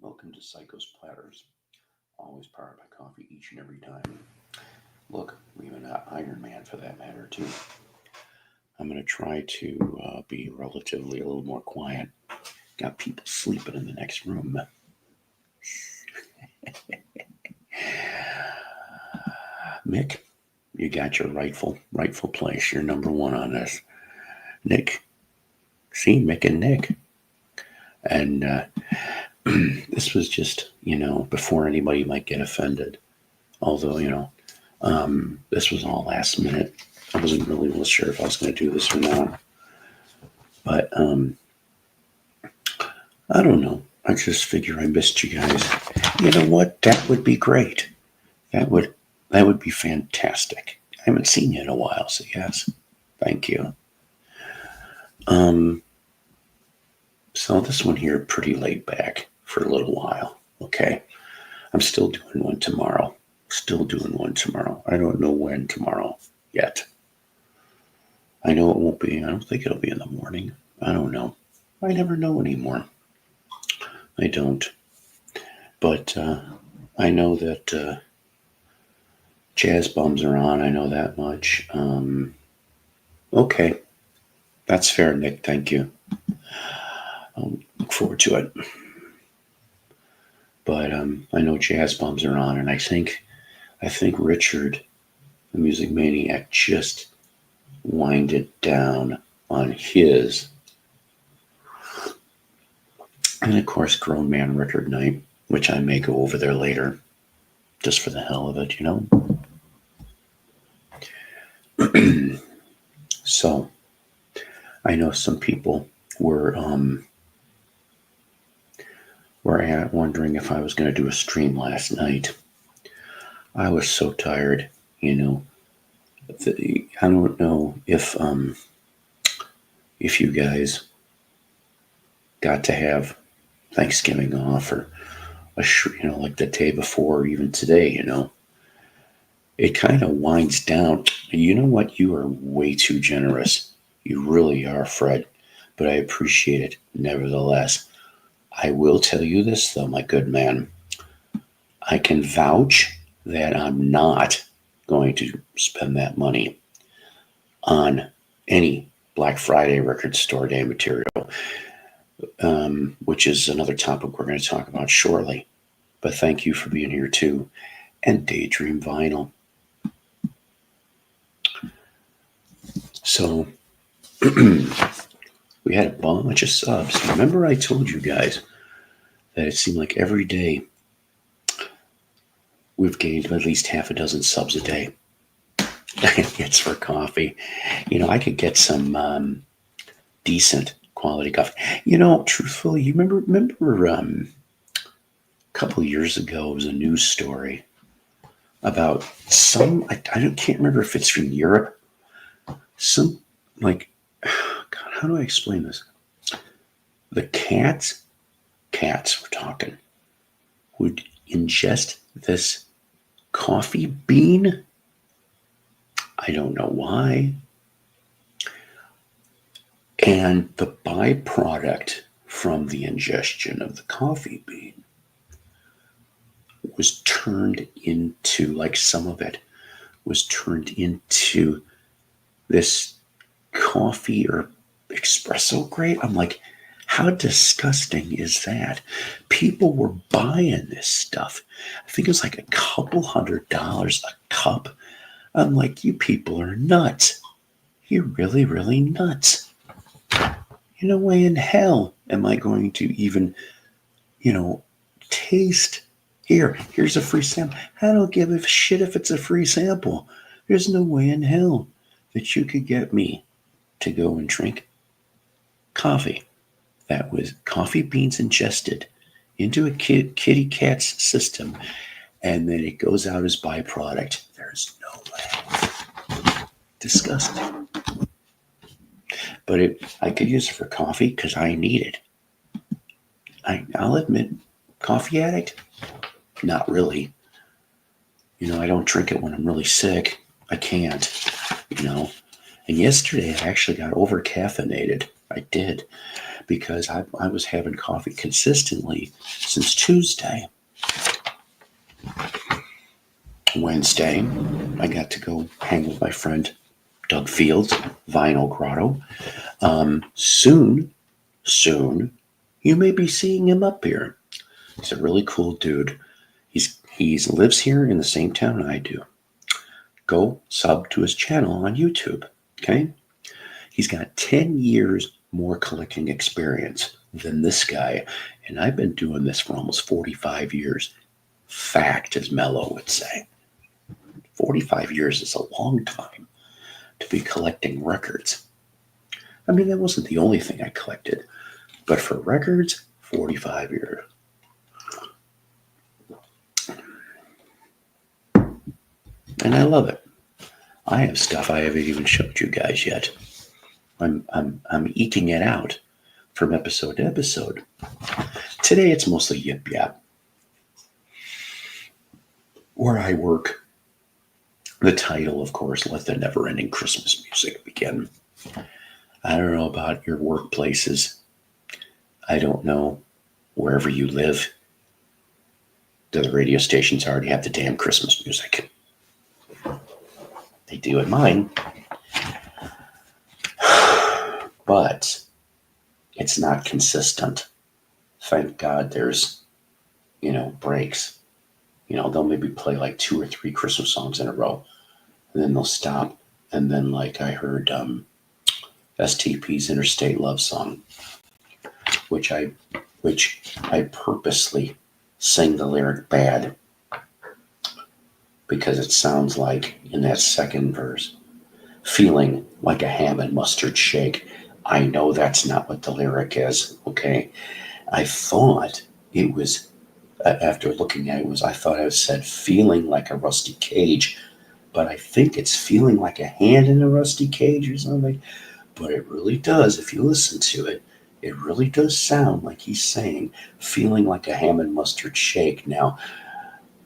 Welcome to Psycho's Platters, always powered by coffee each and every time. Look, we have an Iron Man for that matter, too. I'm going to try to be relatively a little more quiet. Got people sleeping in the next room. Mick, you got your rightful place. You're number one on this. Nick, see, Mick and Nick. And this was just, before anybody might get offended. Although, this was all last minute. I wasn't really sure if I was going to do this or not. But I don't know. I just figure I missed you guys. You know what? That would be great. That would be fantastic. I haven't seen you in a while, so yes. Thank you. So this one here, pretty laid back for a little while. Okay. I'm still doing one tomorrow. I don't know when tomorrow yet. I know it won't be. I don't think it'll be in the morning. I don't know. I never know anymore. I don't. But I know that jazz bums are on. I know that much. Okay. That's fair, Nick. Thank you. I'll look forward to it. But I know jazz bums are on, and I think Richard, the Music Maniac, just winded down on his. And of course, Grown Man Record Night, which I may go over there later, just for the hell of it, So, I know some people were wondering if I was going to do a stream last night. I was so tired, I don't know if you guys got to have Thanksgiving off or like the day before or even today, It kind of winds down. You know what? You are way too generous. You really are, Fred. But I appreciate it nevertheless. I will tell you this, though, my good man. I can vouch that I'm not going to spend that money on any Black Friday record store day material, which is another topic we're going to talk about shortly. But thank you for being here, too. And Daydream Vinyl. So, we had a bunch of subs. Remember I told you guys that it seemed like every day we've gained at least half a dozen subs a day. It's for coffee. I could get some decent quality coffee. Truthfully, you remember a couple of years ago, it was a news story about I can't remember if it's from Europe. God, how do I explain this? The cats we're talking, would ingest this coffee bean. I don't know why. And the byproduct from the ingestion of the coffee bean was turned into, like some of it was turned into this coffee or espresso grade. I'm like, how disgusting is that? People were buying this stuff. I think it was like a couple $100 a cup. I'm like, you people are nuts. You're really, really nuts. No way in hell am I going to even, taste. Here's a free sample. I don't give a shit if it's a free sample. There's no way in hell that you could get me to go and drink coffee that was coffee beans ingested into a kitty cat's system, and then it goes out as byproduct. There's no way. Disgusting. But I could use it for coffee because I need it. I'll admit, coffee addict? Not really. I don't drink it when I'm really sick. I can't, And yesterday I actually got over caffeinated. I did. because I was having coffee consistently since Tuesday. Wednesday, I got to go hang with my friend Doug Fields, Vinyl Grotto. Soon, you may be seeing him up here. He's a really cool dude. He's lives here in the same town I do. Go sub to his channel on YouTube. Okay, he's got 10 years more collecting experience than this guy, and I've been doing this for almost 45 years. Fact, as Mello would say. 45 years is a long time to be collecting records. I mean, that wasn't the only thing I collected, but for records, 45 years. And I love it. I have stuff I haven't even showed you guys yet. I'm eking it out from episode to episode. Today it's mostly Yip Yap, where I work. The title, of course, Let the Neverending Christmas Music Begin. I don't know about your workplaces. I don't know wherever you live. Do the radio stations already have the damn Christmas music? They do at mine. But it's not consistent. Thank God there's, breaks. They'll maybe play like 2 or 3 Christmas songs in a row. And then they'll stop. And then, like, I heard STP's Interstate Love Song, which I purposely sing the lyric bad because it sounds like, in that second verse, feeling like a ham and mustard shake. I know that's not what the lyric is, okay? I thought it was, after looking at it, I thought I said feeling like a rusty cage, but I think it's feeling like a hand in a rusty cage or something. But it really does, if you listen to it, it really does sound like he's saying feeling like a ham and mustard shake. Now,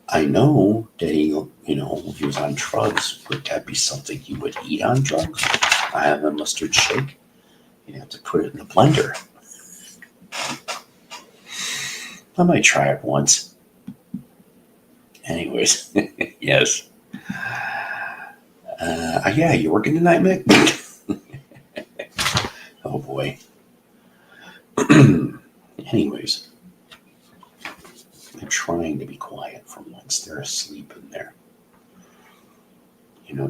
I know that he was on drugs. Would that be something he would eat on drugs? I have a mustard shake. You have to put it in the blender. I might try it once. Anyways, yes. Yeah, you working tonight, Mick? Oh boy. Anyways, I'm trying to be quiet for once. They're asleep in there.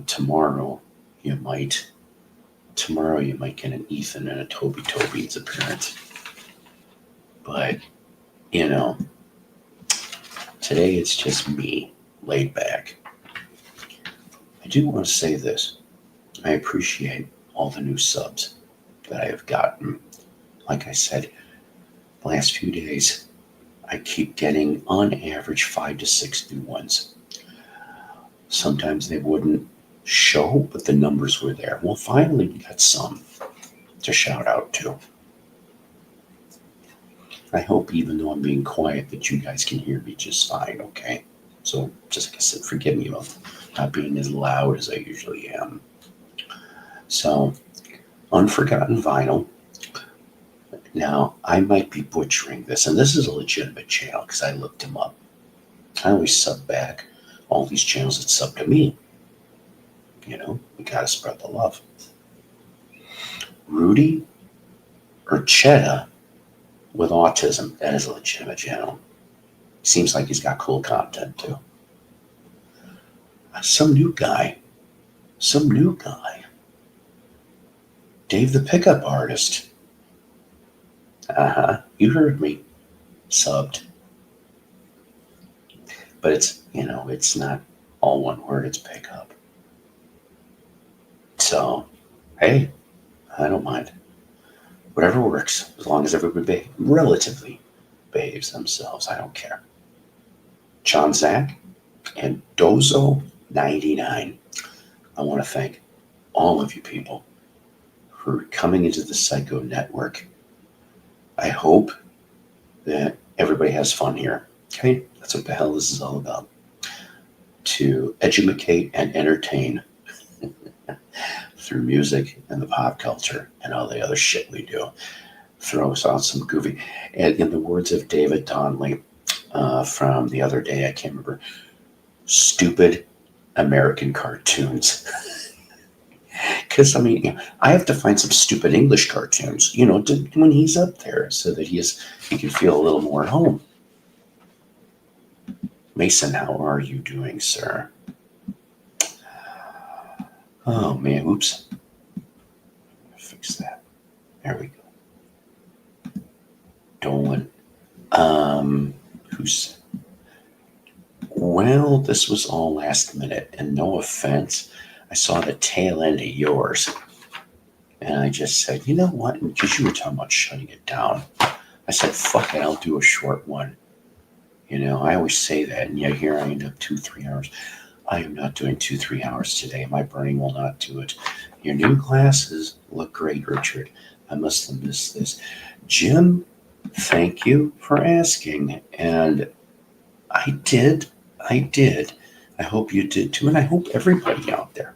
Tomorrow you might get an Ethan and a Toby's appearance. But, today it's just me, laid back. I do want to say this. I appreciate all the new subs that I have gotten. Like I said, the last few days, I keep getting, on average, 5 to 6 new ones. Sometimes they wouldn't show, but the numbers were there. Well, finally, we got some to shout out to. I hope, even though I'm being quiet, that you guys can hear me just fine, okay? So, just like I said, forgive me about not being as loud as I usually am. So, Unforgotten Vinyl. Now, I might be butchering this, and this is a legitimate channel because I looked him up. I always sub back all these channels that sub to me. We gotta spread the love. Rudy Urchetta with autism. That is a legitimate channel. Seems like he's got cool content too. Some new guy. Dave the Pickup Artist. You heard me. Subbed. But it's not all one word, it's pickup. So, hey, I don't mind. Whatever works, as long as everybody relatively behaves themselves, I don't care. John Zach and Dozo99. I want to thank all of you people for coming into the Psycho Network. I hope that everybody has fun here. Okay? That's what the hell this is all about. To educate and entertain through music and the pop culture and all the other shit we do. throws out some goofy. And in the words of David Donnelly from the other day, I can't remember, stupid American cartoons. Because I mean, I have to find some stupid English cartoons, when he's up there, so that he can feel a little more at home. Mason, how are you doing, sir? Oh man, oops. Fix that. There we go. Dolan. Who's Well, this was all last minute, and no offense, I saw the tail end of yours. And I just said, you know what? Because you were talking about shutting it down. I said, fuck it, I'll do a short one. I always say that, and yet here I end up 2-3 hours. I am not doing 2-3 hours today. My brain will not do it. Your new glasses look great, Richard. I must have missed this. Jim, thank you for asking. And I did. I hope you did too. And I hope everybody out there,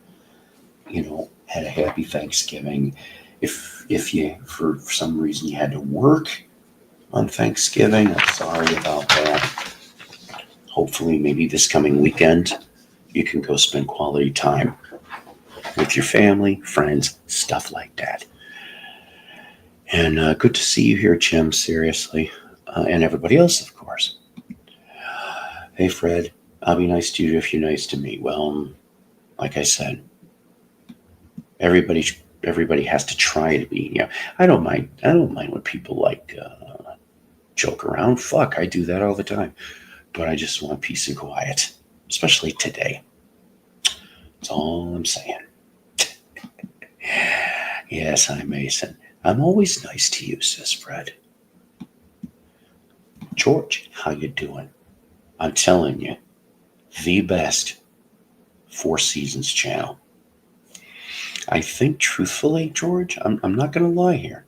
had a happy Thanksgiving. If you, for some reason, you had to work on Thanksgiving, I'm sorry about that. Hopefully, maybe this coming weekend, you can go spend quality time with your family, friends, stuff like that. And good to see you here, Jim, seriously. And everybody else, of course. Hey, Fred, I'll be nice to you if you're nice to me. Well, like I said, everybody has to try to be. I don't mind when people joke around. Fuck, I do that all the time. But I just want peace and quiet, especially today. That's all I'm saying. Yes, I'm Mason. I'm always nice to you, says Fred. George, how you doing? I'm telling you, the best Four Seasons channel. I think, truthfully, George, I'm not going to lie here.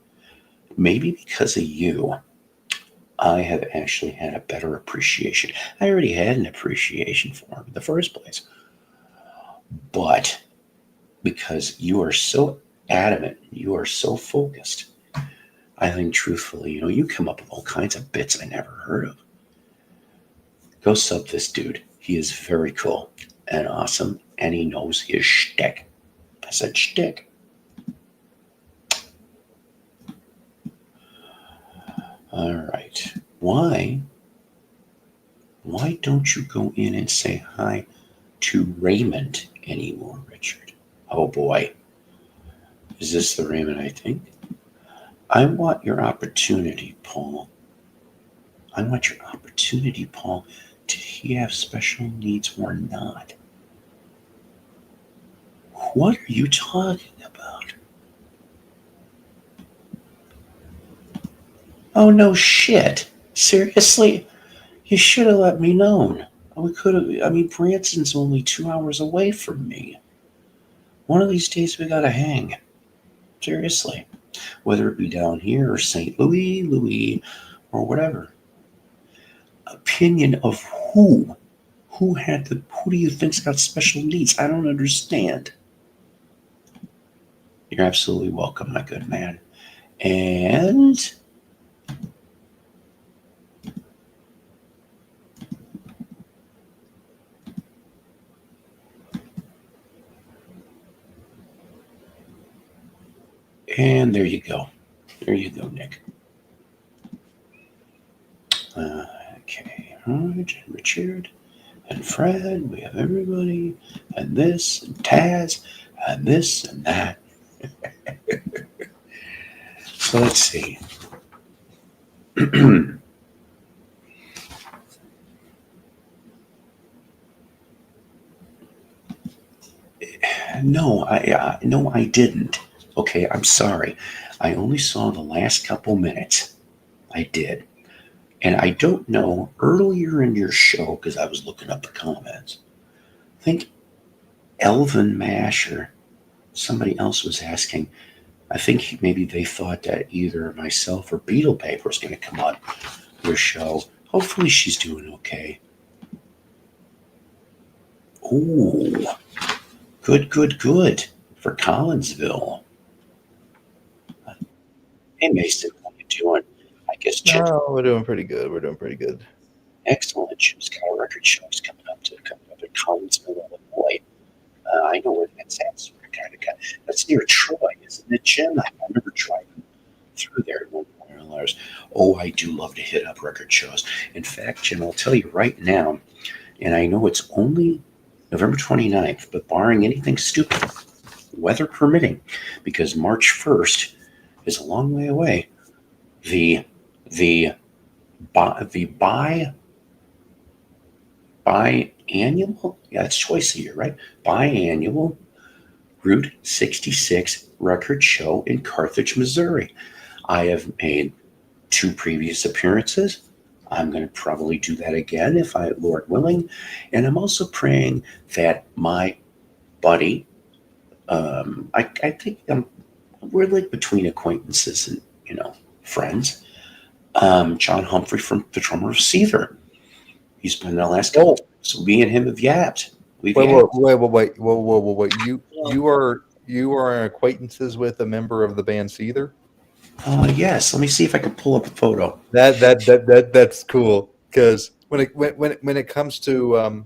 Maybe because of you, I have actually had a better appreciation. I already had an appreciation for him in the first place. But because you are so adamant, you are so focused, I think, truthfully, you come up with all kinds of bits I never heard of. Go sub this dude. He is very cool and awesome, and he knows his shtick. I said shtick. All right. Why don't you go in and say hi to Raymond anymore, Richard? Oh boy. Is this the Raymond I think? I want your opportunity, Paul. Did he have special needs or not? What are you talking about? Oh, no shit. Seriously? You should have let me know. Branson's only 2 hours away from me. One of these days we gotta hang. Seriously. Whether it be down here or St. Louis, or whatever. Opinion of who? Who do you think's got special needs? I don't understand. You're absolutely welcome, my good man. And there you go. There you go, Nick. Okay, Richard and Fred, we have everybody, and this, and Taz, and this, and that. So let's see. No, I didn't. Okay, I'm sorry. I only saw the last couple minutes. I did. And I don't know, earlier in your show, because I was looking up the comments, I think Elvin Masher, somebody else was asking, I think maybe they thought that either myself or Beetle Paper was going to come on your show. Hopefully she's doing okay. Ooh, good for Collinsville. Hey, Mason, how you doing? I guess Chip. No, we're doing pretty good. We're doing pretty good. Excellent. Chip's got a record show. He's coming up in Collinsville, Illinois. I know where that's at. That's near Troy, isn't it, Jim? I remember driving through there at one point in our lives. Oh, I do love to hit up record shows. In fact, Jim, I'll tell you right now, and I know it's only November 29th, but barring anything stupid, weather permitting, because March 1st is a long way away. The biannual, yeah, it's twice a year, right? Biannual Route 66 record show in Carthage, Missouri. I have made 2 previous appearances. I'm going to probably do that again if Lord willing. And I'm also praying that my buddy, I think we're like between acquaintances and, friends. John Humphrey, from the drummer of Seether. He's been in the last couple. So me and him have yapped. Wait. You are acquaintances with a member of the band Seether? Yes. Let me see if I can pull up a photo. That's cool, because when it comes to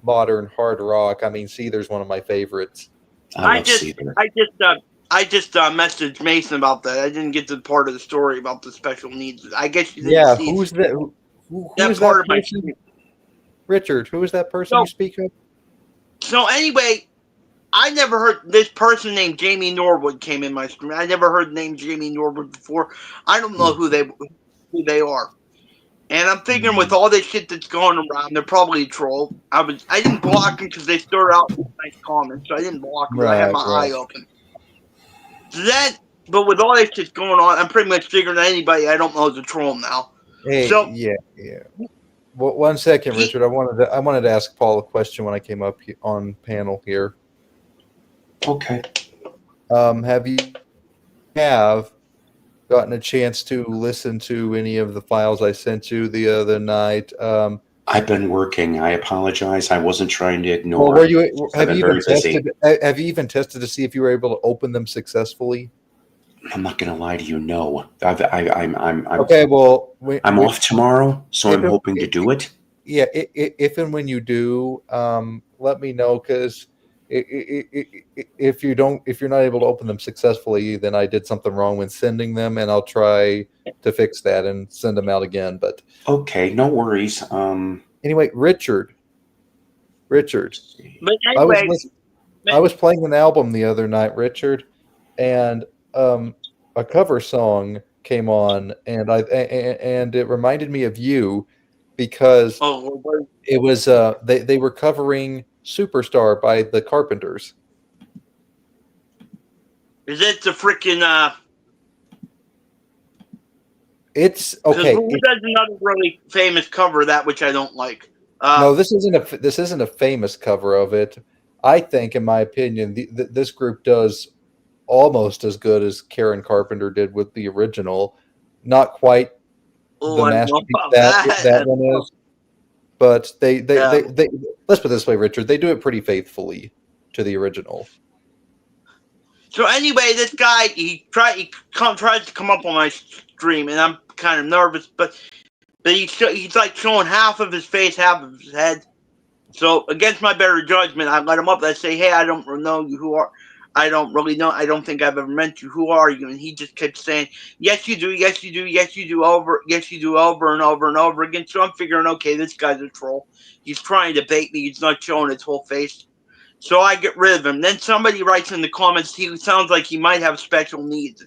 modern hard rock, I mean, Seether's one of my favorites. I just messaged Mason about that. I didn't get to the part of the story about the special needs. I guess you didn't see. Who's that? Who is that person? Richard, who is that person you speak of? So anyway, I never heard this person named Jamie Norwood came in my screen. I never heard the name Jamie Norwood before. I don't know who they are. And I'm thinking with all this shit that's going around, they're probably a troll. I didn't block them because they started out with nice comments, so I didn't block them. I had my eye open. But with all this shit going on, I'm pretty much figuring that anybody I don't know is a troll now. Hey, yeah. Well, 1 second, Richard. I wanted to ask Paul a question when I came up on panel here. Okay. Have you gotten a chance to listen to any of the files I sent you the other night? I've been working. I apologize. I wasn't trying to ignore. Have you even tested to see if you were able to open them successly? I'm not going to lie to you. No, I'm okay. Well, I'm off tomorrow, so I'm hoping to do it. Yeah, if and when you do, let me know, because if you're not able to open them successfully, then I did something wrong when sending them, and I'll try to fix that and send them out again. But okay, no worries. Anyway, Richard. But anyway, I was playing an album the other night, Richard, and a cover song came on, and it reminded me of you, because it was they were covering Superstar by the Carpenters. Is it the freaking It's okay. Who does another really famous cover of that, which I don't like? No, this isn't a famous cover of it. I think, in my opinion, this group does almost as good as Karen Carpenter did with the original. Not quite the masterpiece that one is, but they let's put it this way, Richard. They do it pretty faithfully to the original. So anyway, this guy he tries to come up on my stream, and I'm kind of nervous, but he's like showing half of his face, half of his head. So against my better judgment, I let him up. I say, "Hey, I don't know you. Who are? I don't really know. I don't think I've ever met you. Who are you?" And he just kept saying, "Yes, you do. Yes, you do. Yes, you do. Yes, you do. Over and over and over again." So I'm figuring, okay, this guy's a troll. He's trying to bait me. He's not showing his whole face. So I get rid of him. Then somebody writes in the comments, he sounds like he might have special needs.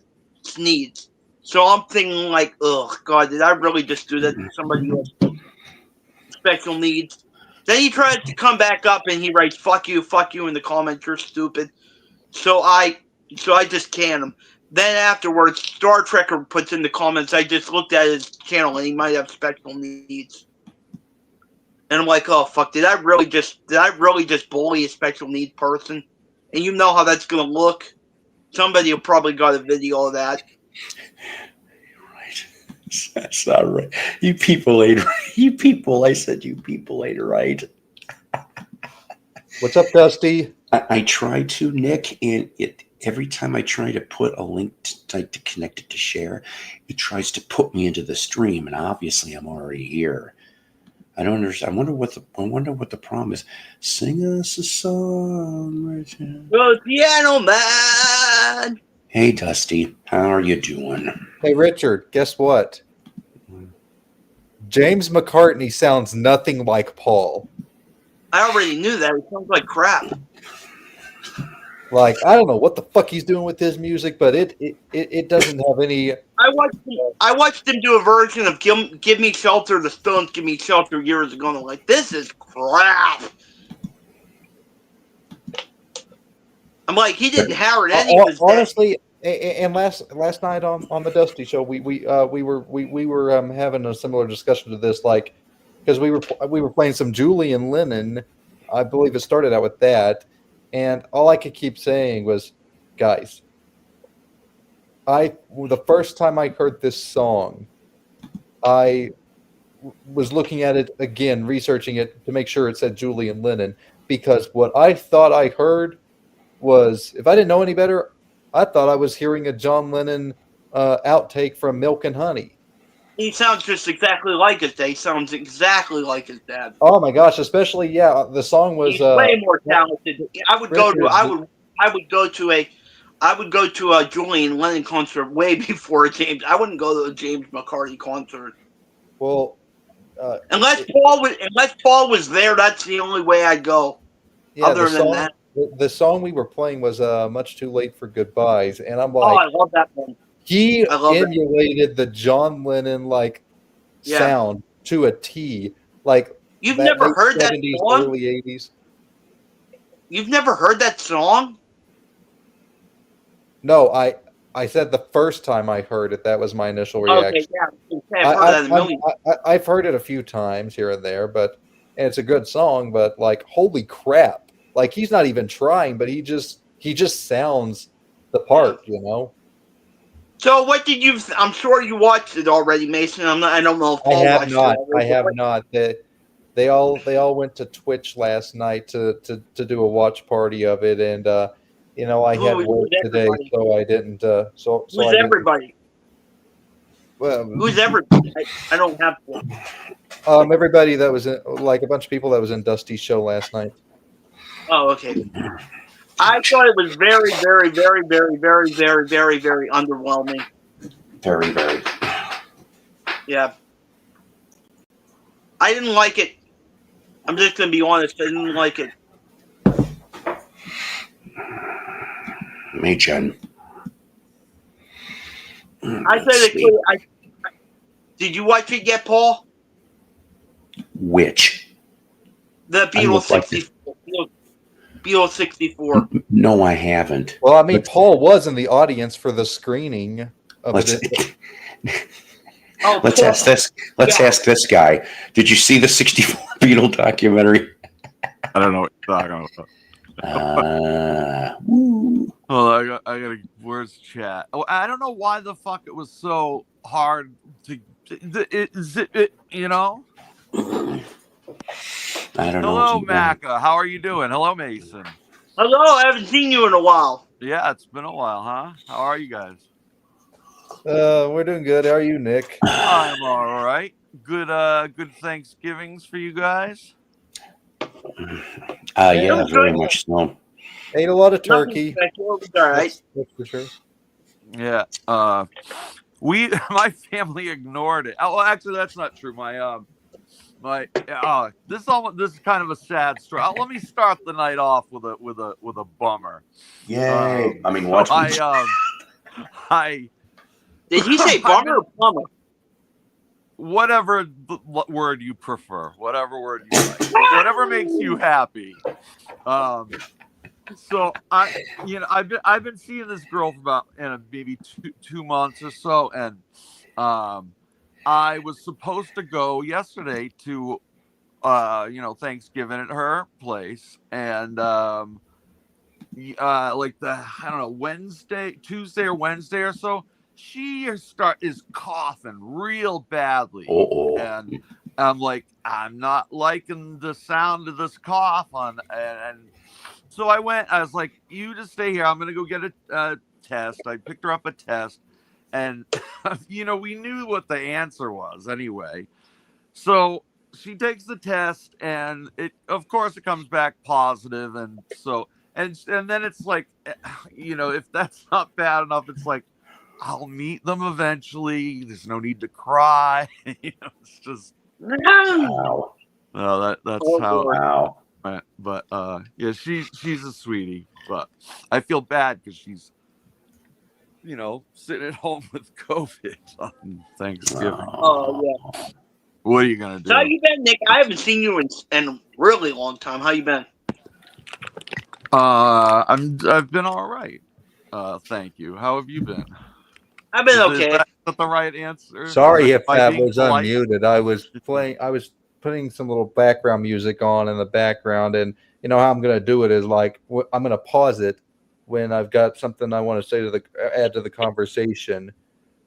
So I'm thinking like, oh God, did I really just do that to somebody who has special needs? Then he tries to come back up and he writes, fuck you in the comments, you're stupid. So I just can him. Then afterwards, Star Trekker puts in the comments, I just looked at his channel and he might have special needs. And I'm like, oh fuck, did I really just bully a special needs person? And you know how that's gonna look. Somebody will probably got a video of that. Right. That's not right. You people ain't right. You people ain't right. What's up, Dusty? I tried to, Nick, and every time I try to put a link to connect it to share, it tries to put me into the stream, and obviously I'm already here. I don't understand. I wonder what the problem is. Sing us a song, Richard. The piano man. Hey, Dusty, how are you doing? Hey, Richard, guess what? James McCartney sounds nothing like Paul. I already knew that. It sounds like crap. Like, I don't know what the fuck he's doing with his music, but it doesn't have any. I watched him do a version of "Give Me Shelter," the Stones' "Give Me Shelter" years ago, and I'm like, this is crap. I'm like, he didn't have any of his honestly. And last night on the Dusty Show, we were having a similar discussion to this, like, because we were playing some Julian Lennon. I believe it started out with that, and all I could keep saying was, guys, the first time I heard this song, I was looking at it again, researching it to make sure it said Julian Lennon, because what I thought I heard was, if I didn't know any better, I thought I was hearing a John Lennon outtake from Milk and Honey. He sounds just exactly like his dad. He sounds exactly like his dad. Oh my gosh! Especially, the song was He's way more talented. I would go to a Julian Lennon concert way before James. I wouldn't go to a James McCartney concert. Well, unless Paul was there, that's the only way I'd go. Yeah, Other than that, the song we were playing was "Much Too Late for Goodbyes," and I'm like, oh, I love that one. He emulated the John Lennon sound to a T. Like, you've never heard that song? Early 80s. You've never heard that song? No, I said the first time I heard it, that was my initial reaction. Okay, yeah. I've heard that a million. I've heard it a few times here and there, and it's a good song, but like, holy crap. Like, he's not even trying, but he just sounds the part, you know? So what did you? I'm sure you watched it already, Mason. I don't know if Paul watched it. I have not. They all went to Twitch last night to do a watch party of it, and I had work today, so I didn't. Who's everybody? Well, who's everybody? I don't have to. Everybody that was in, like, a bunch of people that was in Dusty's show last night. Oh, okay. I thought it was very, very, very, very, very, very, very, very underwhelming. Very, very. Yeah. I didn't like it. I'm just going to be honest. I didn't like it. Me, Jen. I said it. Did you watch it yet, Paul? Which? The Beatles 64. Beatles 64. No, I haven't. Well, I mean, Paul was in the audience for the screening of it. Let's ask this. Let's ask this guy. Did you see the 64 Beatle documentary? I don't know what you're talking about. Oh, I got where's chat? Oh, I don't know why the fuck it was so hard to. You know. I don't know. Hello, Macca. How are you doing? Hello, Mason. Hello. I haven't seen you in a while. Yeah, it's been a while, huh? How are you guys? We're doing good. How are you, Nick? I'm all right. Good Thanksgivings for you guys. Yeah, very much so. Ate a lot of turkey. All right. That's for sure. Yeah. My family ignored it. Oh, well, actually, that's not true. This is kind of a sad story. Let me start the night off with a bummer. Yay! I mean, what? Did he say bummer or plumber? Whatever word you prefer, whatever word you like, whatever makes you happy. So I've been seeing this girl for about maybe two months or so, and I was supposed to go yesterday to Thanksgiving at her place, and Tuesday or Wednesday or so, she is coughing real badly. And I'm like, I'm not liking the sound of this cough and So I went. I was like, "You just stay here. I'm gonna go get a test." I picked her up a test, and we knew what the answer was anyway. So she takes the test, and of course, it comes back positive, and so and then it's like, if that's not bad enough, it's like, I'll meet them eventually. There's no need to cry. It's just Wow. that's Oh, how. Lord. Wow. But yeah, she's a sweetie. But I feel bad because she's sitting at home with COVID on Thanksgiving. Oh, yeah. What are you gonna do? So how you been, Nick? I haven't seen you in a really long time. How you been? I've been all right. Thank you. How have you been? I've been Is okay. that the right answer? Sorry if Am I that being was polite? unmuted. I was putting some little background music on in the background, and you know how I'm going to do it is like I'm going to pause it when I've got something I want to say to add to the conversation.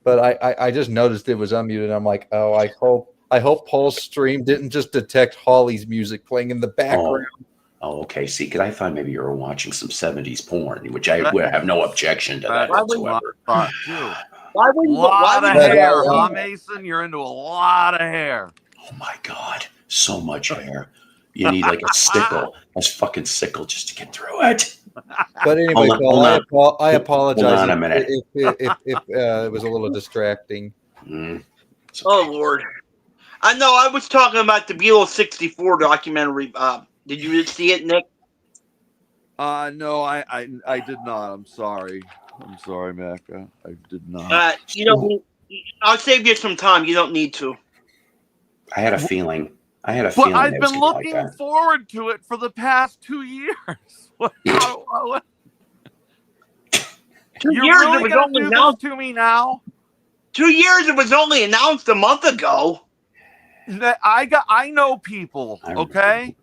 But I just noticed it was unmuted. I'm like, oh, I hope Paul's stream didn't just detect Holly's music playing in the background. Oh, okay. See, because I thought maybe you were watching some 70s porn, which I would have no objection to that That's whatsoever. my thought too. Why would A you? lot of you- hair, Yeah. huh, Mason? You're into a lot of hair. Oh my God. So much hair. You need like a sickle, a fucking sickle just to get through it. But anyway, Hold on, Paul, hold I apologize Hold on a minute. if it was a little distracting. It's Oh okay. Lord! I know. I was talking about the Beatles '64 documentary. Did you see it, Nick? No, I did not. I'm sorry, Mac. I did not. I'll save you some time. You don't need to. I had a feeling. But it I've was been gonna be like looking that. forward to it for the past 2 years. What? 2 You're years. really It was gonna only do announced. this to me now? 2 years. It was only announced a month ago. I know people, I remember. okay?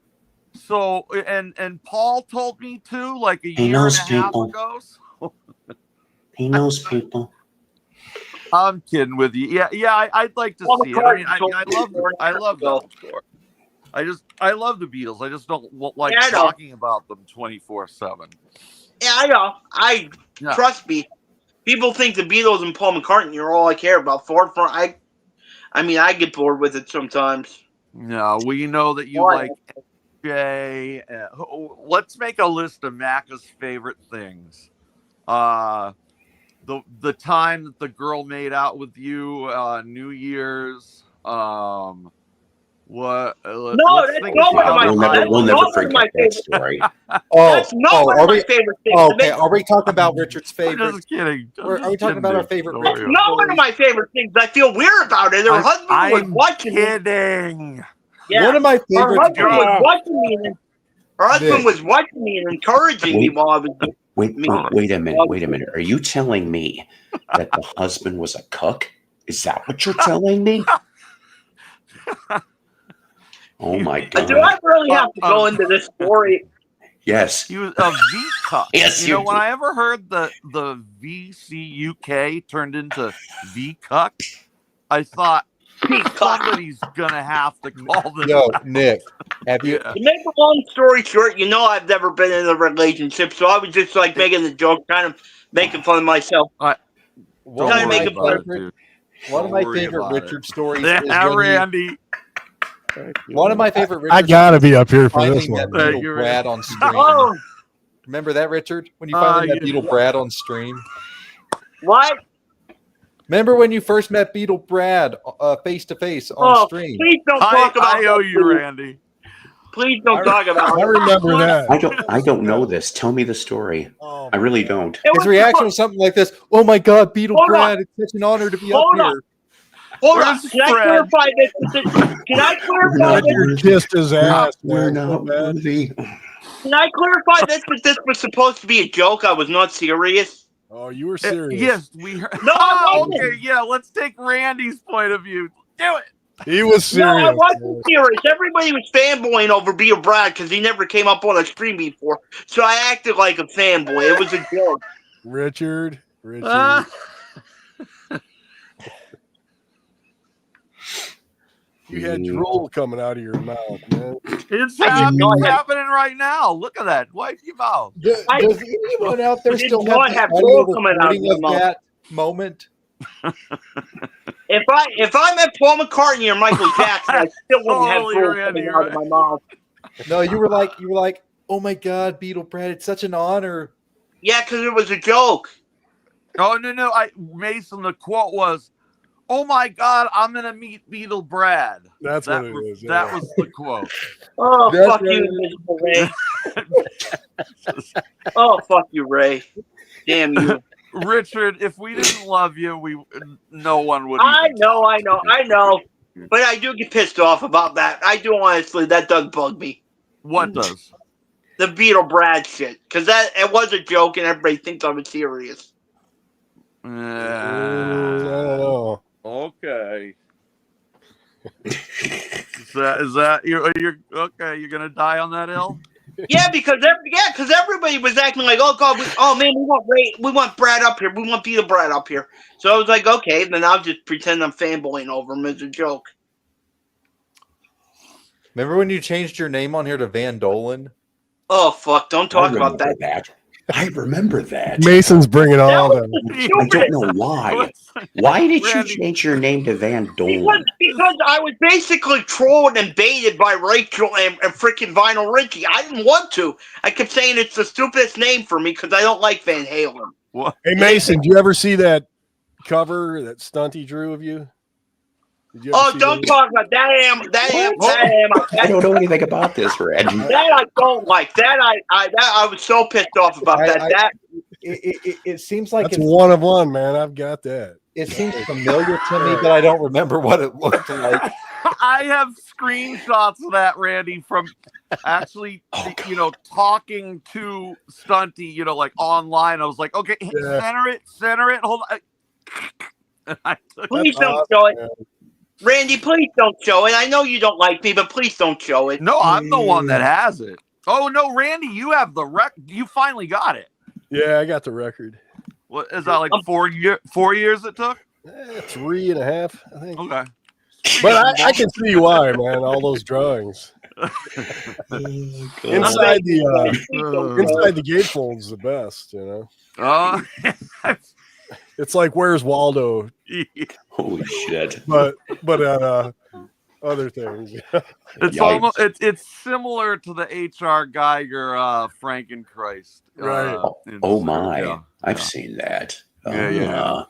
So and Paul told me to like a He year and knows a half people. ago. So He knows people. I'm kidding with you. Yeah. I'd like to Paul see it. I mean, McCartney told me I 4 love years ago. them, of course. I love the Beatles. I just don't like Yeah, I know. talking about them 24/7. Yeah, I know. Yeah. Trust me. People think the Beatles and Paul McCartney are all I care about. I mean, I get bored with it sometimes. No, we know that you Why? like Jay. Let's make a list of Macca's favorite things. The time that the girl made out with you, New Year's. What? Let's that's think not of one of my- We'll that's never not one of my forget that favorite- story. That's not one of my favorite things. Okay, are we talking about Richard's I'm favorite? just kidding. Are we talking about our favorite Don't That's worry Richard? about not one of my favorite things. I feel weird about it. Her it. husband was I'm watching me. kidding. Yeah. One of my Her favorite. husband was Go. watching me. Her husband Nick. was watching me and encouraging me Wait. while I was. Wait a minute. Are you telling me that the husband was a cook? Is that what you're telling me? Oh my God. Do I really have to go into this story? Yes. He was a V cup. Yes, you know you when did. I ever heard the VCUK turned into V cuck, I thought somebody's gonna have to call this. Yo, Nick, have you? Yeah. To make a long story short, I've never been in a relationship, so I was just like making a joke, kind of making fun of myself. One Don't Kinda of make my it worry about it, favorite, dude. one of my Don't worry favorite about Richard it. stories is Yeah, when Randy. one of my favorite Richard I gotta be up here for finally this met one. Thank Beetle you, Brad on stream. Oh, Remember that, Richard? When you finally met yeah. Beetle Brad on stream? what? Remember when you first met Beetle Brad face to face on stream? Please don't talk about I owe that, you, please. Randy. Please don't talk about I it. remember that. I don't know this. Tell me the story. Oh, I really don't. It His was reaction was something like this: "Oh my God, Beetle Hold on. Brad! It's such an honor to be up Hold on. here." Hold on. Where's Can I Fred? clarify this? Can I clarify this? Richard kissed his ass. We're man. So not bad. worthy. Can I clarify this? But this was supposed to be a joke. I was not serious. Oh, you were serious. Yes, we heard. No, I wasn't. Okay, yeah, let's take Randy's point of view. Do it. He was No, I serious. wasn't serious. Everybody was fanboying over Beer Brad because he never came up on a stream before. So I acted like a fanboy. It was a joke. Richard. You had drool coming out of your mouth, man. It's I didn't know I had- happening right now. Look at that. Wipe your mouth. Does anyone out there I didn't still know I have had the drool audio coming out of recording my of mouth. that moment? If I met Paul McCartney or Michael Jackson, I still wouldn't have Totally, drool Randy, coming out of my mouth. No, you were like, oh my God, Beetle Brad, it's such an honor. Yeah, because it was a joke. Oh no! Mason. The quote was, "Oh my God, I'm gonna meet Beetle Brad." That's That what it was is. that was the quote. Oh, That's fuck right. you, Miserable Ray. Oh, fuck you, Ray. Damn you. Richard, if we didn't love you, no one would. I even know. talk. But I do get pissed off about that. I do, honestly. That does bug me. What does? The Beetle Brad shit. Because it was a joke and everybody thinks I'm serious. I don't know. Okay. Is that you're okay? You're gonna die on that hill? Yeah, because everybody was acting like, oh God, we want Brad up here, we want Beetle Brad up here. So I was like, okay, then I'll just pretend I'm fanboying over him as a joke. Remember when you changed your name on here to Van Dolan? Oh fuck! Don't talk about that. I remember that. Mason's bringing all That the. I don't know why. Why did you change your name to Van Dolan? Because I was basically trolled and baited by Rachel and freaking Vinyl Richie. I didn't want to. I kept saying it's the stupidest name for me because I don't like Van Halen. What? Hey Mason, do you ever see that cover that Stunty drew of you? Did you ever Oh, see don't that? talk about that. I don't know anything about this, Reggie. That I don't like. I was so pissed off about that. It seems like That's one of one, man. I've got that. it seems familiar to me, but I don't remember what it looked like. I have screenshots of that, Randy, from actually, talking to Stunty, like online. I was like, okay, Yeah. center it, hold on. Please That's don't show it. man. Randy, please don't show it. I know you don't like me, but please don't show it. No, I'm the one that has it. Oh no, Randy, you have the You finally got it. Yeah, I got the record. What is that, like 4 years it took? 3.5, I think. Okay. But I can see why, man. All those drawings inside the gatefold's the best, Oh, It's like Where's Waldo, Holy shit. but other things. it's almost it's similar to the H.R. Geiger Frankenchrist. Right. Oh my. Yeah. I've seen that. Yeah.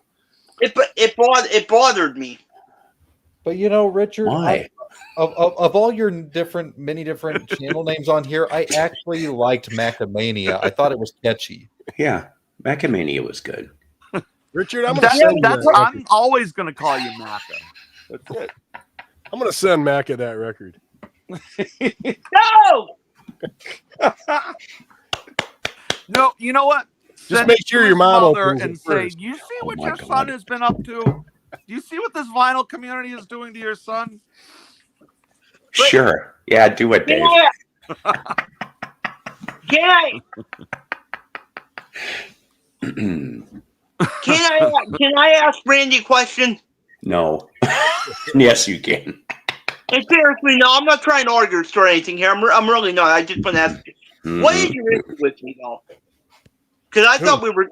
It bothered me. But Richard, Why? of all your many different channel names on here, I actually liked Macamania. I thought it was catchy. Yeah. Macamania was good. Richard, I'm gonna send That's you what that I'm always gonna call you, Maka. That's it. I'm gonna send Macca that record. No! No, you know what? Just Send make it sure to your his mom mother opens it and say, first. "You see Oh what my your God. son has been up to? Do you see what this vinyl community is doing to your son?" Sure. Yeah, do it, Dave. Can I ask Randy a question? No. Yes, you can. And seriously, no, I'm not trying to argue or anything here. I'm really not. I just want to ask you. What is your issue with me, though? Because I thought we were...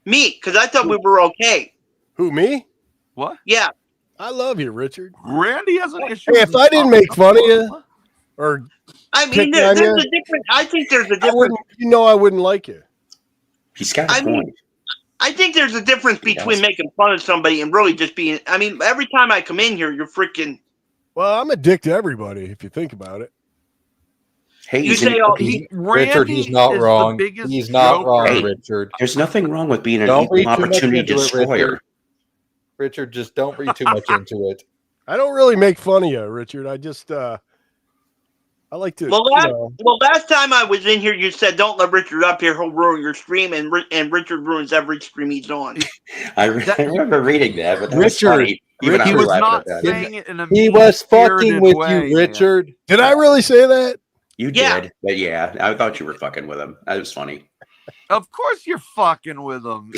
Me, because I thought we were okay. Who, me? What? Yeah. I love you, Richard. Randy has an issue. Hey, if I didn't make fun of you or I mean, pick there's on a you, difference. I think there's a I difference. wouldn't. I wouldn't like you. He's got a I mean, point. I think there's a difference between Yes. making fun of somebody and really just being... I mean, every time I come in here, you're freaking... Well, I'm a dick to everybody if you think about it. Hey, You say all... Richard, he's not wrong. He's not wrong, Hey, Richard. there's nothing wrong with being an Don't read equal too much opportunity into it, destroyer. Richard, just don't read too much into it. I don't really make fun of you, Richard. I just I like to. Well, last time I was in here, you said, don't let Richard up here. He'll ruin your stream, and Richard ruins every stream he's on. I remember reading that, but that was Richard, funny. Even I He was laughing not at that. saying it in a He was fucking mean-spirited with way, you, Richard. Did I really say that? You Yeah. did, but yeah, I thought you were fucking with him. That was funny. Of course you're fucking with him.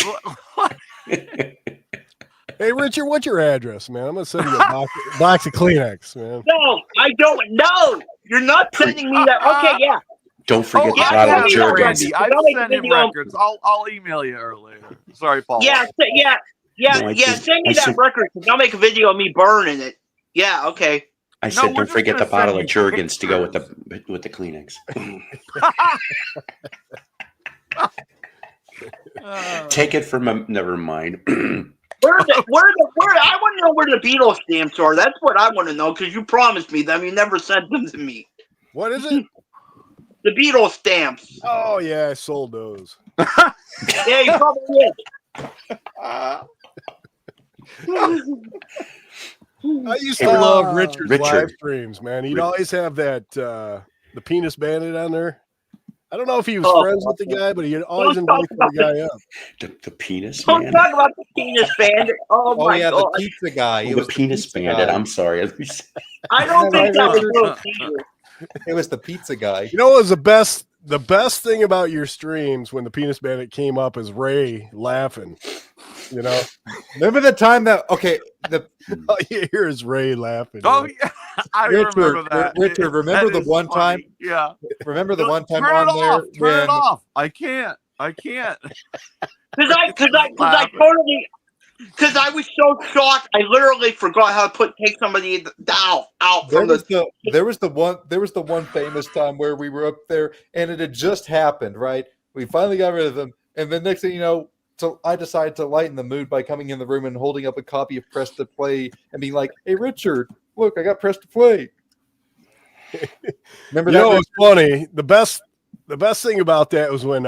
Hey, Richard, what's your address, man? I'm gonna send you a box of Kleenex, man. No, I don't. No, you're not sending me that. Okay, yeah. Don't forget the yeah, bottle send of me that Jergens. record. Randy. I've I'll make a sent him video. records. I'll email you earlier. Sorry, Paul. Yeah, No, I didn't. send me I that said- record. 'Cause I'll make a video of me burning it. Yeah, okay. I No, said, we're don't just forget gonna the bottle send of you Jergens to go with pictures. the Kleenex. Take it from a. Never mind. Where I want to know where the Beatles stamps are. That's what I want to know because you promised me them. You never sent them to me. What is it? The Beatles stamps. Oh yeah, I sold those. Yeah, you probably did. I used to love Richard's Richard. live streams, man. He'd always have that the penis bandit on there. I don't know if he was friends with the guy, but he'd always invite the guy up. The penis Don't man. talk about the penis bandit. Oh my yeah, god. the pizza guy. Oh, It the was penis pizza bandit. guy. I'm sorry. I don't think that was Richard? real either. It was the pizza guy. You know what was the best thing about your streams when the penis bandit came up is Ray laughing. You know, Remember the time that all you hear is Ray laughing. Oh you know? yeah, I Richard, remember that. Richard, remember That the is one funny. time? Yeah. Remember the one time Turn on it there off. Turn it when off. I can't. Because I was so shocked. I literally forgot how to take somebody out there from was the. there was the one famous time where we were up there and it had just happened, right? We finally got rid of them, and the next thing you know, so I decided to lighten the mood by coming in the room and holding up a copy of Press to Play and being like, "Hey, Richard, look, I got Press to Play." Remember You that? know, it was funny. The best thing about that was when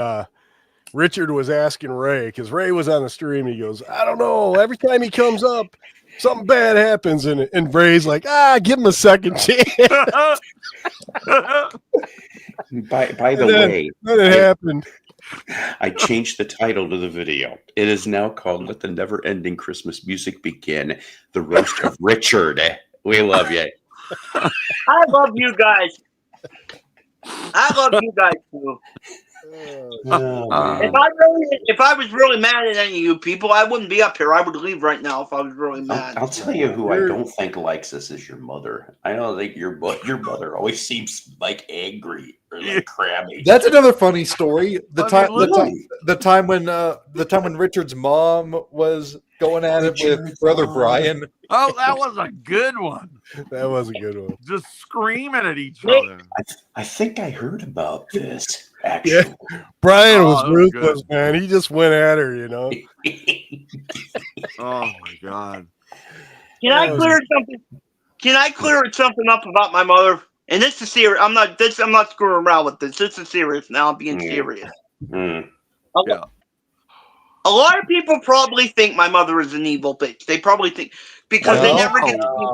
Richard was asking Ray, because Ray was on the stream. He goes, I don't know. Every time he comes up, something bad happens. And Ray's like, give him a second chance. By the way, then it happened. I changed the title to the video. It is now called "Let the Never-Ending Christmas Music Begin." The roast of Richard. We love you. I love you guys. I love you guys too. Oh, man. If I was really mad at any of you people, I wouldn't be up here. I would leave right now if I was really mad. I'll tell you who I don't think likes this is your mother. I don't think your mother always seems like angry or like crabby. That's another funny story. The time when Richard's mom was going at it with Brother Brian. Oh, that was a good one. That was a good one. Just screaming at each other. I think I heard about this, actually. Yeah. Brian was that was ruthless, good. man. He just went at her, you know. Oh my god. Can I clear something? Can I clear something up about my mother? And this is serious. I'm not screwing around with this. This is serious now. I'm being serious. Mm. Yeah. A lot of people probably think my mother is an evil bitch. They probably think because they never get to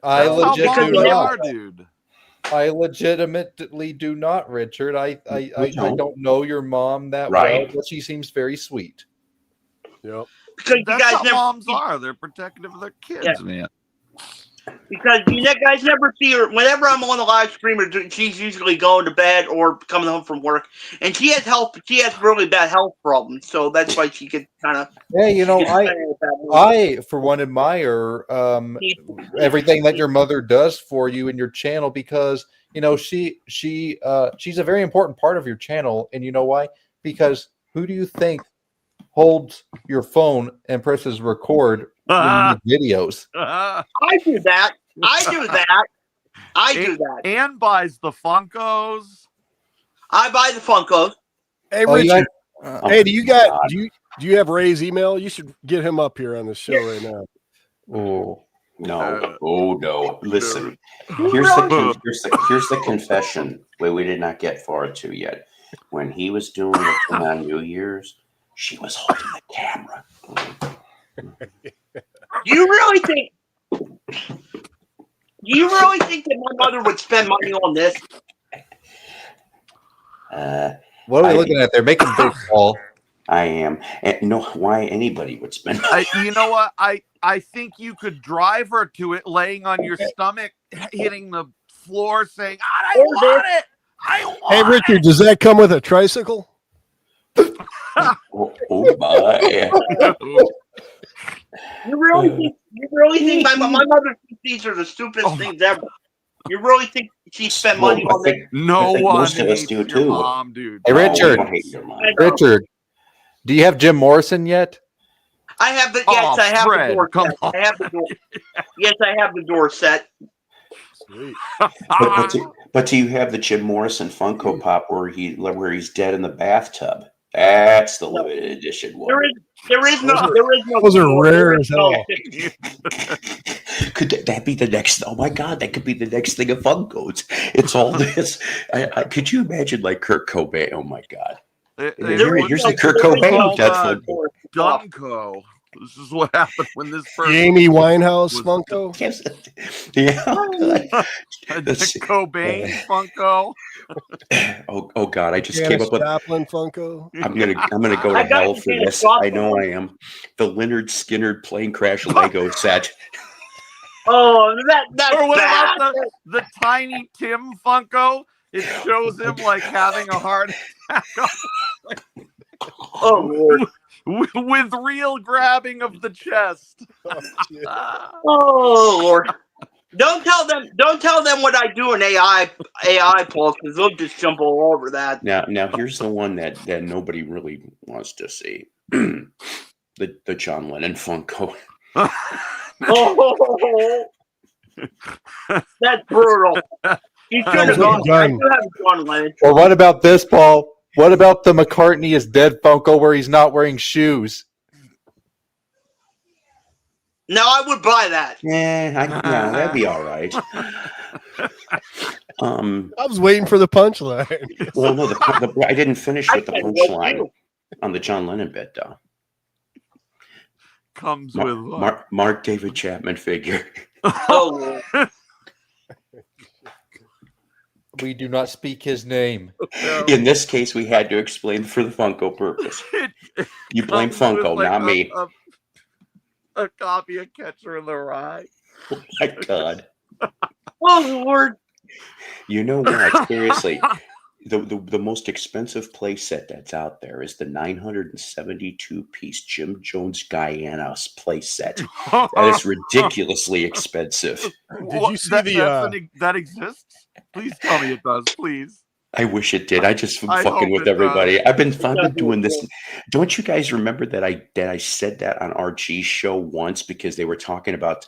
I That's how legitimately moms not. are, dude. I legitimately do not, Richard. I don't know your mom that Right. well, but she seems very sweet. Yep. because you That's guys how never moms are. They're protective of their kids, man. because you guys never see her. Whenever I'm on a live stream, she's usually going to bed or coming home from work, and she has health. She has really bad health problems, so that's why she gets kind of. Hey, you know, I for one admire everything that your mother does for you and your channel because you know she's a very important part of your channel, and you know why? Because who do you think holds your phone and presses record when you make videos? I do that. I do that. And buys the Funkos. I buy the Funkos. Hey, Oh, Richard. you Hey, do you have Ray's email? You should get him up here on the show right now. Oh. No. Oh no. Listen. Here's the confession. Wait, we did not get far to yet. When he was doing the thing on New Year's, she was holding the camera. Do you really think that my mother would spend money on this? What are we looking at there? Making big call. I am. And you know why anybody would spend You know what? I think you could drive her to it, laying on your stomach, hitting the floor, saying, "I want it. I want Hey, Richard, it." does that come with a tricycle? oh my. You really think my mother thinks these are the stupidest things ever? You really think she spent money on this? No think one most of us hates do your too. mom, dude. Hey, Oh, we Richard. don't hate your mom. I know. Richard, do you have Jim Morrison yet? I have the Oh, I have Fred, the door come set. on. I have the door. Yes, I have the door set. Sweet. But do you have the Jim Morrison Funko Pop where he's dead in the bathtub? That's the limited edition one. There is no. Those are rare as hell. Could that be the next? Oh my God, that could be the next thing of Funkos. It's all this. Could you imagine like Kurt Cobain? Oh my God. Here's the Kurt Cobain Death Funko. Dunko. This is what happened when this person. Amy Winehouse Funko. Yes. Yeah. The Cobain Funko. Oh God! I just Janis came up with. Joplin Funko. I'm gonna go to I got hell the for Janis this. Joplin I know one. I am. The Leonard Skinner plane crash Lego set. Oh, that's Or what bad. about the Tiny Tim Funko? It shows him like having a heart attack Oh Lord. with real grabbing of the chest. Oh Lord. Don't tell them what I do in AI polls, because they'll just jump all over that. Now here's the one that nobody really wants to see. the John Lennon Funko. Oh, that's brutal. You should have gone. I do have John Lennon. Or what about this, Paul? What about the McCartney is dead Funko where he's not wearing shoes? No, I would buy that. Yeah, that'd be all right. I was waiting for the punchline. Well, no, I didn't finish with the punchline on the John Lennon bit, though. Comes with Mark David Chapman figure. Oh, We do not speak his name. In this case, we had to explain for the Funko purpose. You blame Funko, not me. A copy of Catcher in the Rye. Oh my God. oh Lord. You know what? Seriously, the most expensive play set that's out there is the 972-piece Jim Jones Guyana's play set. That is ridiculously expensive. Did you see that exists? Please tell me it does, please. I wish it did. I just I fucking hope with it everybody. does. I've been doing this. Don't you guys remember that I said that on RG's show once because they were talking about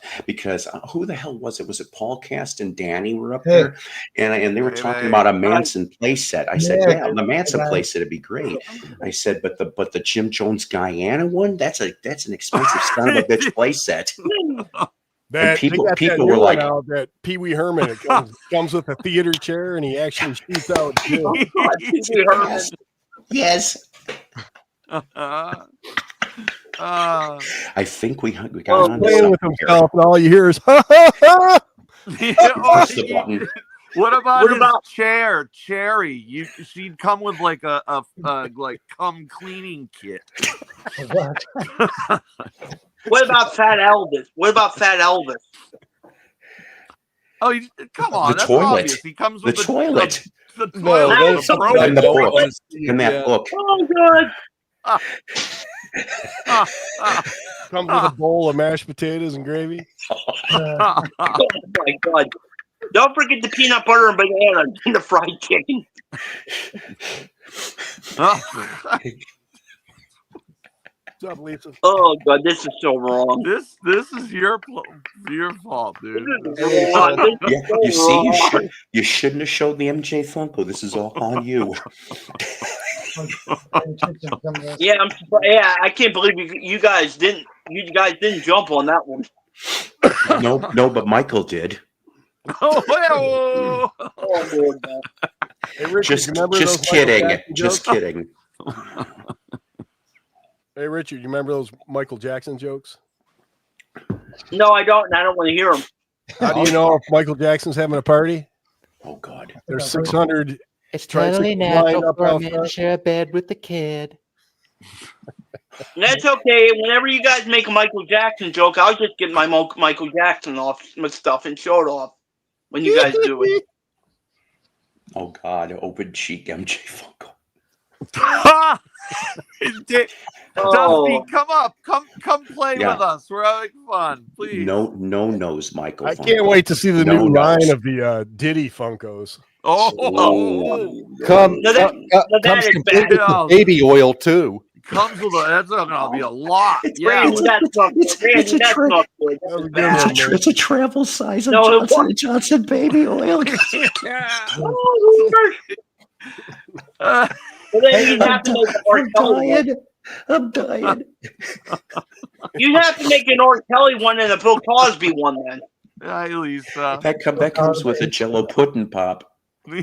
who the hell was it? Was it Paul Cast and Danny were up there, and they were talking about a Manson playset. I said, yeah, the Manson playset would be great. I said, but the Jim Jones Guyana one, that's an expensive son of a bitch playset. That people were like, that Pee Wee Herman. It comes with a theater chair, and he actually shoots out. Yes. I think we got on playing with himself, and all you hear is ha ha ha. Press the button. What about chair, Cherry? She'd come with like a cum cleaning kit. What about Fat Elvis? Oh, come on! The that's toilet. Obvious. He comes with the toilet. The toilet. And the book. And that book. Oh God! Comes with a bowl of mashed potatoes and gravy. Oh my God! Don't forget the peanut butter and banana and the fried chicken. What's up, Lisa? Oh God, this is so wrong. This is your fault, dude. You shouldn't have showed the MJ Funko. This is all on you. Yeah, I'm surprised. Yeah, I can't believe you guys didn't jump on that one. No, but Michael did. Oh, well. Oh Lord, hey, Richard, just kidding. Just kidding. Hey, Richard, you remember those Michael Jackson jokes? No, I don't, and I don't want to hear them. How do you know if Michael Jackson's having a party? Oh God, there's 600. It's totally natural for a man to share a bed with the kid. That's okay. Whenever you guys make a Michael Jackson joke, I'll just get my Michael Jackson stuff and show it off when you guys do it. Oh God, open cheek MJ Funko. Dusty, come come play Yeah. with us. We're having fun. Please. No nose, Michael. I Funko. can't wait to see the No new nose. line of the Diddy Funkos. Oh, Come, No, that- that comes is complete with bad. baby oil too. comes with a. That's gonna be a lot. It's Yeah. Randy, that's not good. it's Randy, a that's trick. not good. That was a That's good bad. one, man. It's a travel size of No, it Johnson wasn't. & Johnson baby oil. Yeah. Oh, Uh, well, then you'd have to make an R. I'm Kelly one. dying. I'm dying. You'd have to make an R. Kelly one and a Bill Cosby one then. Hi, Lisa. That comes with a Jello pudding pop. Yeah,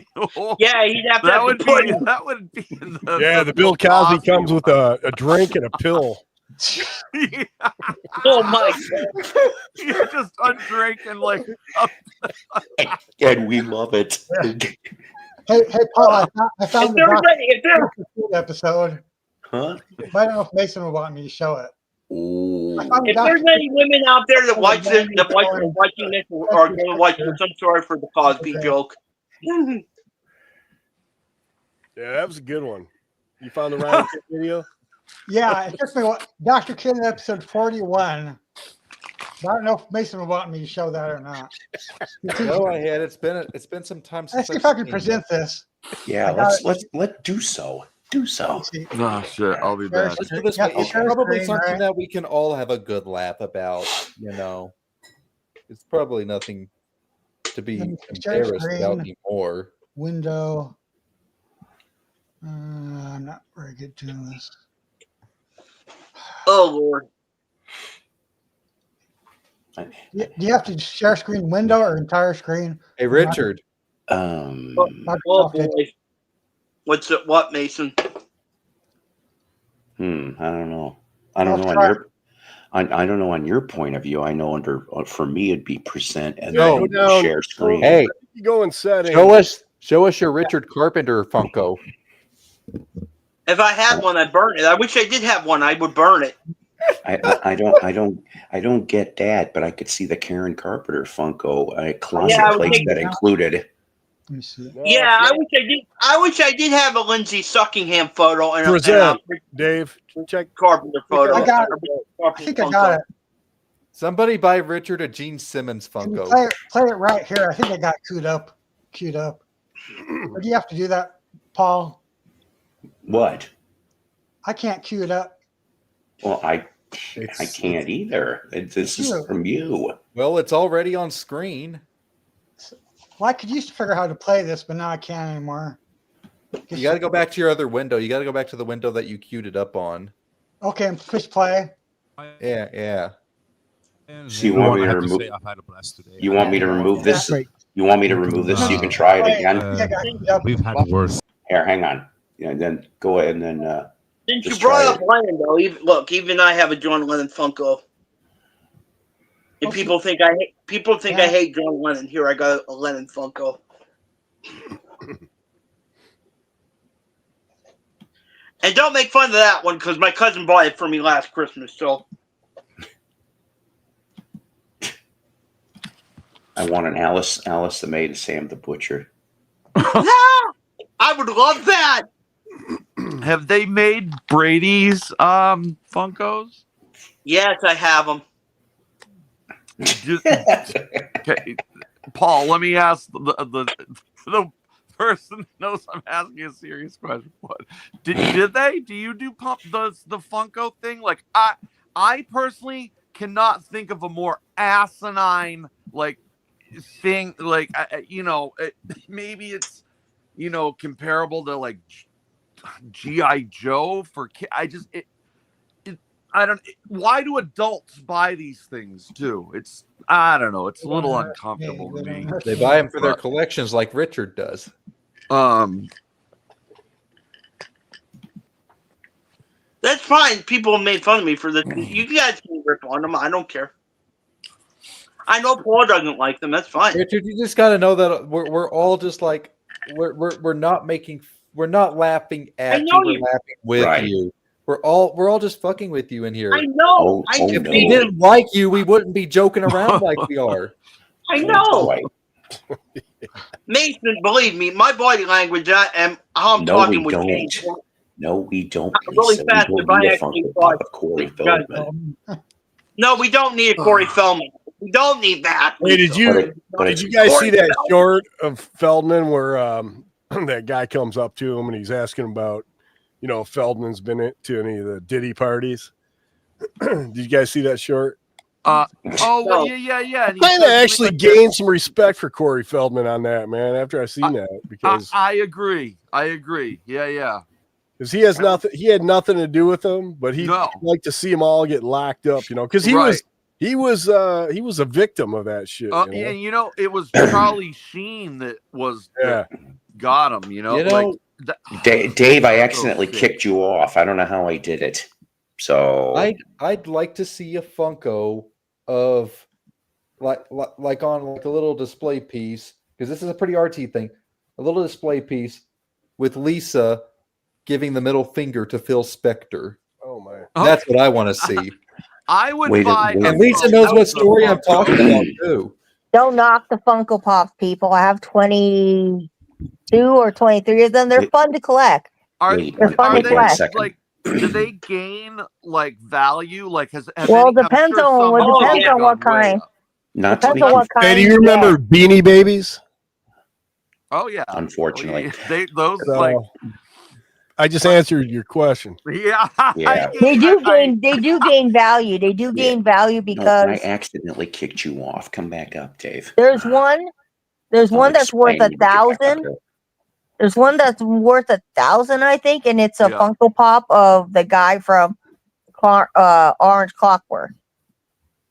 he'd have to That have would the be pudding. that would be the Yeah, the Bill Cosby comes with a drink and a pill. Oh my God. You're just undrinking like And we love it. Hey, Paul, I found If the there's episode. Huh? I don't know if Mason would want me to show it. Ooh. I found the if there's any women out there that watch this, that are watching this, or going to watch this, I'm sorry for the Cosby joke. Yeah, that was a good one. You found the Ryan Kid video? Yeah, it took me Dr. Kid episode 41. I don't know if Mason would want me to show that or not. Go ahead. It's been some time Let's since see if I've I can seen present this. Yeah, let's do so. Do so. Let's see. oh shit, I'll be back. Let's put it this Yeah, way, it's share probably screen, something right? that we can all have a good laugh about, It's probably nothing to be Share embarrassed about screen. anymore. Window. I'm not very good doing this. Oh Lord. Do you have to share screen window or entire screen? Hey, Richard. Oh boy. What's it? What, Mason? I don't know. I don't know I'll on try. your I don't know on your point of view. I know for me it'd be present and No. then share screen. Hey, You go in settings. show us your Richard Carpenter Funko. If I had one, I'd burn it. I wish I did have one. I would burn it. I don't get that, but I could see the Karen Carpenter Funko closet Yeah, I would plates take that it out. included. Let me see. No, Yeah, I wish I did. I wish I did have a Lindsay Suckingham photo and Present. a Dave, check. Carpenter photo. I got it. I Carpenter think I Funko. got it. Somebody buy Richard a Gene Simmons Can you Funko. play it right here. I think I got queued up. Or do you have to do that, Paul? What? I can't queue it up. Well, I can't either. This is from you. Well, it's already on screen. Well, I could used to figure out how to play this, but now I can't anymore. You got to go back to your other window. You got to go back to the window that you queued it up on. Okay, and push play. Yeah. So you want me to remove? You want me to remove this? You want me to remove this so you can try it again? Yeah, I got queued up. We've had worse. Here, hang on. Yeah, then go ahead and then. Since you Just brought try up Lennon, though, even I have a John Lennon Funko. And Okay. people think I hate John Lennon. Here, I got a Lennon Funko. And don't make fun of that one because my cousin bought it for me last Christmas. So I want an Alice the Maid and Sam the Butcher. I would love that. Have they made Brady's Funkos? Yes, I have them. Okay, Paul, let me ask the person who knows I'm asking a serious question. What did they? Do you do the Funko thing? Like I personally cannot think of a more asinine thing. Like maybe it's comparable to like G.I. Joe for kids. I don't. Why do adults buy these things too? I don't know. It's a little uncomfortable to me. They buy them for their collections like Richard does. That's fine. People made fun of me for this. You guys can rip on them. I don't care. I know Paul doesn't like them. That's fine. Richard, you just got to know that we're all just like we're not laughing at you. We're laughing with Right. you. We're all just fucking with you in here. I know. If we didn't like you, we wouldn't be joking around like we are. I know. Right. Mason, believe me, my body language and how I'm No, talking we would don't. change. No, we don't. Really Lisa. fast, We if don't I need a actually Funko thought- Pop of Corey Guys, Feldman. No, we don't need a Corey Feldman. We don't need that. Hey, did you But did it's you guys Corey see that Feldman. short of Feldman where that guy comes up to him and he's asking about, if Feldman's been to any of the Diddy parties? Did you guys see that short? Well, No. yeah. And he Kind of said actually something gained some respect for Corey Feldman on that, man. After I seen that, because I agree. Yeah. he has nothing. He had nothing to do with them, but he'd No. like to see them all get locked up, because he Right. was a victim of that shit. And it was Charlie Sheen that Yeah. got him. Dave, I Oh, accidentally shit. kicked you off. I don't know how I did it. So I'd like to see a Funko of like on like a little display piece, because this is a pretty artsy thing. A little display piece with Lisa giving the middle finger to Phil Spector. Oh my. That's what I want to see. I would Wait a buy. minute. And Lisa knows what story I'm talking about too. Don't knock the Funko Pop, people. I have 22 or 23 of them. They're Wait. fun to collect. Are, Wait, They're fun are to they collect. second. do they gain value? Has Well, any, I'm depends sure on some what of them depends have on what gone way kind. up. not to Depends be on what kind. Hey, do you you remember get. Beanie Babies? Oh yeah, Unfortunately. those So, I just answered your question. yeah. Yeah. They do gain value. They do Yeah. gain value No, because I accidentally kicked you off. Come back up, Dave. there's one I'll that's worth explain when you get back up 1,000. there. There's one that's worth 1,000, I think, and it's a Yeah. Funko Pop of the guy from Orange Clockwork.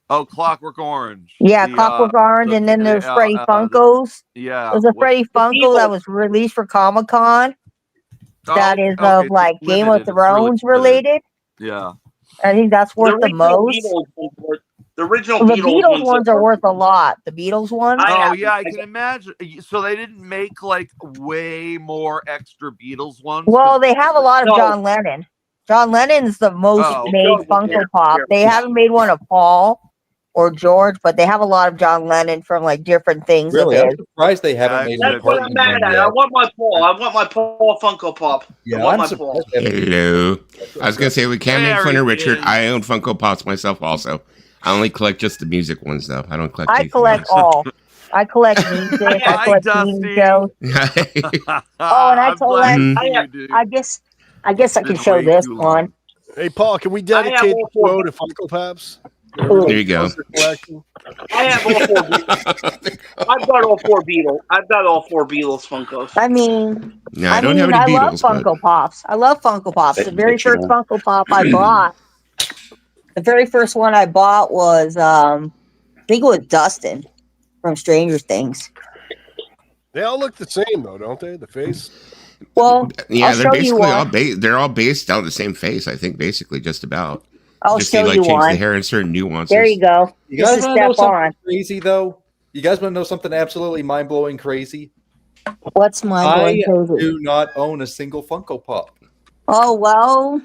Oh, Clockwork Orange. Yeah, The, Clockwork Orange, and then there's Freddy Funkos. Yeah. There's a Freddy Funko that Beatles. was released for Comic Con. That is okay, of it's like Game of limited. It's really Thrones limited. related. Yeah. I think that's worth the original most. Beatles ones were- the original The Beatles, Beatles ones are worth a lot. The Beatles ones. I Oh have- yeah, I can imagine. So they didn't make way more extra Beatles ones. Well, they have a lot of No. John Lennon. John Lennon's the most Oh, made okay. Funko Pop. Yeah. They haven't made one of Paul or George, but they have a lot of John Lennon from different things Really, of I'm his. surprised they haven't Yeah, made That's an what I'm apartment mad one at. I yet. want my Paul. I want my Paul Funko Pop. I Yeah, want I'm my surprised. Paul. they haven't- Hello. I was gonna say we can't make There fun of he Richard. is. I own Funko Pops myself also. I only collect just the music ones though. I don't collect. I anything collect all. I collect music. I Hi, collect Dusty. TV shows. else. Oh, and I I'm glad collect- Mm. to see I- you, dude. I guess I can Been show way this too one. long. Hey, Paul, can we I have dedicate the all show to Funko Pops? There you go. Collection? I have all four. I've got all four Beatles. I've got all four Beatles Funkos. I mean, No, I don't have any I Beatles. love Funko Pops. I love Funko Pops. But- The very but you first don't- Funko Pop I bought, the very first one I bought was, I think it was Dustin from Stranger Things. They all look the same though, don't they? The face. Well, Yeah, I'll they're show you basically one. all they're all based on the same face. I think basically just about. I'll just show they you change one. the hair and certain nuances. There you go. You This guys is want to know step something on. crazy though? You guys want to know something absolutely mind blowing crazy? What's my I going crazy? do not own a single Funko Pop, Oh well,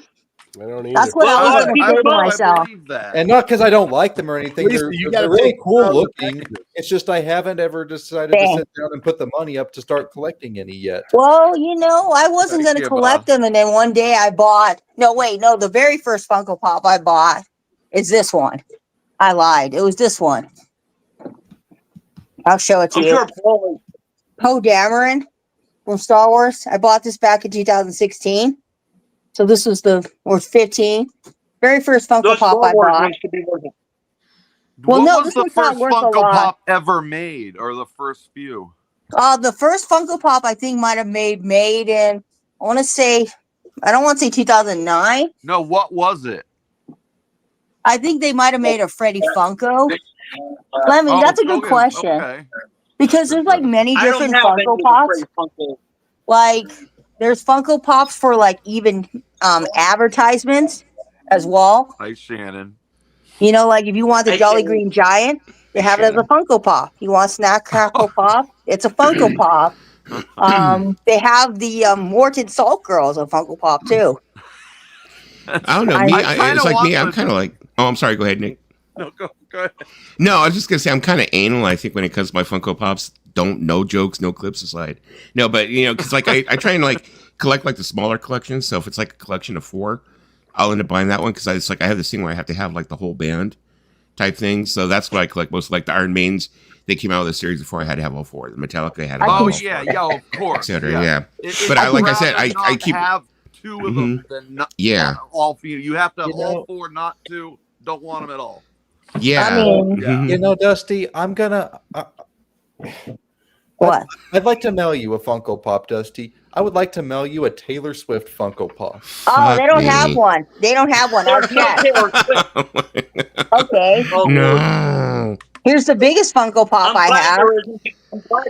I don't either. that's what Well, I was I going to say to believe myself. believe that. and not because I don't like them or anything. Lisa, They're, you they're gotta really take cool out the looking. packages. It's just I haven't ever decided to Dang. sit down and put the money up to start collecting any yet. Well, I wasn't Thank going to you, collect them, and then one day I bought. No, wait, no. The very first Funko Pop I bought is this one. I lied. It was this one. I'll show it to I'm you. sure Paul. Poe Dameron from Star Wars. I bought this back in 2016. So this was or 15. Very first Funko Those Pop I Star Wars bought. ones could be worth it. Well, what no, was this the one's not first worth a Funko lot. Pop ever made, or the first few? The first Funko Pop I think might have made in, I don't want to say 2009. No, what was it? I think they might have made a Freddy Funko. Lemmy, Oh, that's a good okay, question. Okay. Because there's many I don't different have any Funko of the Pops. Freddy Funko. Like there's Funko Pops for even advertisements as well. Hi, Shannon. If you want the Hey, Jolly Shannon. Green Giant, they have it as a Funko Pop. You want Snack Crackle Pop? It's a Funko Pop. They have the Morton Salt Girls a Funko Pop too. I don't know. I kinda It's like want me. I'm the- kind of like. Oh, I'm sorry. Go ahead, Nick. No, go ahead. No, I was just gonna say I'm kind of anal. I think when it comes to my Funko Pops, no jokes, no clips aside. No, but because I try and collect like the smaller collections. So if it's like a collection of 4, I'll end up buying that one because I have this thing where I have to have like the whole band type thing. So that's what I collect most. Like the Iron Maidens, they came out with a series before I had to have all 4. The Metallica had all 4. Of course. Yeah. But I'd like I said, rather I not keep have 2 of them than not, all for you. You have to have all 4, not 2. Don't want them at all. Yeah. I mean, You know, Dusty, I'm gonna. what? I'd like to mail you a Funko Pop, Dusty. I would like to mail you a Taylor Swift Funko Pop. Oh, they don't me. have one. They don't have one. I'll check. Okay. No. Here's the biggest Funko Pop I have.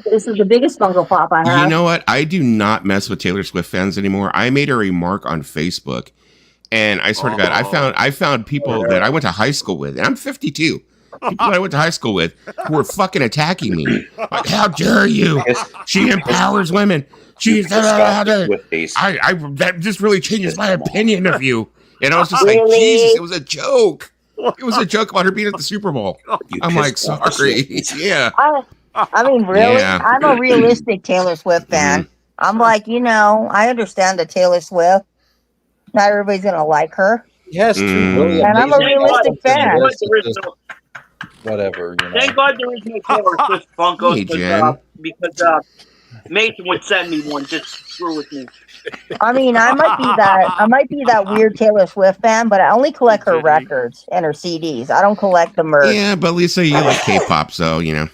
This is the biggest Funko Pop I have. You know what? I do not mess with Taylor Swift fans anymore. I made a remark on Facebook, and I swear to God, I found people that I went to high school with, and I'm 52. People that I went to high school with who were fucking attacking me. Like, how dare you? She empowers women. She's that just really changes my opinion of you. And I was just like, Jesus, it was a joke. It was a joke about her being at the Super Bowl. I'm like, sorry. Yeah. I mean, really? Yeah. I'm a realistic Taylor Swift fan. I'm like, I understand that Taylor Swift, not everybody's going to like her. Yes, really and I'm a realistic fan. Whatever. Thank God there is no Taylor Swift Funkos because Mason would send me one. Just screw with me. I mean, I might be that weird Taylor Swift fan, but I only collect her records and her CDs. I don't collect the merch. Yeah, but Lisa, you like K-pop, so Well, you know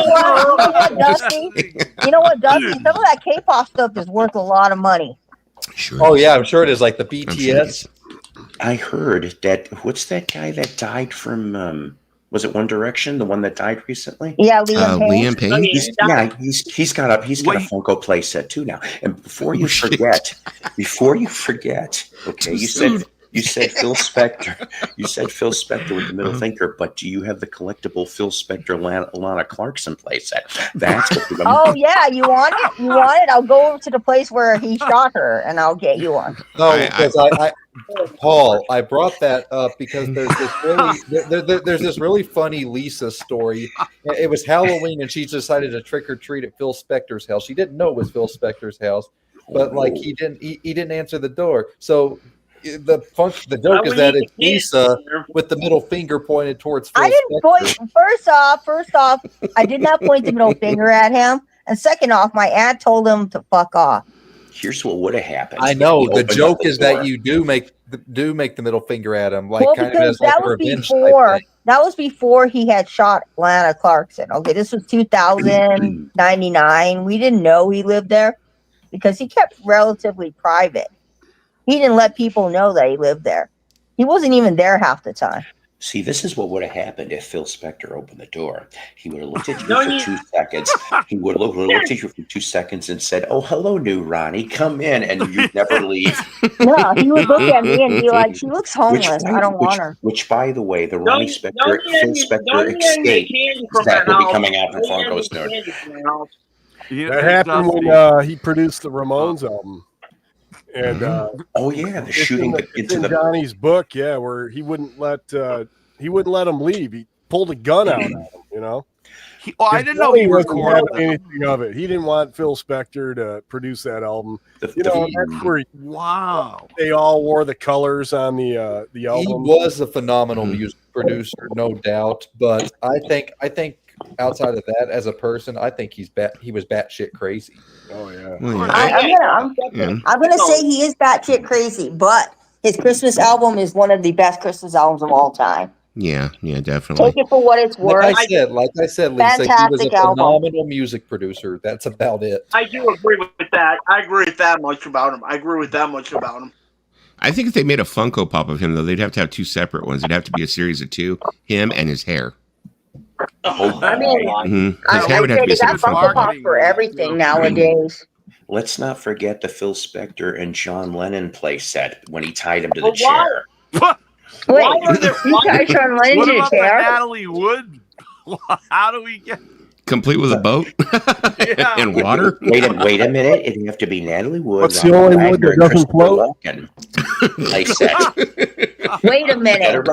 what, Dusty? You know what, Dusty? Some of that K-pop stuff is worth a lot of money. Sure. Oh yeah, I'm sure it is. Like the BTS. I heard that. What's that guy that died from? Was it One Direction? The one that died recently? Yeah, Liam Payne. He's got a Funko play set too now. And before you forget, okay, you said Phil Spector. You said Phil Spector with the middle finger, but do you have the collectible Phil Spector Lana Clarkson play set? That's what Oh yeah, you want it? You want it? I'll go over to the place where he shot her, and I'll get you one. No, because Paul, I brought that up because there's this really funny Lisa story. It was Halloween, and she decided to trick or treat at Phil Spector's house. She didn't know it was Phil Spector's house, but like he didn't answer the door. So the joke is that it's Lisa with the middle finger pointed towards Phil I didn't point. First off, I did not point the middle finger at him, and second off, my aunt told him to fuck off. Here's what would have happened. I know the joke is that you do make the middle finger at him, like kind of as like a revenge type thing. That was before he had shot Lana Clarkson. Okay, this was 2099. We didn't know he lived there because he kept relatively private. He didn't let people know that he lived there. He wasn't even there half the time. See, this is what would have happened if Phil Spector opened the door. He would have looked at you for 2 seconds. He would have looked at you for 2 seconds and said, "Oh, hello, new Ronnie. Come in," and you'd never leave. No, he would look at me and be like, "She looks homeless. I don't want her." Which, by the way, the Ronnie Spector, Phil Spector escape that will be coming out from Funko soon. That happened when he produced the Ramones album. And the shooting into Johnny's book, where he wouldn't let him leave. He pulled a gun out at him, I didn't know he recorded anything of it. He didn't want Phil Spector to produce that album. That's where they all wore the colors on the album. He was a phenomenal music producer, no doubt. But I think outside of that, as a person, I think he was batshit crazy. Oh yeah. I'm gonna say he is batshit crazy, but his Christmas album is one of the best Christmas albums of all time. Yeah, definitely. Take it for what it's worth. Like I said, Lisa, he was a phenomenal music producer. That's about it. I do agree with that. I agree with that much about him. I think if they made a Funko Pop of him, though, they'd have to have 2 separate ones. It'd have to be a series of 2, him and his hair. I mean, his hair would have to be a separate Funko Pop for everything nowadays. Let's not forget the Phil Spector and John Lennon play set when he tied him to the chair. Wait, you tied John Lennon to the chair? Natalie Wood? How do we get complete with a boat and water? Wait a minute. It'd have to be Natalie Wood. What's the only wood that doesn't float? Wait a minute.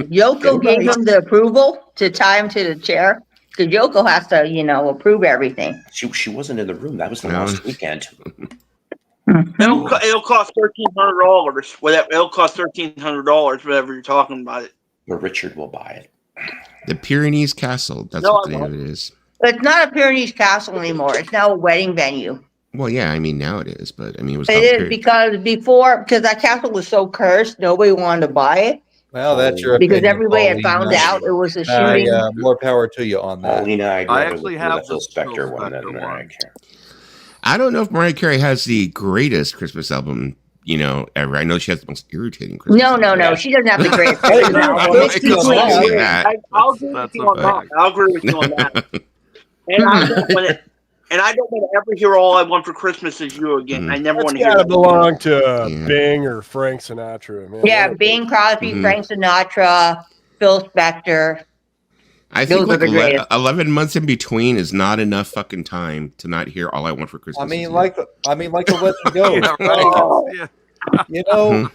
Yoko gave him the approval to tie him to the chair. Because Yoko has to, approve everything. She wasn't in the room. That was the No. last weekend. It'll cost $1,300. Whatever. It'll cost $1,300. Whatever you're talking about it. Where Richard will buy it. The Pyrenees Castle. That's No, what the I name of it is. It's not a Pyrenees Castle anymore. It's now a wedding venue. Well, yeah, I mean now it is, but I mean it was. It is because that castle was so cursed, nobody wanted to buy it Well, that's your because opinion, everybody had Paulina. found out it was a shooting. More power to you on that. Paulina, I'd I rather actually look have at the the Spectre Phil one than Spector Mariah one. Carey. I don't know if Mariah Carey has the greatest Christmas album, ever. I know she has the most irritating Christmas No. album. She doesn't have the greatest Christmas album. It's too Come on, sweet. say that. I'll agree with That's you a on that. fact. I'll agree with you on that. And I don't want to ever hear All I Want for Christmas Is You again. I never That's want to hear got to that. belong to Yeah. Bing or Frank Sinatra, man. Yeah, Bing Crosby, Mhm. Frank Sinatra, Phil Spector. I think Those are like the greatest. 11 months in between is not enough fucking time to not hear All I Want for Christmas. I mean, Is You. like the legend goes. Yeah, right. Yeah. You know,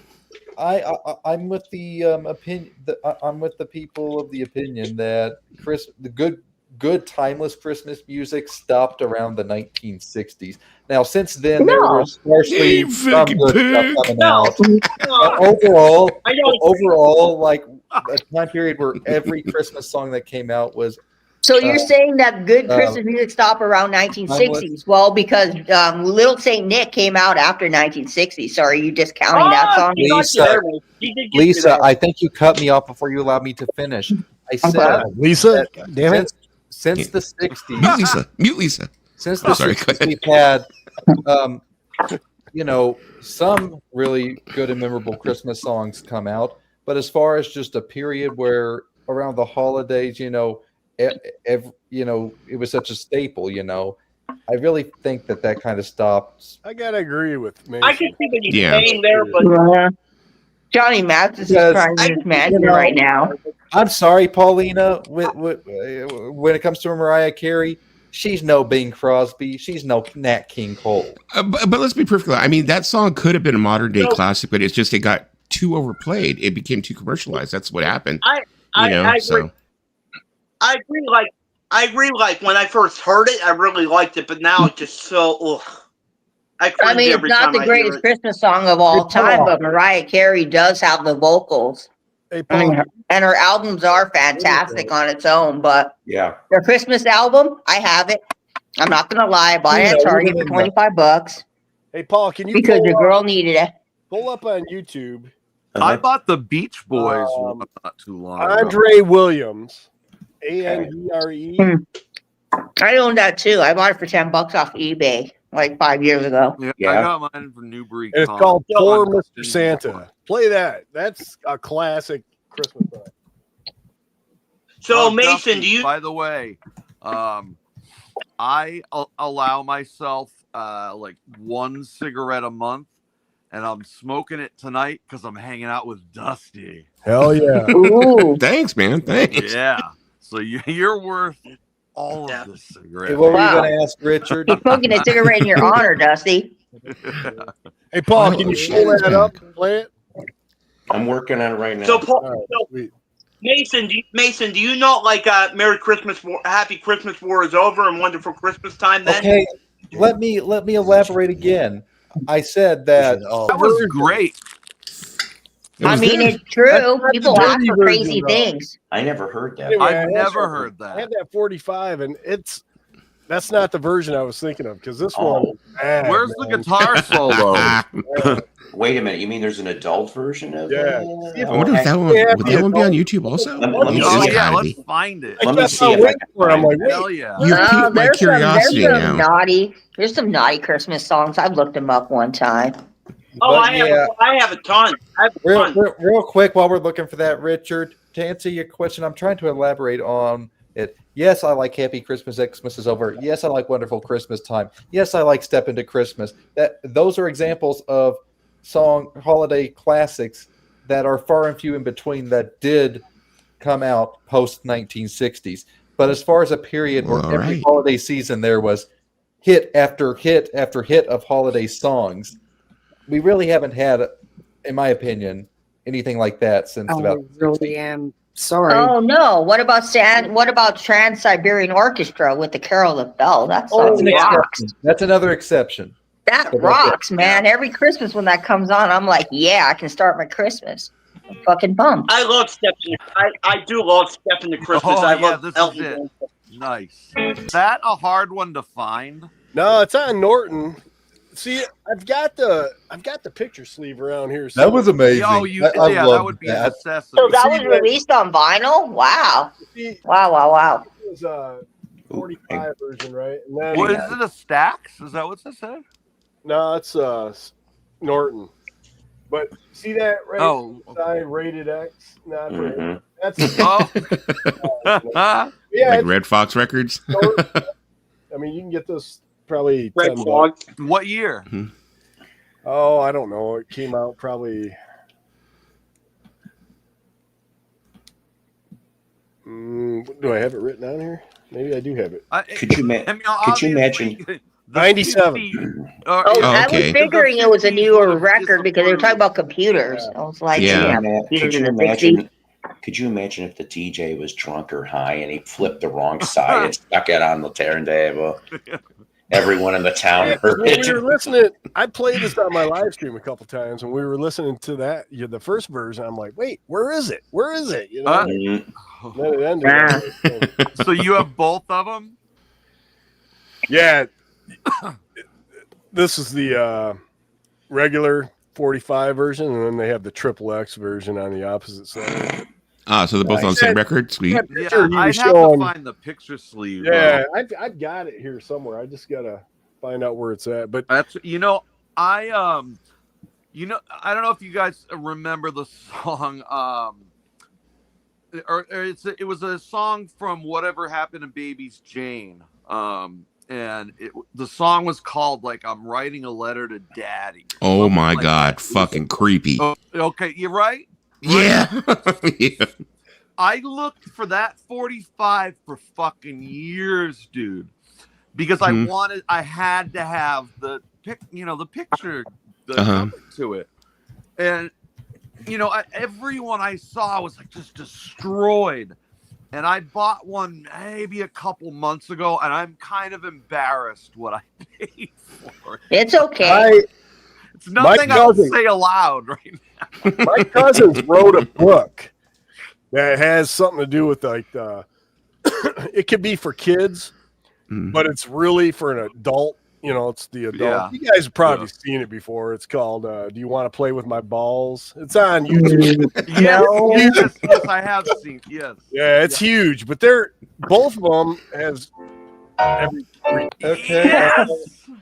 Mhm. I'm with the opinion. I'm with the people of the opinion that the good timeless Christmas music stopped around the 1960s. Now, since then, there No. was scarcely You some fucking good stuff pig. coming No. out. No, Overall, I don't. like a time period where every Christmas song that came out was So you're saying that good uh, Christmas music stopped around 1960s? Well, because Little Saint Nick came out after 1960. So are you discounting that song? He got you Lisa. there, man. He did get you Lisa. there. I think you cut me off before you allowed me to finish. I said Okay. Lisa, damn it. since the 60s, Mute Lisa. Mute Lisa. since Oh, the sorry, go 60s, ahead. we've had some really good and memorable Christmas songs come out. But as far as just a period where around the holidays, it was such a staple. I really think that kind of stopped. I gotta agree with Mason. I can see what he's Yeah. saying there, but Yeah. Johnny Mathis is Because trying I to can see mansion what right now. I'm sorry, Paulina. When it comes to Mariah Carey, she's no Bing Crosby. She's no Nat King Cole. But let's be perfectly honest. I mean, that song could have been a modern day No. classic, but it's just it got too overplayed. It became too commercialized. That's what happened. I agree. So I agree. Like when I first heard it, I really liked it, but now it's just so. Ugh. I I mean, it's every not time the I hear greatest it. Christmas song of all Hey, come time, on. but Mariah Carey does have the vocals. Hey, I mean, Paul, and her albums are fantastic on its own, but Yeah. her Christmas album, I have it. I'm not gonna lie, I bought it at Yeah, Target even for in the- $25 hey, Paul, can you because the pull girl needed it. up on YouTube I bought the Beach Boys Um, one not too long ago. Andre Williams, Andre? I own that too. I bought it for $10 off eBay like 5 years ago. Yeah, Yeah. I got mine from Newbury. And it's Con. called Yo, Poor I'm- Mr. Santa. Play that. That's a classic Christmas song. So Oh, Mason, Dusty, do you? By the way, I allow myself like one cigarette a month, and I'm smoking it tonight because I'm hanging out with Dusty. Hell yeah. Ooh. thanks, man. Thanks. Yeah, so you're worth all Yeah. of this Hey, cigarette. what were Wow. you going to ask, Richard? He's smoking a cigarette in your honor, Dusty. Hey, Paul, Oh, can you shit. pull that up and play it? I'm working on it right now. So Paul, All right, so sweet. Mason, do you not like Merry Christmas, Happy Christmas War is over and Wonderful Christmas Time? Then Okay, let me elaborate again. I said that That was great. It I was mean, good. it's true. That's People the ask dirty for version, crazy though. things. I never heard that. Anyway, I've I never also- heard I had that. that 45, and that's not the version I was thinking of because this Oh. one. is bad, Where's the man. guitar solo? Wait a minute. You mean there's an adult version of Yeah. it? I wonder if that one Yeah, would that one be on YouTube also? Let me Oh, see it's Oh if- yeah, gotta let's be. find it. I Let me kept see on if I waiting can for it. I'm find like, it. Hell wait. yeah. You piqued my curiosity there's now. There's some naughty Christmas songs. I've looked them up one time. oh, but I have a ton. I have a ton. real quick while we're looking for that, Richard, to answer your question, I'm trying to elaborate on it. Yes, I like Happy Christmas, Xmas is over. Yes, I like Wonderful Christmas Time. Yes, I like Step Into Christmas. Those are examples of holiday classics that are far and few in between that did come out post 1960s. But as far as a period where All every right. holiday season there was hit after hit after hit of holiday songs, we really haven't had, in my opinion, anything like that since I about really am Sorry. Oh no! What about Trans-Siberian Orchestra with the Carol of Bells? That Oh, song that's an rocks. exception. That's another exception. That But rocks, man. Every Christmas when that comes on, I'm like, yeah, I can start my Christmas. I'm fucking pumped. I love Step in the I do love Step in the Christmas. Oh, I yeah, love this is Elton it. John. Nice. Is that a hard one to find? No, it's on Norton. See, I've got the picture sleeve around here. That was amazing. Oh, I that loved would be that. a necessity. So that was See, released on vinyl? Wow. See, Wow. it was a 45 version, right? And then, What is it? A Stax? Is that what it said? no, it's Norton. But see that right? Oh, Side rated X, not rated. Mhm. That's Oh. yeah. Like it's Red Fox Records. Norton. I mean, you can get this probably Red $10. Flag. What year? Oh, I don't know. It came out probably. Do I have it written down here? Maybe I do have it. Could you imagine? 97. Oh, Oh, I okay. was figuring it was a newer record because they were talking about computers. I was like, Yeah. computers Could you in the 60s. imagine? Could you imagine if the DJ was drunk or high and he flipped the wrong side and stuck it on the turntable? Everyone in the town heard When it. we were listening, I played this on my live stream a couple times, and we were listening to that, the first version. I'm like, wait, where is it? Where is it? You know, Mhm. then it ended. So you have both of them? Yeah, this is the regular 45 version, and then they have the triple X version on the opposite side. Ah, so they're both on the same record. Sweet. That Yeah, picture he I'd was have to showing. find the picture sleeve. Yeah, I've got it here somewhere. I just gotta find out where it's at. But That's I don't know if you guys remember the song it was a song from Whatever Happened to Baby's Jane. And the song was called like I'm Writing a Letter to Daddy. Oh my like God, that. fucking creepy. Oh, okay, you're right. Yeah. Yeah. I looked for that 45 for fucking years, dude, because I had to have the picture cover to it, and everyone I saw was like just destroyed, and I bought one maybe a couple months ago, and I'm kind of embarrassed what I paid for it. It's okay. It's nothing I'll say aloud right now. My cousins wrote a book that has something to do with like it could be for kids, but it's really for an adult. It's the adult. Yeah. You guys have probably seen it before. It's called "Do You Want to Play with My Balls?" It's on YouTube. Yes, I have seen. Yes. Yeah, it's huge, but both of them has every. Okay. Yes.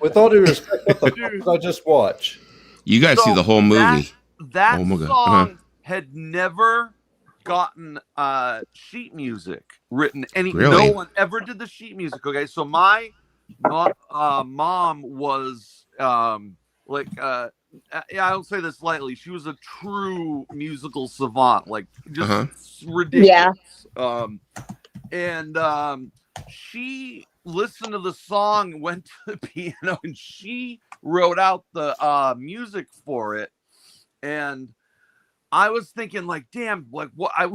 With all due respect, what the fuck did I just watch? You guys see the whole movie. That Oh my God. song had never gotten sheet music written. Really? No one ever did the sheet music. Okay, so my mom was I don't say this lightly. She was a true musical savant, like just ridiculous. Yeah. And she listened to the song and went to the piano, and she wrote out the music for it. And I was thinking, like, damn, like, what? I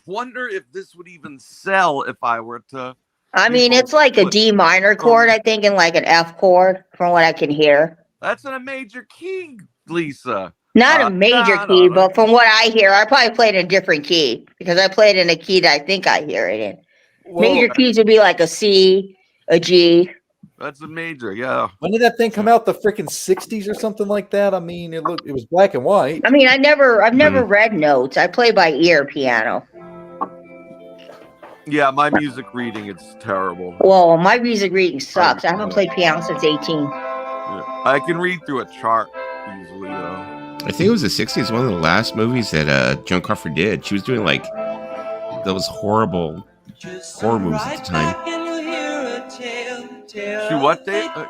wonder if this would even sell if I were to. I mean, it's like a D minor chord, I think, and like an F chord, from what I can hear. That's in a major key, Lisa. Not a major key, but from what I hear, I probably played in a different key because I played in a key that I think I hear it in. Major keys would be like a C, a G. That's a major, yeah. When did that thing come out? The freaking 60s or something like that? I mean, it was black and white. I mean, I've never read notes. I play by ear piano. Yeah, my music reading is terrible. Well, my music reading sucks. I haven't played piano since 18. Yeah. I can read through a chart easily, though. I think it was the 60s, one of the last movies that Joan Crawford did. She was doing like those horrible horror movies at the time. She what, Dave? Oh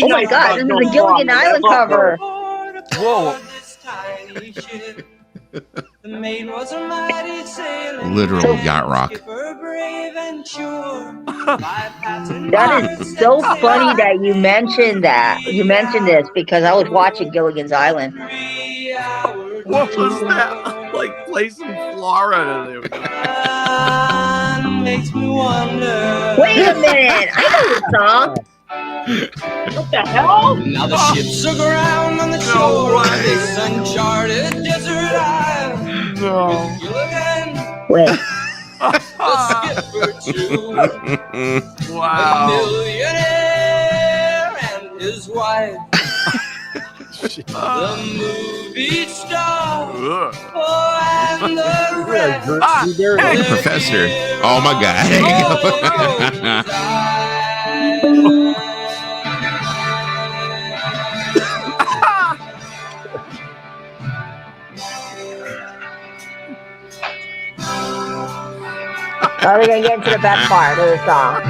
my God, this is the Gilligan Island cover. Whoa. Literal yacht rock. That is so funny that you mentioned that. You mentioned this because I was watching Gilligan's Island. What was that? Like play some Florida. Makes me wonder. Wait a minute. I know this song. What the hell? Now the ships are around on the shore of this uncharted desert island. No. Wait. The skipper too. A Wow. millionaire and his wife. The movie star. Ugh. Oh, and the rest. Hey. Professor. Oh my God. Now we're gonna get into the best part of the song.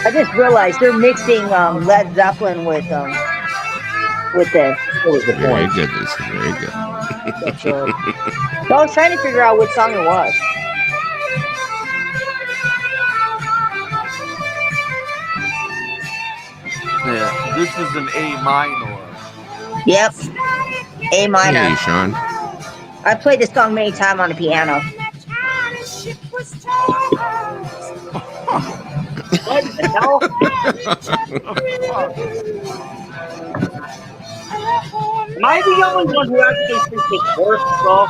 I just realized they're mixing Led Zeppelin with this. That was the Very point. good, Lisa. Very good. So I was trying to figure out which song it was. Yeah, this is an A minor. Yep. A minor. Hey, Sean. I played this song many times on the piano. What the hell? Am I the only one who actually thinks it's worse, bro?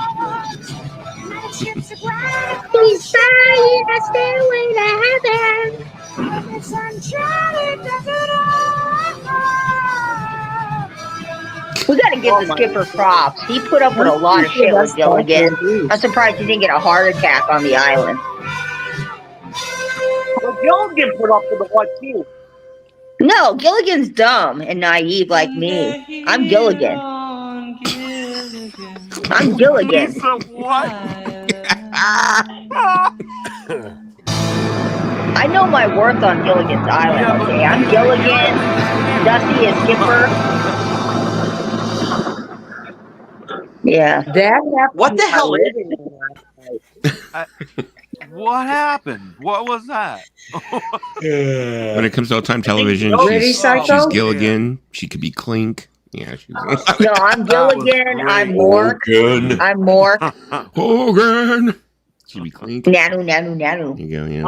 He's trying to stairway to heaven. We gotta give the skipper props. He put up with a lot of shit with Gilligan. I'm surprised he didn't get a heart attack on the island. Well, Gilligan put up with what too. No, Gilligan's dumb and naive like me. I'm Gilligan. I'm Gilligan. Lisa, what? I know my worth on Gilligan's Island, okay? I'm Gilligan. Dusty is skipper. Yeah. What the hell is it? What happened? What was that? When it comes to old-time television, she's Gilligan. She could be Clink. Yeah, she's. No, I'm Gilligan. I'm Mork. I'm Mork. Hogan. She'd be Clink. Nanu, nanu, nanu. There you go, yeah.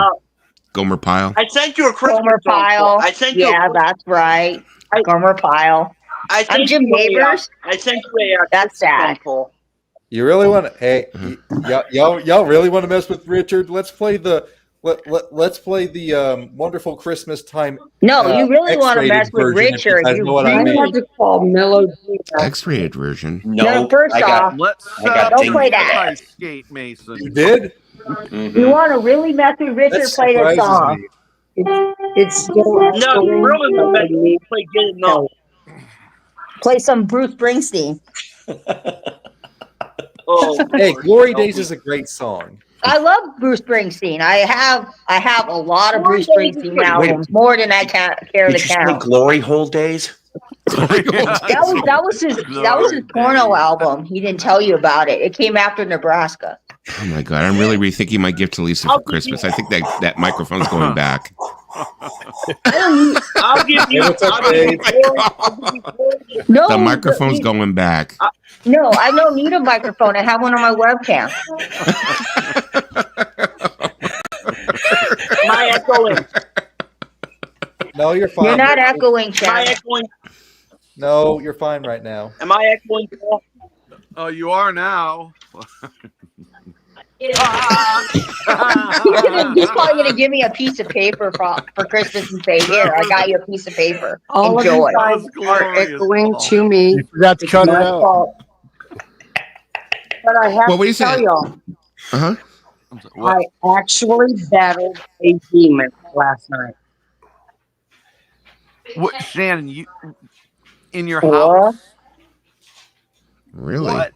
Gomer Pyle. I sent you a Christmas Gomer Pyle. I sent you. Yeah, that's right. Gomer Pyle. I'm Jim Neighbors. I sent you a. That's sad. You really want to? Hey, y'all really want to mess with Richard? Let's play the wonderful Christmas time. No, you really want to X-rated mess with version, if Richard. you guys You know what I really mean. to call melody. X-rated version. No, first off, Let's don't play that. Ice skate, Mason. You did? You want to really mess with Richard? That Play this surprises song. me. It's still No, really, we play Get It No. Play some Bruce Springsteen. Oh, Hey, Glory Days is a great song. I love Bruce Springsteen. I have a lot of Bruce Springsteen albums, more than I care to count. Glory Hole Days? That was his porno album. He didn't tell you about it. It came after Nebraska. Oh my God, I'm really rethinking my gift to Lisa for Christmas. I think that microphone's going back. I'll give you. No, The microphone's going back. No, I don't need a microphone. I have one on my webcam. Am I echoing? No, you're fine. You're not echoing, Am I Chad. echoing? No, you're fine right now. Am I echoing? Oh, you are now. He's probably gonna give me a piece of paper for Christmas and say, "Here, I got you a piece of paper. All of Enjoy." you guys are echoing to me. You forgot to cut it My out. fault. But I have Well, what do you to tell say? y'all, Uh-huh. What? I actually battled a demon last night. What, Shannon? You in your What? house? Really? What?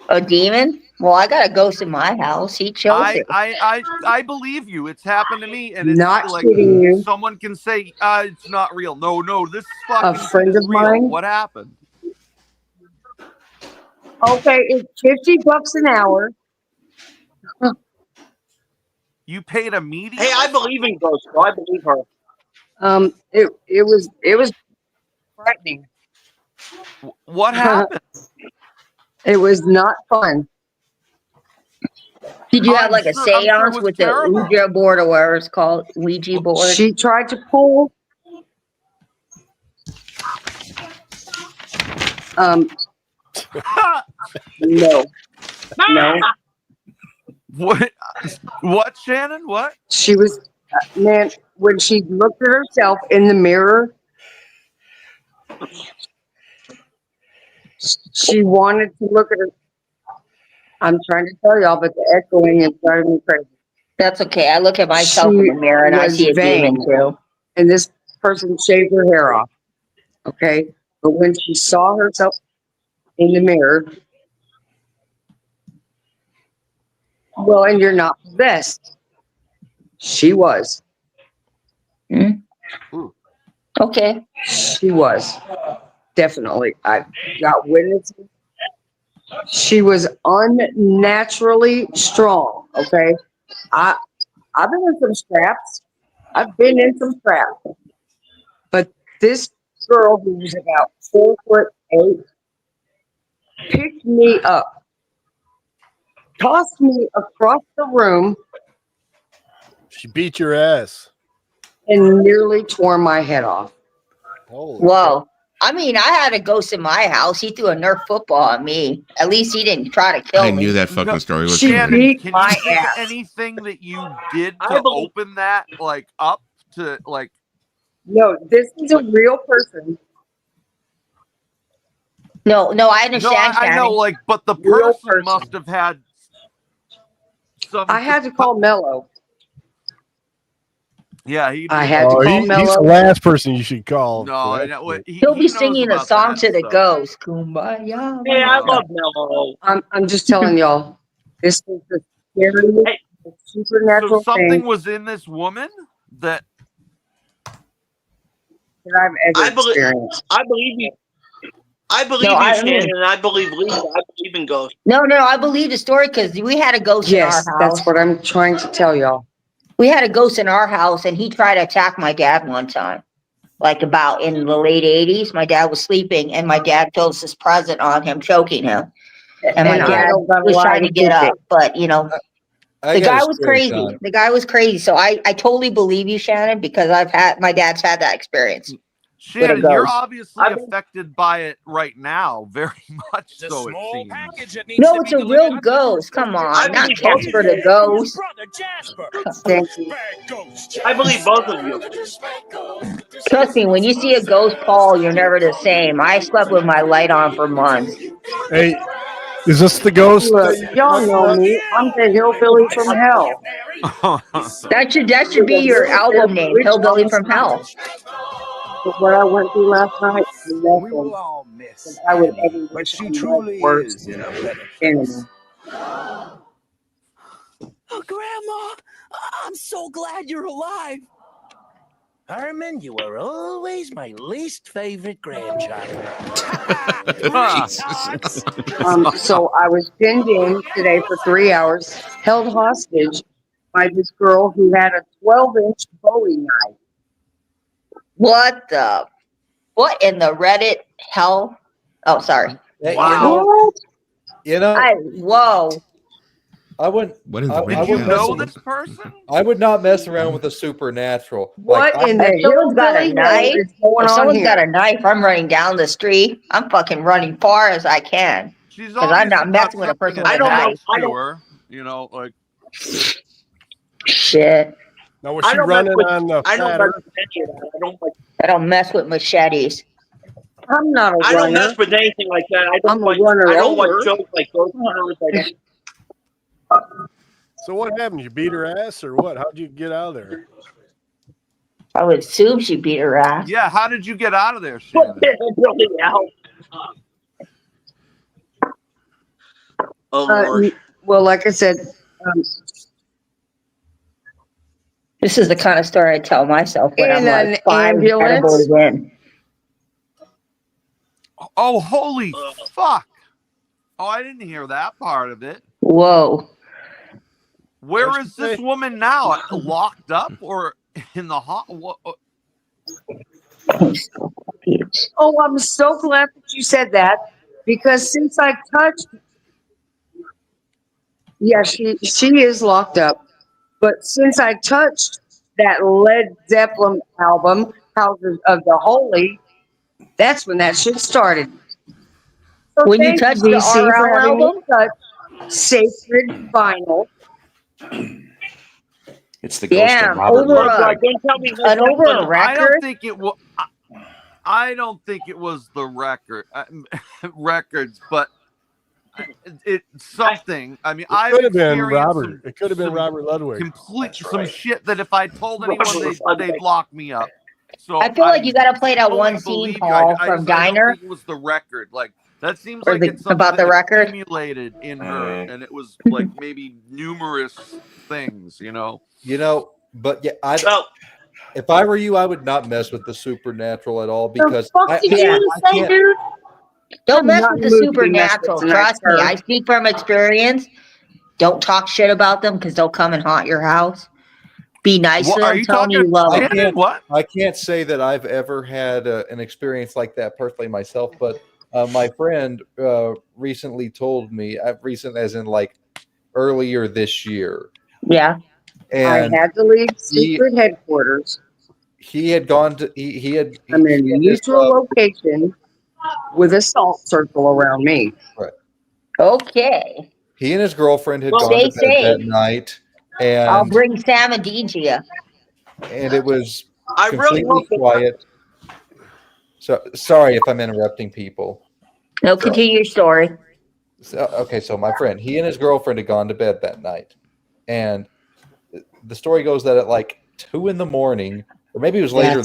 A demon? Well, I got a ghost in my house. He chose it. I believe you. It's happened to me, and it's Not like kidding you. someone can say it's not real. No, this fucking friend shit is of real. mine- What happened? Okay, it's $50 an hour. You paid a medium? Hey, I believe in ghosts, so I believe her. It was frightening. What happened? It was not fun. Did you have like a I'm sure it seance was with terrible. the Ouija board or whatever it's called? Ouija board? She tried to pull. No. What, Shannon? What? She was, man, when she looked at herself in the mirror, she wanted to look at her. I'm trying to tell y'all, but the echoing is driving me crazy. That's okay. I look at myself in the mirror and I see a demon too. And this person shaved her hair off. Okay. But when she saw herself in the mirror, well, and you're not possessed. She was. Okay. She was. Definitely. I got witnesses. She was unnaturally strong. Okay. I've been in some scraps. But this girl who was about 4'8" picked me up, tossed me across the room, She beat your ass. and nearly tore my head off. Holy Whoa. I mean, I had a ghost in my house. He threw a Nerf football at me. At least he didn't try to kill me. I knew that fucking story was She coming. beat Can my you think of ass. anything that you did to open that like up to like? No, this is a real person. No, I No, understand. I know, Shannon. like, but the Real person must have had some. I had to call Mello. Yeah, he. I had to Oh, call he's Mello. the last person you should call. No, for I that know, shit. He'll be knows singing a about song that to the stuff. ghost. Kumbaya. Hey, I love Mello. I'm just telling y'all, this is the scariest So supernatural something thing was in this woman that. that I've ever experienced. I believe you. I believe No, you, I Shannon, mean- and I believe Lisa. I believe in ghosts. No, I believe the story because we had a ghost Yes, in our house. that's what I'm trying to tell y'all. We had a ghost in our house, and he tried to attack my dad one time. Like about in the late 80s, my dad was sleeping, and my dad chose his present on him, choking him. And my And I dad don't got a was lie trying to to get kick up, but you know, I the got a guy was story, crazy. Sean. The guy was crazy. So I totally believe you, Shannon, because my dad's had that experience. Shannon, With a you're ghost. obviously affected by it right now, very much so. It seems. No, it's a real ghost. Come on, not Casper the ghost. Thank you. I believe both of you. Trust me, when you see a ghost, Paul, you're never the same. I slept with my light on for months. Hey, is this the ghost? Look, y'all know me. I'm the hillbilly from hell. That should be your album name, Hillbilly from Hell. But what I went through last night, nothing. I would ever But wish she on my truly worst is in a better enemy. Oh, Grandma, I'm so glad you're alive. Herman, you were always my least favorite grandchild. Jesus. So I was pinned in today for 3 hours, held hostage by this girl who had a 12-inch Bowie knife. What in the Reddit hell? Oh, sorry. Wow. You know, whoa. I wouldn't. What in the I Reddit wouldn't hell? mess Know with- this person? I would not mess around with the supernatural. What in the If someone's got a hillbilly knife, hell is going if on someone's got here? a knife, I'm running down the street. I'm fucking running far as I can. She's Because I'm not obviously got messing with a person something with a knife. attached to her. You know, like. Shit. Now was she running on the flat earth? I don't mess with machetes. I'm not a I don't runner. mess with anything like that. I don't I'm a like. runner I don't over. like jokes like ghost hunters. I don't. So what happened? You beat her ass or what? How'd you get out of there? I would assume she beat her ass. Yeah, how did you get out of there, Shannon? Really out. Oh Lord. Well, like I said, This is the kind of story I tell myself when I'm in like an 5 ambulance. edibles in. Oh, holy fuck. Oh, I didn't hear that part of it. Whoa. Where is this woman now? Locked up or in the hot? Oh, I'm so glad that you said that because since I touched, yeah, she is locked up. But since I touched that Led Zeppelin album, Houses of the Holy, that's when that shit started. So When you thank touched the DC, for RL having me album? touch sacred vinyl. It's the ghost Damn, of Robert over Ludwig. a I don't record? think it was. I don't think it was the record records, but it's something. I mean, I've Could have been experienced Robert. It could have been Robert Ludwig. complete some shit that if I told anyone, they'd lock me up. So I feel like you got to play that one scene, Paul, from I don't Diner. think it was the record. Like that seems Or like the- it's something about the that record? accumulated in her, and it was like maybe numerous things. You know, but yeah, if I were you, I would not mess with the supernatural at all because I can't. dude? Don't mess not with the in the mood to be messed with supernatural. tonight, Trust me, sir. I speak from experience. Don't talk shit about them because they'll come and haunt your house. Be nice to them. Tell them you love them. I can't say that I've ever had an experience like that personally myself, but my friend recently told me, recent as in like earlier this year. Yeah. And I had to leave secret headquarters. He had gone to he had. I'm in a neutral location with a salt circle around me. Right. Okay. He and his girlfriend had Well, gone to stay bed that safe. night, I'll and bring Sam and Dean to you. it was I really completely hope that- quiet. So sorry if I'm interrupting people. No, continue your story. So my friend, he and his girlfriend had gone to bed that night, and the story goes that at like 2 a.m, or maybe it was later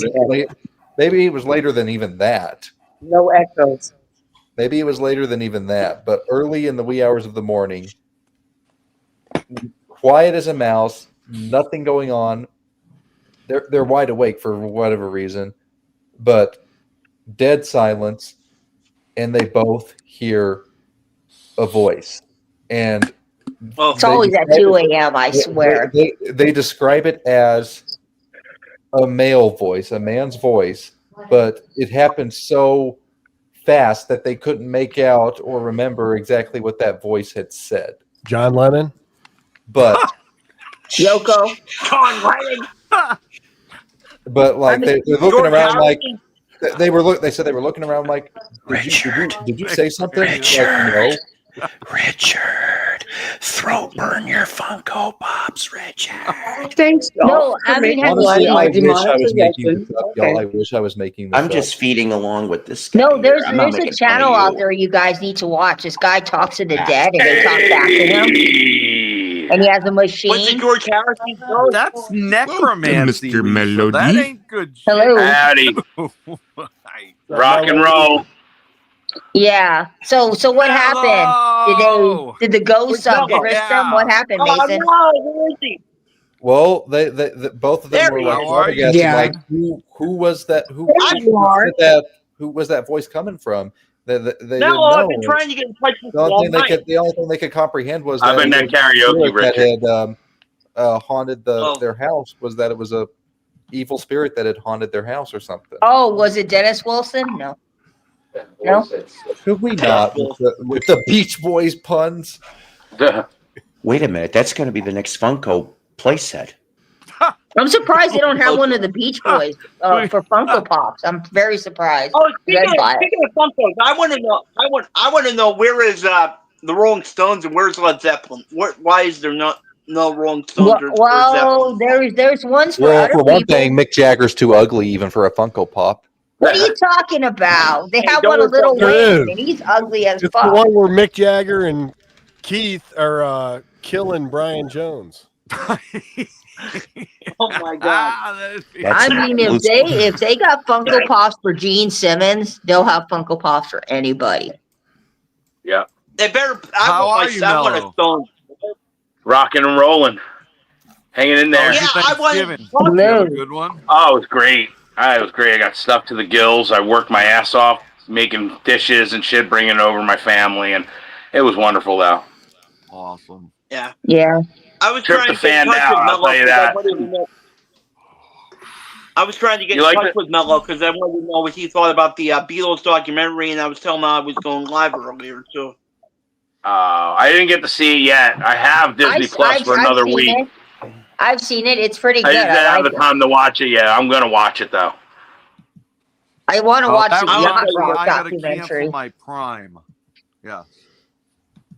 maybe it was later than even that. No echoes. Maybe it was later than even that, but early in the wee hours of the morning, quiet as a mouse, nothing going on. They're wide awake for whatever reason, but dead silence, and they both hear a voice. And It's always at 2 a.m., I swear. They describe it as a male voice, a man's voice, but it happened so fast that they couldn't make out or remember exactly what that voice had said. John Lennon? But Yoko. John Lennon. But like they're looking George around like Harrison. they said they were looking around like did you say something? Like, no. Richard, throat burn your Funko Pops, Richard. Thanks, No, I mean, Honestly, I wish I was making possession. this up, y'all. I wish I was making this I'm up. just feeding along with this guy. No, there's here. I'm not a making fun of channel out you. there you guys need to watch. This guy talks to the dead and they talk back to him. And he has a machine. What's the George Harrison? That's necromancy. Mr. Lisa. Melody. That ain't good shit. Hello. Howdy. Rock and roll. Yeah. So what happened? Did the ghosts No. frisk them? What happened, Oh Mason? no, where is he? Well, they both of them There were he like is. flabbergasted, Yeah. like who was that? Who was that voice coming from? They didn't No, I've know. been trying to get in touch with The you all only night. thing they could comprehend was I've that been it at was a karaoke, spirit Richard. that had haunted Oh. their house. Was that it was a evil spirit that had haunted their house or something? Oh, was it Dennis Wilson? No. No. Could we not with the Beach Boys puns? Wait a minute. That's going to be the next Funko playset. I'm surprised they don't have one of the Beach Boys for Funko Pops. I'm very surprised. Oh, speaking Red Fire. of Funkos, I want to know. I want to know where is the Rolling Stones and where's Led Zeppelin? Why is there no Rolling Stones or Well, Zeppelin? there's ones for Well, other for one people. thing, Mick Jagger's too ugly even for a Funko Pop. What are you talking about? They have don't one of Little There Wayne, is. and he's ugly as It's the fuck. one where Mick Jagger and Keith are killing Brian Jones. Oh my god! I mean, if they got Funko Pops for Gene Simmons, they'll have Funko Pops for anybody. Yeah. They better. How are you, I want a Mello? Stone. Rocking and rolling. Hanging in there. Yeah, I want. Did you have a good one? Oh, it was great. It was great. I got stuffed to the gills. I worked my ass off making dishes and shit, bringing it over my family, and it was wonderful, though. Awesome. Yeah. Yeah. I was trying to get in touch with I'll tell you that. I was trying to get in touch with Mello because I wanted to know what he thought about the Beatles documentary, and I was telling him I was going live earlier. So I didn't get to see it yet. I have Disney Plus for another week. I've seen it. It's pretty good. I just didn't have the time to watch it yet. I'm going to watch it, though. I want to watch the Yacht Rock I gotta documentary. cancel my Prime. Yeah.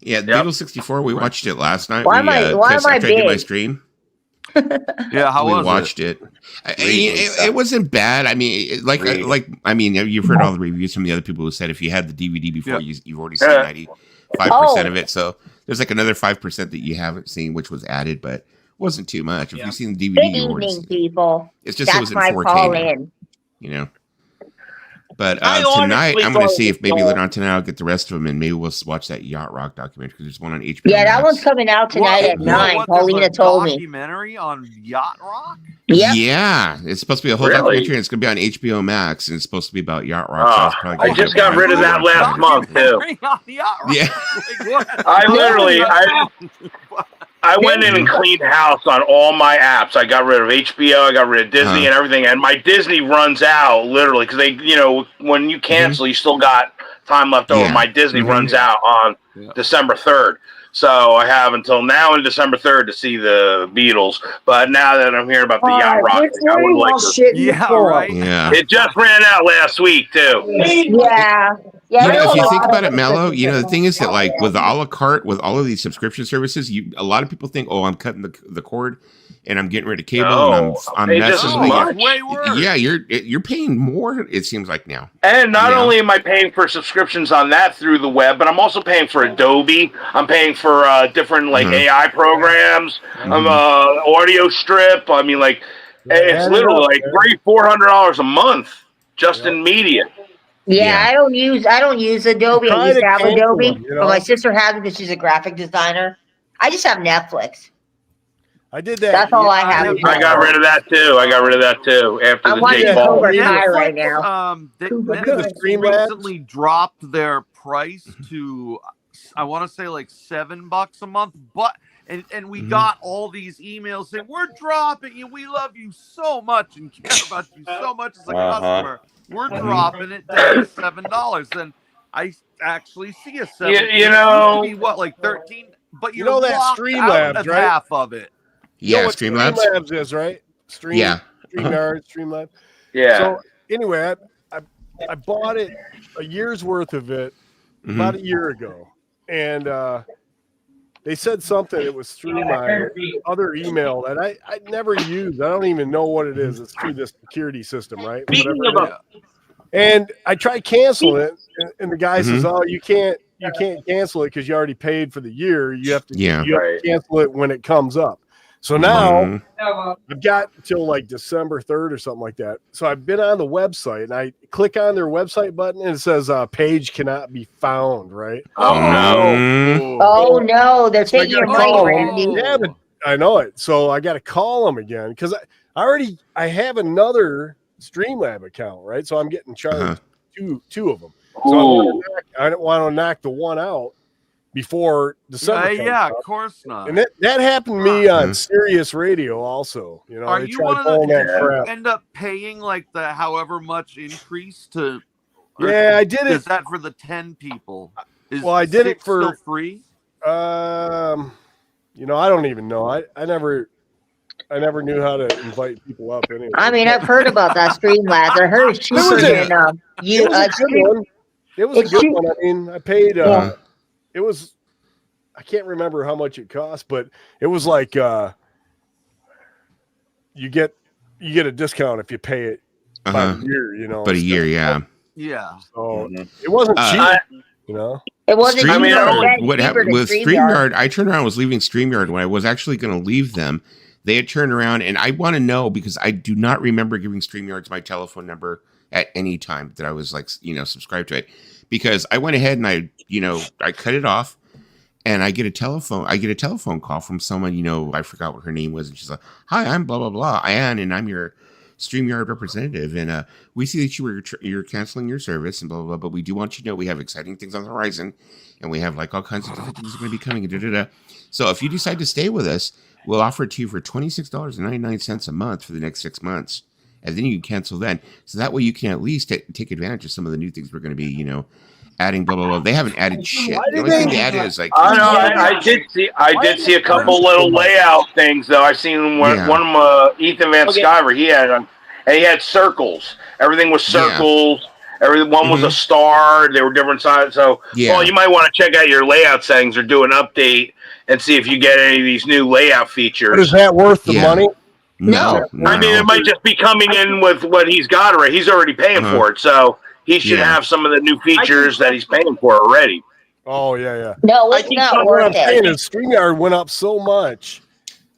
Yeah, Beatles 64. We watched it last night. Why am I after I did my big? stream. Yeah, how we was watched it? It wasn't bad. I mean, you've heard all the reviews from the other people who said if you had the DVD before, you've already seen 95% of it. So there's like another 5% that you haven't seen, which was added, but it wasn't too much. If you've seen the DVD, Good you already evening, people. It's just it was in my 4K. call now, in. You know. But I tonight, honestly I'm going to thought see it if maybe was later on tonight I'll get the rest of them, and maybe we'll watch that Yacht Rock documentary because there's one on HBO. Yeah, that Max. one's coming out tonight at 9. Paulina told me. Documentary on Yacht Rock? Yep. Yeah, it's supposed to be a whole documentary, and it's going to be on HBO Max, and it's supposed to be about Yacht Rock. So I just got rid of that last month, too. Yeah. I went in and cleaned house on all my apps. I got rid of HBO, I got rid of Disney and everything. And my Disney runs out literally because they, when you cancel, you still got time left over. My Disney runs out on December 3rd. So I have until now and December 3rd to see the Beatles. But now that I'm hearing about the Yacht Rock, I would like to. Yeah. It just ran out last week, too. Yeah. If you think about it, Mello, the thing is that like with the a la carte, with all of these subscription services, a lot of people think, oh, I'm cutting the cord and I'm getting rid of cable and I'm messing with way worse. Yeah, you're paying more, it seems like now. And not only am I paying for subscriptions on that through the web, but I'm also paying for Adobe. I'm paying for different AI programs. I'm Audio Strip. I mean, it's literally like $400 a month just in media. Yeah, I don't use Adobe. I used to have Adobe, but my sister has it because she's a graphic designer. I just have Netflix. I did that. That's all I have. I got rid of that too. After I'm the watching Jake Paul. Cobra Kai right now. Netflix recently dropped their price to, I want to say like $7 a month, but and we got all these emails saying we're dropping you. We love you so much and care about you so much as a customer. We're dropping it down to $7, and I actually see a $7. It used to be what, like 13? But you know that Streamlabs, right? Half of it. Yeah, Streamlabs. Streamlabs is right. StreamYard, Streamlabs. Yeah. So anyway, I bought it a year's worth of it about a year ago, and they said something. It was through my other email that I never used. I don't even know what it is. It's through this security system, right? And I tried canceling it, and the guy says, "Oh, you can't cancel it because you already paid for the year. You have to cancel it when it comes up." So now I've got till like December 3rd or something like that. So I've been on the website and I click on their website button and it says page cannot be found, right? Oh no, they're taking your money, Randy. Yeah, but I know it. So I got to call them again because I have another Streamlab account, right? So I'm getting charged two of them. So I don't want to knock the one out before December. Yeah, of course not. And that happened to me on Sirius Radio also. Are you one of the end up paying like the however much increase to? Yeah, I did it. Is that for the 10 people? I did it for still free. I don't even know. I never knew how to invite people up anyway. I mean, I've heard about that Streamlabs. I heard it's cheaper than you. It was a good one. I mean, I paid. It was. I can't remember how much it cost, but it was like you get a discount if you pay it by a year. But a year, yeah. Yeah. So it wasn't cheap. It wasn't. What happened with StreamYard? I turned around, was leaving StreamYard when I was actually going to leave them. They had turned around, and I want to know because I do not remember giving StreamYards my telephone number at any time that I was subscribed to it, because I went ahead and I cut it off, and I get a telephone call from someone, I forgot what her name was, and she's like, "Hi, I'm blah blah blah, Ann, and I'm your StreamYard representative, and we see that you're canceling your service and blah, blah, blah, but we do want you to know we have exciting things on the horizon, and we have like all kinds of different things that are going to be coming. So if you decide to stay with us, we'll offer it to you for $26.99 a month for the next 6 months, and then you can cancel then. So that way you can at least take advantage of some of the new things we're going to be, adding, blah, blah, blah. They haven't added shit. The only thing they added is like... I did see a couple little layout things, though. I seen one of Ethan Van Sciver, he had circles. Everything was circles. One was a star. They were different sizes. So, well, you might want to check out your layout settings or do an update and see if you get any of these new layout features. But is that worth the money? No. I mean, it might just be coming in with what he's got already. He's already paying for it, so he should have some of the new features that he's paying for already. Oh, yeah. No, it's not worth it. StreamYard went up so much.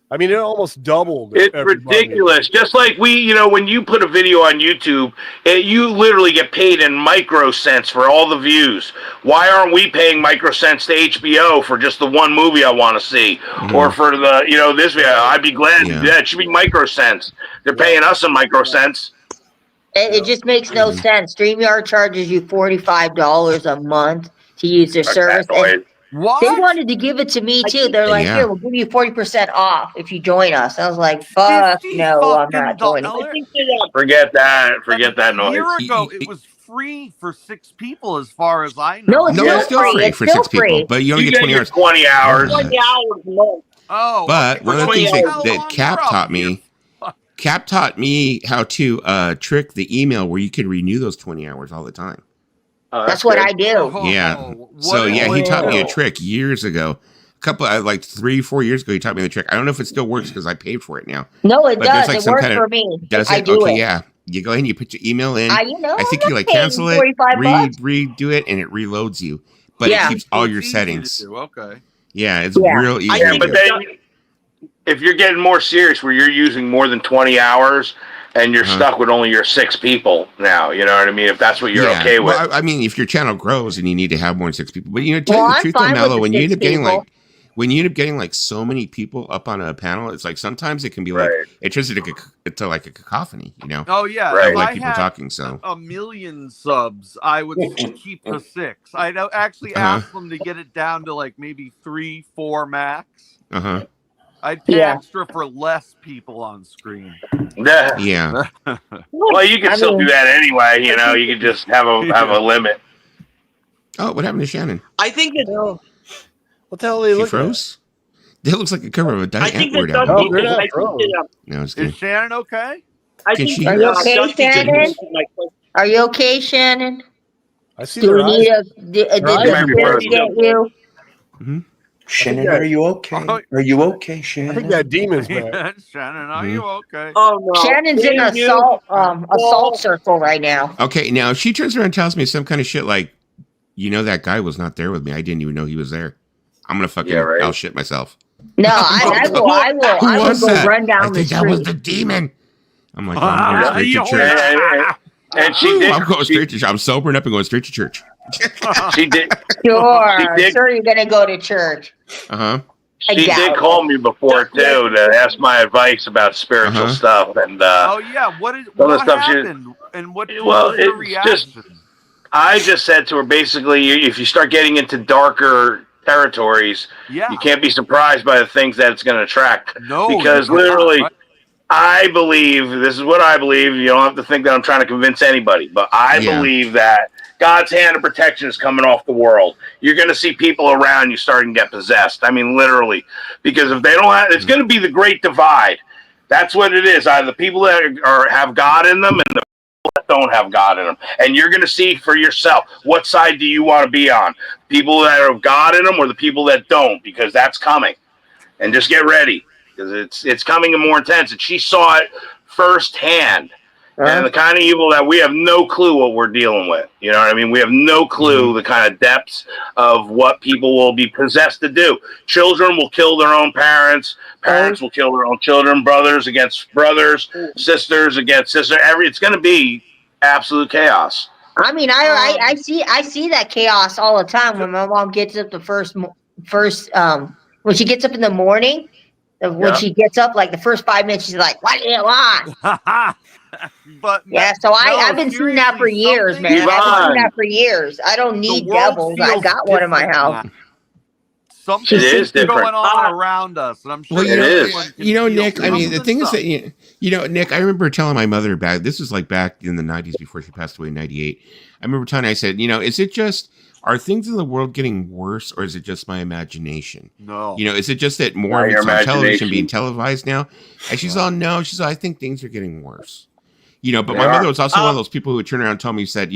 I mean, it almost doubled. It's ridiculous. Just like when you put a video on YouTube, you literally get paid in microcents for all the views. Why aren't we paying microcents to HBO for just the one movie I want to see? Or for the, this video? I'd be glad to do that. It should be microcents. They're paying us in microcents. It just makes no sense. StreamYard charges you $45 a month to use their service. And what? They wanted to give it to me too. They're like, here, we'll give you 40% off if you join us. I was like, fuck no, I'm not joining. Forget that. A year ago, it was free for 6 people, as far as I know. No, it's still free for 6 people, but you only get 20 hours. 20 hours. 20 hours a month. Oh, but one of the things that Cap taught me how to trick the email where you could renew those 20 hours all the time. That's what I do. Yeah. So he taught me a trick years ago. Like 3-4 years ago, he taught me the trick. I don't know if it still works because I paid for it now. No, it does. It works for me. Does it? I do it. Yeah. You go ahead and you put your email in. I think you cancel it, redo it, and it reloads you. But it keeps all your settings. Okay. Yeah, it's real easy. Yeah, but then if you're getting more serious where you're using more than 20 hours, and you're stuck with only your 6 people now, you know what I mean? If that's what you're okay with. Well, I mean, if your channel grows and you need to have more than 6 people, but tell you the truth, though, Mello, when you end up getting so many people up on a panel, it's like sometimes it can be it turns into like a cacophony, Oh yeah, of like people talking. So 1 million subs, I would keep the 6. I'd actually ask them to get it down to like maybe 3-4 max. I'd pay extra for less people on screen. Yeah. Well, you can still do that anyway. You can just have a limit. Oh, what happened to Shannon? I think that. What the hell are they looking froze? That looks like a cover of a Diet Antwoord album. album. They're not froze. No, it's good. Is Shannon okay? Are you okay, Shannon? Are you okay, Shannon? I see. Do we need did the spirits get you? Shannon, are you okay? Are you okay, Shannon? I think that demon's back. Shannon, are you okay? Oh no. Shannon's in assault circle right now. Okay, now if she turns around and tells me some kind of shit like, that guy was not there with me. I didn't even know he was there. I'm gonna fucking I'll shit myself. No, I will go run down the street. That was the demon. I'm like, I'm going straight to church. And she did. I'm going straight to church. I'm sobering up and going straight to church. She did. Sure, you're gonna go to church. She did call me before too to ask my advice about spiritual stuff and. What happened? And what was your reaction? I just said to her basically, if you start getting into darker territories, you can't be surprised by the things that it's going to attract. No, because literally, I believe this is what I believe. You don't have to think that I'm trying to convince anybody, but I believe that God's hand of protection is coming off the world. You're going to see people around you starting to get possessed. I mean, literally, because if they don't have, it's going to be the great divide. That's what it is. Either the people that have God in them and the people that don't have God in them. And you're going to see for yourself, what side do you want to be on? People that have God in them or the people that don't, because that's coming. And just get ready, because it's coming and more intense. And she saw it firsthand. And the kind of evil that we have no clue what we're dealing with. You know what I mean? We have no clue the kind of depths of what people will be possessed to do. Children will kill their own parents. Parents will kill their own children. Brothers against brothers. Sisters against sisters. It's going to be absolute chaos. I mean, I see that chaos all the time when my mom gets up the first when she gets up in the morning. When she gets up, like the first 5 minutes, she's like, "What do you want?" But Yeah, so I've been seeing that for years, man. I've been seeing that for years. I don't need devils. I got one in my house. Something is going on around us, and I'm sure Nick. I mean, the thing is that Nick. I remember telling my mother back. This was like back in the '90s before she passed away in '98. I remember telling her, I said, is it just are things in the world getting worse, or is it just my imagination? No. Is it just that more of it's on television being televised now? And she's all, no. She's all, I think things are getting worse. But my mother was also one of those people who would turn around and tell me, said,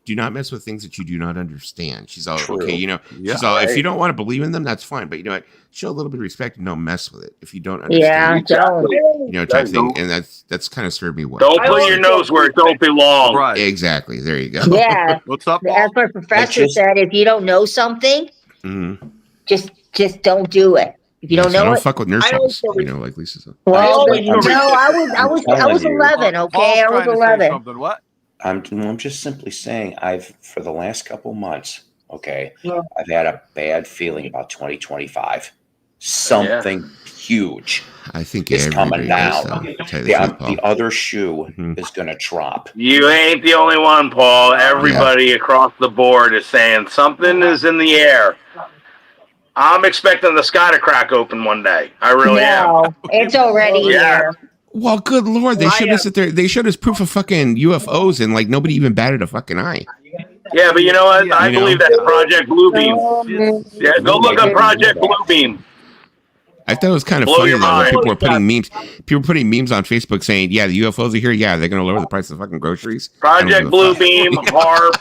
do not mess with things that you do not understand. She's all, okay, she's all, if you don't want to believe in them, that's fine. But you know what? Show a little bit of respect and don't mess with it. If you don't understand type thing. And that's kind of served me well. Don't put your nose where it don't belong. Right. Exactly. There you go. Yeah. What's up, Paul? As my professor said, if you don't know something, just don't do it. If you don't know don't it, fuck with nurse balls, like Lisa said. Well, I was 11. Okay, I was 11. What? I'm just simply saying for the last couple months, okay, I've had a bad feeling about 2025. Something huge I think is coming down. The the other shoe is going to drop. You ain't the only one, Paul. Everybody across the board is saying something is in the air. I'm expecting the sky to crack open one day. I really am. It's already here. Well, good Lord, they showed us that they showed us proof of fucking UFOs, and like nobody even batted a fucking eye. Yeah, but you know what? I believe that's Project Bluebeam. Yeah, go look up Project Bluebeam. I thought it was kind of funny though when people were putting memes. People were putting memes on Facebook saying, "Yeah, the UFOs are here. Yeah, they're going to lower the price of fucking groceries." Project Bluebeam, HARP,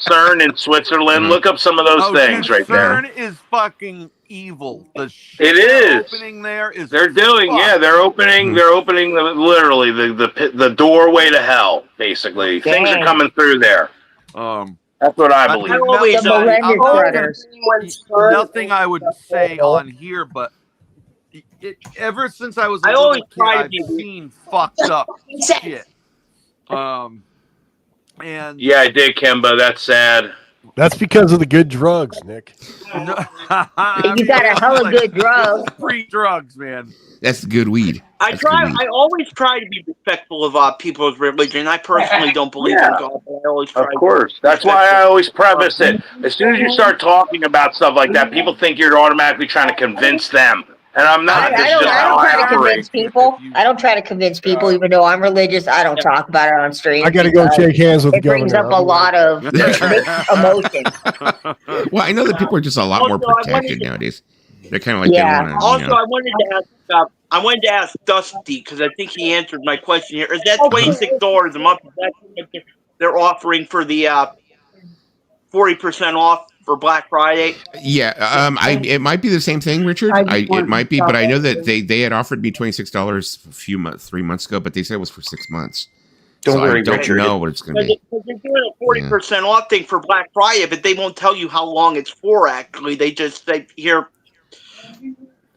CERN in Switzerland. Look up some of those things right there. CERN is fucking evil. The it is. Opening there is. They're doing. Fuck. Yeah, they're opening. They're opening literally the doorway to hell. Basically, things are coming through there. That's what I believe. Nothing I would say on here, but. Ever since I was a little kid, I've seen fucked up shit. And yeah, I did, Kimba. That's sad. That's because of the good drugs, Nick. You got a hella good drugs. Free drugs, man. That's good weed. I always try to be respectful of people's religion. I personally don't believe in God, but I always try. Of course. That's why I always preface it. As soon as you start talking about stuff like that, people think you're automatically trying to convince them. And I'm not. I don't try to convince people. I don't try to convince people, even though I'm religious. I don't talk about it on stream. I got to go shake hands with the governor. It brings up a lot of emotion. Well, I know that people are just a lot more protected nowadays. They're kind of like Also, I wanted to ask Dusty because I think he answered my question here. Is that $26 a month? Is that what they're offering for the 40% off? For Black Friday? Yeah, it might be the same thing, Richard. It might be, but I know that they had offered me $26 3 months ago, but they said it was for 6 months. Don't worry, I don't Richard. know what it's going to be. They're doing a 40% off thing for Black Friday, but they won't tell you how long it's for. Actually, they just say here.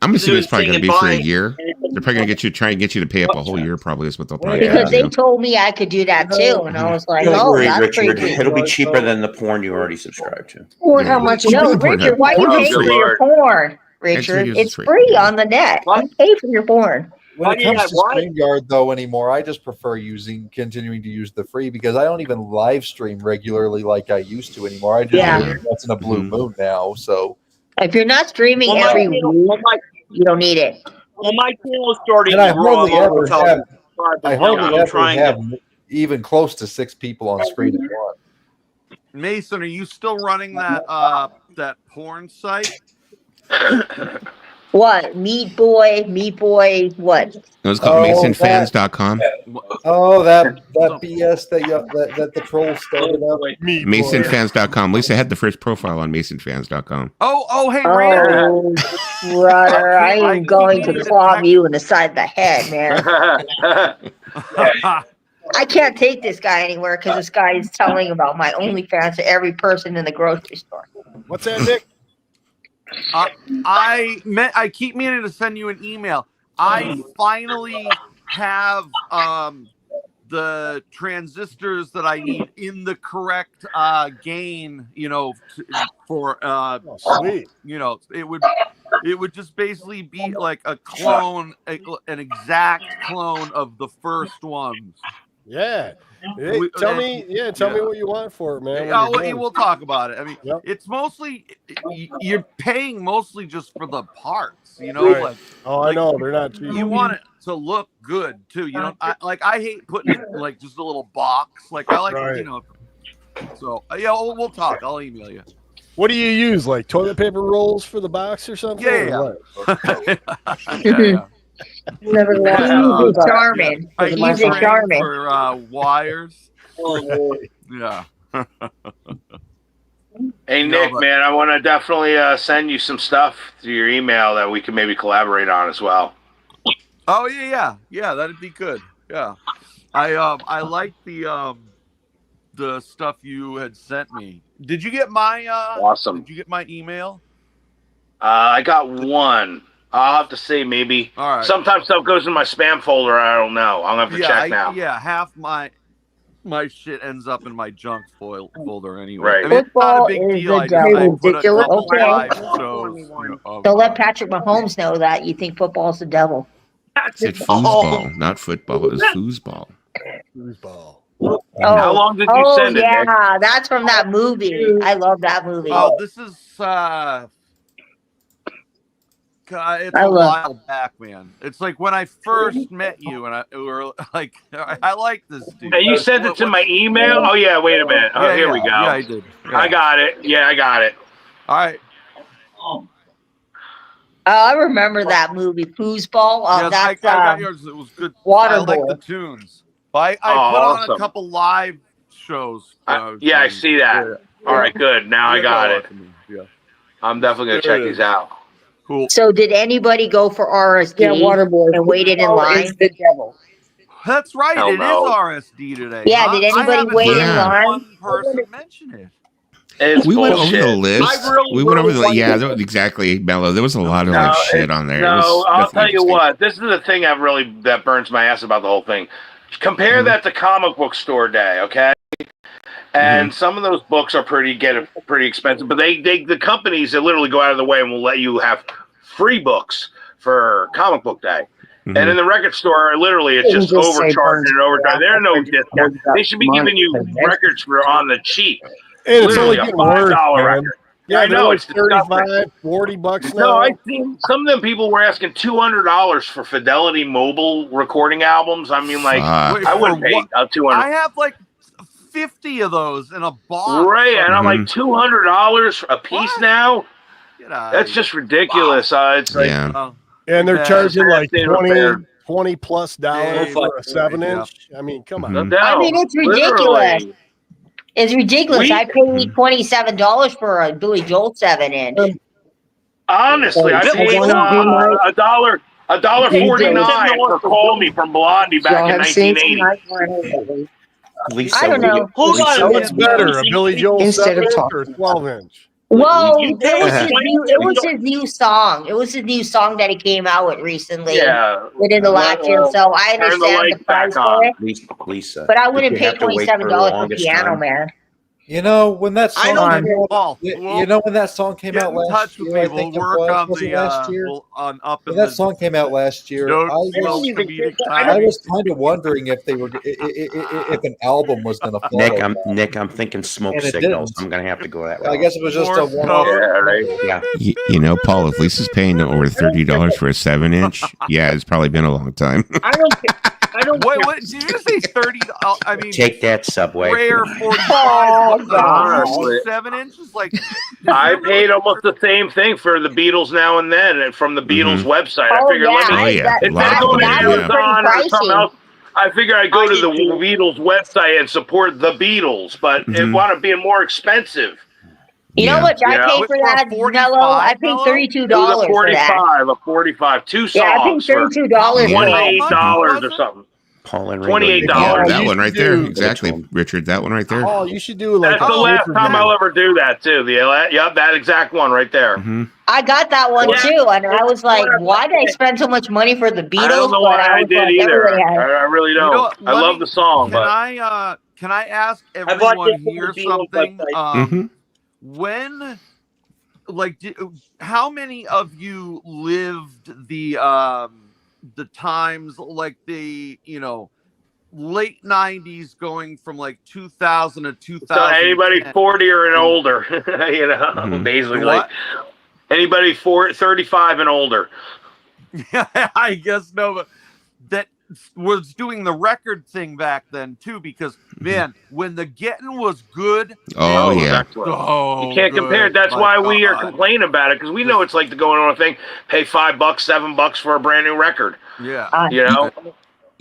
I'm assuming it's probably going to be for a year. They're probably going to try and get you to pay up a whole year. Probably is what they'll probably do. Because they told me I could do that too, and I was like, Don't worry, that's Richard. pretty It'll be cheaper than the porn you already subscribed to. Or how much? No, Richard, why you pay for your porn? Richard, it's free on the net. You pay for your porn. When it comes to StreamYard, though, anymore, I just prefer continuing to use the free because I don't even live stream regularly like I used to anymore. I just do once in a blue moon now. So if you're not streaming every week, you don't need it. Well, my channel is starting and I to grow. hardly ever have even close to 6 people on screen at once. Mason, are you still running that that porn site? What? Meat Boy, what? It was called MasonFans.com. Oh, that BS that the trolls started up. MasonFans.com. Lisa had the first profile on MasonFans.com. Hey, Randy. Oh, brother, I am going to clobber you in the side of the head, man. I can't take this guy anywhere because this guy is telling about my OnlyFans to every person in the grocery store. What's that, Nick? I keep meaning to send you an email. I finally have the transistors that I need in the correct gain. For sweet. It would just basically be like a clone, an exact clone of the first ones. Yeah. Hey, tell me what you want for it, man. We'll talk about it. I mean, it's mostly you're paying mostly just for the parts, you know. Right. I know they're not cheap. You want it to look good too. You know, I hate putting it like just a little box. Like I like you know. So we'll talk. I'll email you. What do you use? Like toilet paper rolls for the box or something? Yeah. Never lost. Charming. Use it charming for wires. Yeah. Hey Nick, man, I want to definitely send you some stuff to your email that we can maybe collaborate on as well. Oh yeah, that'd be good. Yeah, I like the stuff you had sent me. Did you get my awesome? Did you get my email? I got one. I'll have to see, maybe. All right. Sometimes stuff goes in my spam folder. I don't know. I'll have to check now. Yeah, half my shit ends up in my junk folder anyway. Right. I mean, it's not a big Football is deal. the I devil. put a couple Okay. live shows. Don't let Patrick Mahomes know that you think football's the devil. It's foosball, not football. It was foosball. Foosball. How long did you send it, Nick? Yeah, that's from that movie. I love that movie. Oh, this is it's a while back, man. It's like when I first met you, and we were like, I like this dude. Hey, you sent it to my email? Oh yeah, wait a minute. Oh, here we go. Yeah, I did. Yeah. I got it. Yeah, I got it. All right. I remember that movie, Foosball. Yes, I got yours. It was good. Waterboy. I like the tunes. I put on a couple live shows. Yeah, I see that. Yeah. All right, good. Now I got it. Yeah. I'm definitely going to check these out. Cool. So did anybody go for RSD and waited in line? The devil. That's right. Hell It no. is RSD today. Yeah, huh? did anybody wait in line? One person mention it. It's went bullshit. over the list. We went over the exactly, Mello. There was a lot of shit on there. No, I'll tell you what. This is the thing that burns my ass about the whole thing. Compare that to comic book store day, okay? And some of those books are pretty expensive, but the companies that literally go out of the way and will let you have free books for comic book day. And in the record store, literally, it's just overcharging and overcharging. There are no discounts. They should be giving you records for on the cheap. And it's Literally only a getting worse, $5 man. record. Yeah, I know, it's $35, $40 now. No, I've seen some of them people were asking $200 for Fidelity Mobile recording albums. I mean, like, I wouldn't pay $200. I have like 50 of those in a box. Right, and I'm like $200 a piece now. That's just ridiculous. It's like, and they're charging like $20 plus for a 7-inch. I mean, come on. I mean, it's ridiculous. It's ridiculous. I paid $27 for a Billy Joel 7-inch. Honestly, I paid $1.49 for "Call Me" from Blondie back in 1980. I don't know. Hold on. What's better, a Billy Joel 7-inch or a 12-inch? Whoa, it was his new song. It was his new song that he came out with recently. Yeah. Within the last year. So I understand the price for it. Lisa. But I wouldn't pay $27 for Piano Man. You know when that song I came don't out, you know when that song came out last year. I think it was it last year. When that song came out last year, I was kind of wondering if they were if an album was going to follow. Nick, I'm thinking Smoke Signals. I'm going to have to go that way. I guess it was just a one-off. Yeah. You know, Paul, if Lisa's paying over $30 for a 7-inch, yeah, it's probably been a long time. I don't. Wait, what? Did you say 30? I mean, take that, Subway. Rare 45. 7 inches. Like, I paid almost the same thing for the Beatles Now and Then, and from the Beatles website. I figured, instead of going to Amazon or something else, I figure I'd go to the Beatles website and support the Beatles, but it wound up being more expensive. You know how much I paid for that, Mello? I paid $32 for that. A 45, 2 songs. Yeah, I paid $32 for $28 or something. Paul and $28. That one right there, exactly, Richard. That one right there. Oh, you should do like. That's the last time I'll ever do that too. That exact one right there. I got that one too, and I was like, "Why did I spend so much money for the Beatles?" I don't know why I did either. I really don't. You know, I love the song, but can I ask everyone here something? When, like, how many of you lived the times like late 90s going from like 2000 to 2000. So anybody 40 or and older, you know, basically. What? Anybody 35 and older. Yeah, I guess no, but that was doing the record thing back then too, because man, when the getting was good, Oh, man, yeah. so You can't compare it. That's my why we are God. complaining about it, because we know it's like the going on thing. Pay $5, $7 for a brand new record. Yeah. You know?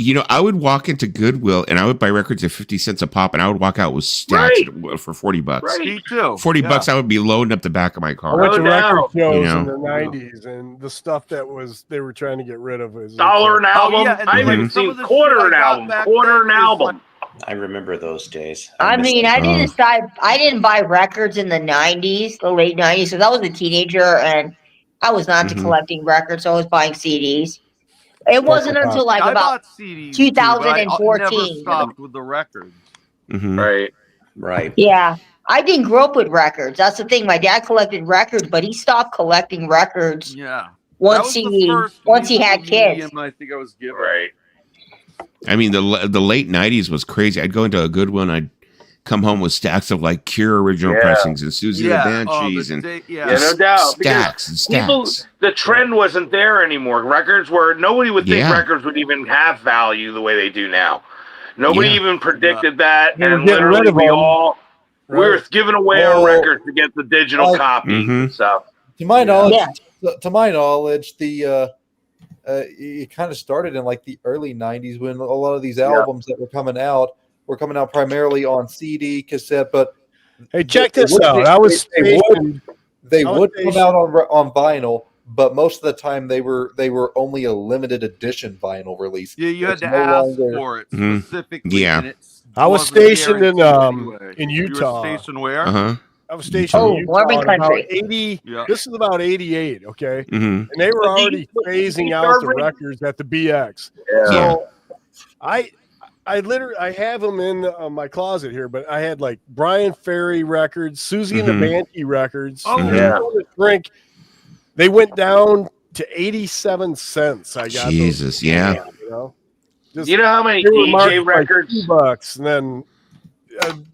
You know, I would walk into Goodwill and I would buy records at 50 cents a pop, and I would walk out with stacks for $40. Right. Me too. $40, I would be loading up the back of my I car. went to record shows You in know? the '90s, and the stuff that they were trying to get rid of is $1 an album. yeah, and I like even some seen of the quarter shit an I got album. back Quarter then an is album. I remember those days. I miss mean, them. I didn't buy records in the '90s, the late '90s, because I was a teenager and I was not into collecting records. So I was buying CDs. It wasn't until like I about bought CDs too, but I never 2014. stopped with the records. Right. Right. Yeah, I didn't grow up with records. That's the thing. My dad collected records, but he stopped collecting records Yeah. once he had kids. Medium I think I was given. Right. I mean, the late 90s was crazy. I'd go into a Goodwill and I'd come home with stacks of like Cure original pressings and Susie the Banshees and no doubt. stacks and People, stacks. the trend wasn't there anymore. Records were, nobody would think records would even have value the way they do now. Nobody even predicted that, They were and getting rid literally of we them. all we were Right. giving away our records to get the digital copies and stuff. To my knowledge, the it kind of started in like the early '90s when a lot of these albums that were coming out primarily on CD, cassette. But Hey, check this out. I was stationed. They would come out on vinyl, but most of the time they were only a limited edition vinyl release. Yeah, you had It's to no ask longer- for it specifically. Yeah. And it I was wasn't stationed in guaranteed anyway. in You were Utah. stationed where? I was stationed in Utah. Mormon in about country. 80. Yeah. This is about 88. Okay, Mhm. and they were already phasing out the records at the BX. Yeah. So I literally have them in my closet here, but I had like Brian Ferry records, Susie and the Banshee records. Oh, and yeah. Drink. They went down to 87 cents. I got Jesus, those, yeah. You know, You know how many they were marked DJ like records? $2, and then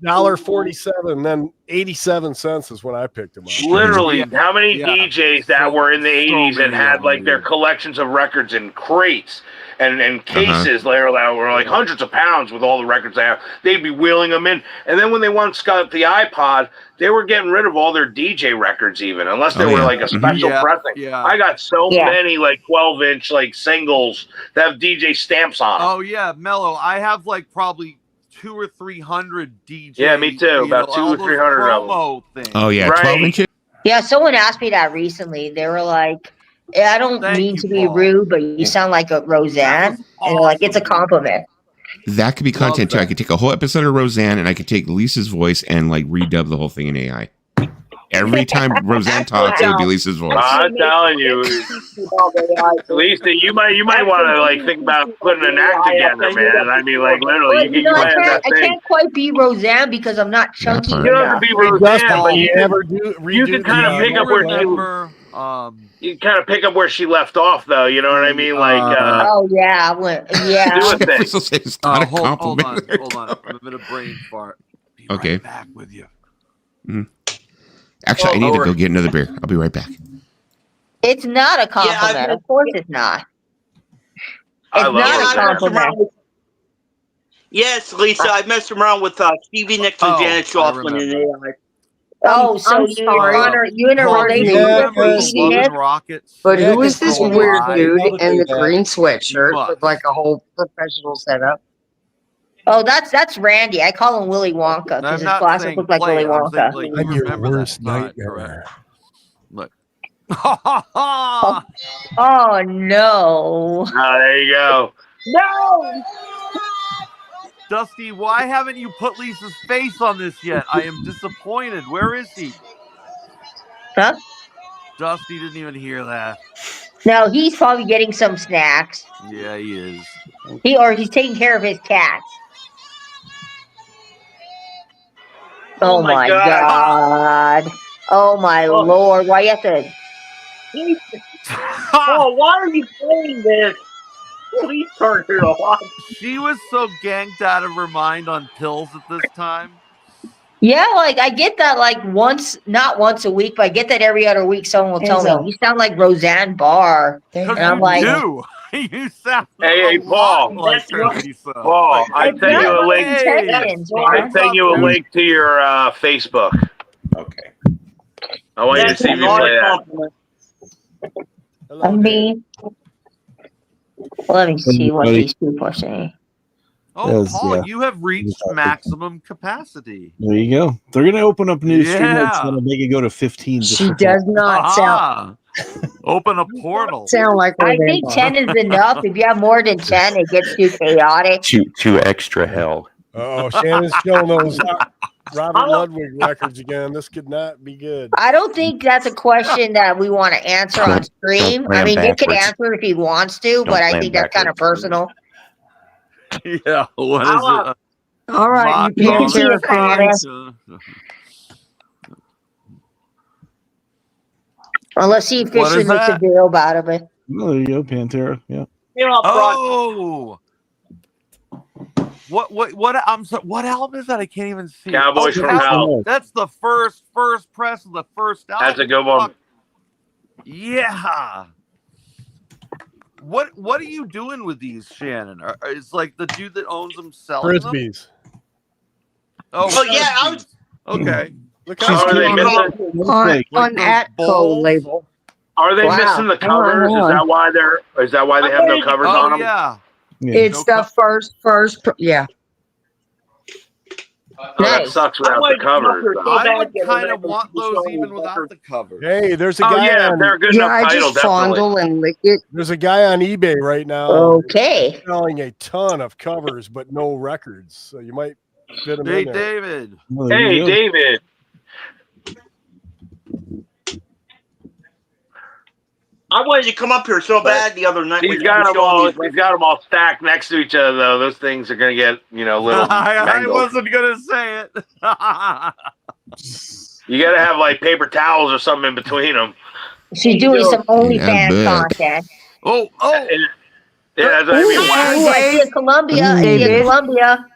$1.47, then 87 cents is when I picked them up. Literally, Yeah. how many Yeah. DJs that were in the 80s and many had of like them, their yeah. collections of records in crates and cases later that were like hundreds of pounds with all the records they have. They'd be wheeling them in. And then when they once got the iPod, they were getting rid of all their DJ records even, unless they were like a special Yeah, pressing. yeah. I got so many like 12-inch like singles that have DJ stamps on them. Oh yeah, Mellow. I have like probably 200 or 300 DJ. Yeah, me too. About 200 or 300 of them. promo things. Oh, yeah. Right. 12 inches? Yeah, someone asked me that recently. They were like, I don't Thank mean you, to be Paul. rude, but you sound like a Roseanne. And like, it's a compliment. That could be content too. I could take a whole episode of Roseanne and I could take Lisa's voice and like redub the whole thing in AI. Every time Roseanne talks, it would be Lisa's voice. I'm telling you, Lisa, you might want to like think about putting an act together, man. I mean, like literally, Well, you know, you I have that can't, I thing. can't quite be Roseanne because I'm not chunky part. You don't have enough. to be Roseanne, but you you can kind of pick up where you kind of pick up where she left off, though. You know what I mean? Like, Oh yeah, I went, yeah. do a thing. Crystal says it's not a hold compliment. on, hold on. I'm in a brain fart. Be Okay. right back with you. Actually, I need to go get another beer. I'll be right back. It's not a compliment. Of course, it's not. I It's love not a Roseanne. compliment. Yes, Lisa, I messed around with Stevie Nicks and Janet Joplin in AI. Oh, so I'm you sorry. you in a Paul, do you relationship remember with Love Stevie and Nicks? Rockets? But Yeah, who is this control weird live. dude How to in do the that. green sweatshirt But- with like a whole professional setup? Oh, that's Randy. I call him Willy Wonka I'm because his not glasses saying look like play, Willy I'm saying, Wonka. like, you I'm your remember worst that time, nightmare. correct? Look. Oh no. There you go. No. Dusty, why haven't you put Lisa's face on this yet? I am disappointed. Where is he? Huh? Dusty didn't even hear that. No, he's probably getting some snacks. Yeah, he is. He's taking care of his cats. Oh my god. Oh my lord. Why you have to Oh, why are you playing this? Please turn it off. She was so ganked out of her mind on pills at this time. Yeah, like I get that like not once a week, but I get that every other week someone will tell me, you sound like Roseanne Barr. Because And I'm you like, do. You sound Hey, a lot Paul. like her, Lisa. Paul, I it's sent you not a my link. intentions, I man. sent you a link to your Facebook. Okay. I want you to see if you play that. I mean, let me see what Buddy. these people are saying. Oh, Yes, Paul, yeah. you have reached maximum capacity. There you go. They're going to open up a new stream that's Yeah. going to make it go to 15. just She for does Paul. not sound Open a portal. like I Roseanne think Barr. 10 is enough. If you have more than 10, it gets too chaotic. Two extra hell. Oh, Shannon's showing those Robert Ludwig records again. This could not be good. I don't think that's a question that we want to answer on stream. don't play I mean, 'em Nick could backwards. answer if he wants to, but I play 'em think that's kind of backwards. personal. Yeah, what is it? All right, you You can see Pantera it, Thomas. fans. Unless he What officially is makes a that? deal out of it. Oh, there you go, Pantera. Yeah. Oh, what? I'm sorry. What album is that? I can't even see. Cowboys from Hell. That's the first press of the first album. That's a good one. Yeah. What are you doing with these, Shannon? Is like the dude that owns them selling them? Frisbees. Oh, yeah, I was. Okay. Look How are they missing? On Atco label. Are they Wow. missing the Hang on, covers? hang Is on. that why they have no covers on them? Yeah. It's the first. Yeah. Oh, that sucks without the covers. I would kind of want those even without the covers. Hey, there's a Oh guy yeah, on, they're a good Yeah, enough I title. just fondle and lick it. there's a guy on eBay right now Okay. selling a ton of covers but no records. So you might fit them Hey, in there. David. Well, there Hey, you go. David. I wanted to come up here so bad the other night. He's got them all stacked next to each other though. Those things are gonna get little. I mangled. wasn't gonna say it. You gotta have like paper towels or something in between them. She's doing some Yeah, OnlyFans bet. content. Oh. Yeah, that's what I mean. Ooh, I see a Columbia. I see a David. Columbia.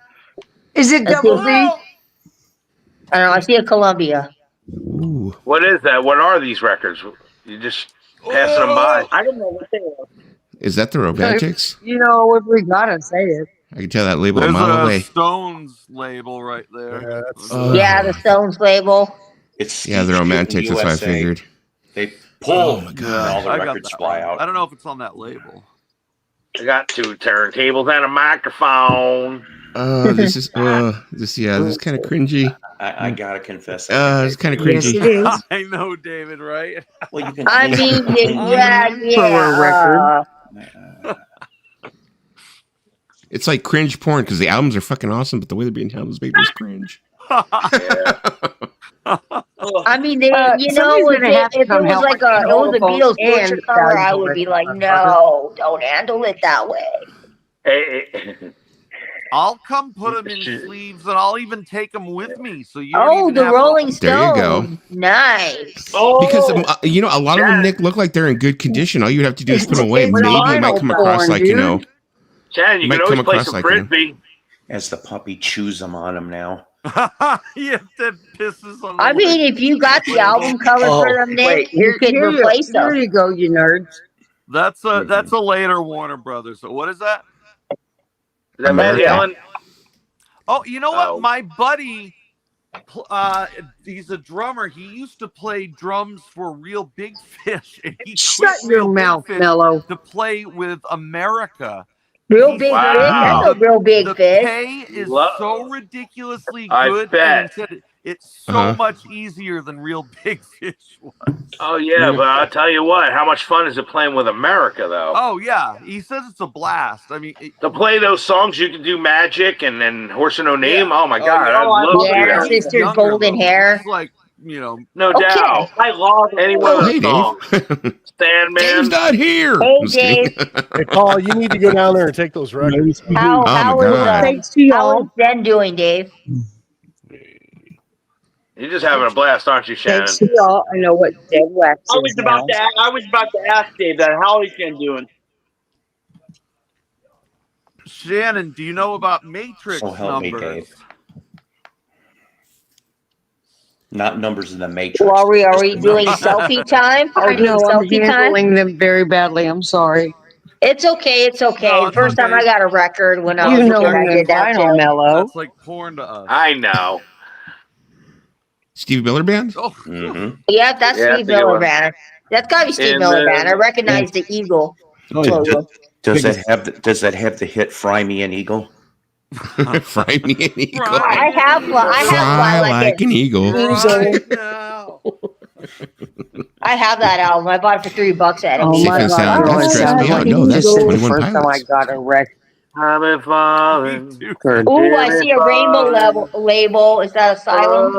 Is it I double see- D? I don't know. I see a Columbia. Ooh. What is that? What are these records? You just passing them by. I don't know what they are. Is that the Romantics? You know, if we gotta say it. I can tell that label a There's mile a away. Stones label right there. Yeah, that's, Yeah, the Stones label. It's Yeah, the Steve Romantics. That's what I USA. figured. They pull. Oh my God. All the I got records that fly one. out. I don't know if it's on that label. I got 2 turntables and a microphone. This is this is kind of cringy. I gotta confess. It's kind of Yes, cringy. it is. I know, David, right? Well, you can. I mean, yeah. For a record. It's like cringe porn because the albums are fucking awesome, but the way they're being handled is cringe. I mean, they, you know, somebody's if gonna have to it come was help like us it was a telephone Beatles and portrait cover, I valuable would be like, record. no, don't handle it that way. Hey, I'll come put them in sleeves, and I'll even take them with me. So you. Oh, don't even the have Rolling to... There you go. Stones. Nice. Because a lot of them, Nick, look like they're in good condition. All you'd have to do is put them away. It's Maybe you might vinyl come across porn, like dude. Chad, you Might can always come play across some like, frisbee. As the puppy chews them on him now. Yeah, that pisses on. I mean, if you got the album cover for them, Nick, Wait, you could replace here them. you go, you nerds. That's a later Warner Brothers. So what is that? Is that Van America. Halen? Oh, you know what? Oh. My buddy, he's a drummer. He used to play drums for Real Big Fish, and he Shut quit your Real Big mouth, Fish Mello. to play with America. Real He big said fish. That's a real big the fish. pay is so ridiculously I good, bet. and he said it's so Uh-huh. much easier than Real Big Fish was. Oh yeah, but I'll tell you what. How much fun is it playing with America though? Oh yeah, he says it's a blast. I mean, To play those songs, you can do Magic and then Horse and No Name. Yeah. Oh my Oh, God, yeah. I'd love to do Yeah, that. sister's younger, golden though. hair. It's like, you know, No Okay. doubt. I love Any one of Hey, those Dave. songs. Sandman. Dave's not here. Hey, I'm just kidding. Hey, Paul, you need to go down there and take those records. How my how God. Thanks to how y'all. is Ben doing, Dave? You're just having a blast, aren't you, Shannon? Thanks to y'all. I know what dead wax I was is about now. to. I was about to ask Dave that. How is he doing? Shannon, do you know about matrix So help me, numbers? Dave. Not numbers in the matrix. Well, are we doing selfie time? Oh Are we doing no, I'm selfie time? handling them very badly. I'm sorry. It's okay. It's okay. No, The it's first time okay. I got a record when I You was a know kid, I me did and that vinyl too. mellow. That's like porn to us. I know. Steve Miller Band? Oh, Yeah, that's Yeah, Steve that's a good Miller one. Band. That's got to be Steve And Miller then- Band. I recognize the eagle. Oh yeah. logo. Does that have the hit "Fry Me an Eagle"? Fry me an eagle. I have Fly like an eagle. Right now. I have that album. I bought it for $3 at Oh Safe my and God, sound. no, That it stressed sounds me like out. an No, that's eagle. 21 First time I Pilots. got a record. I've been falling. Ooh, I see a rainbow label. Is that Asylum?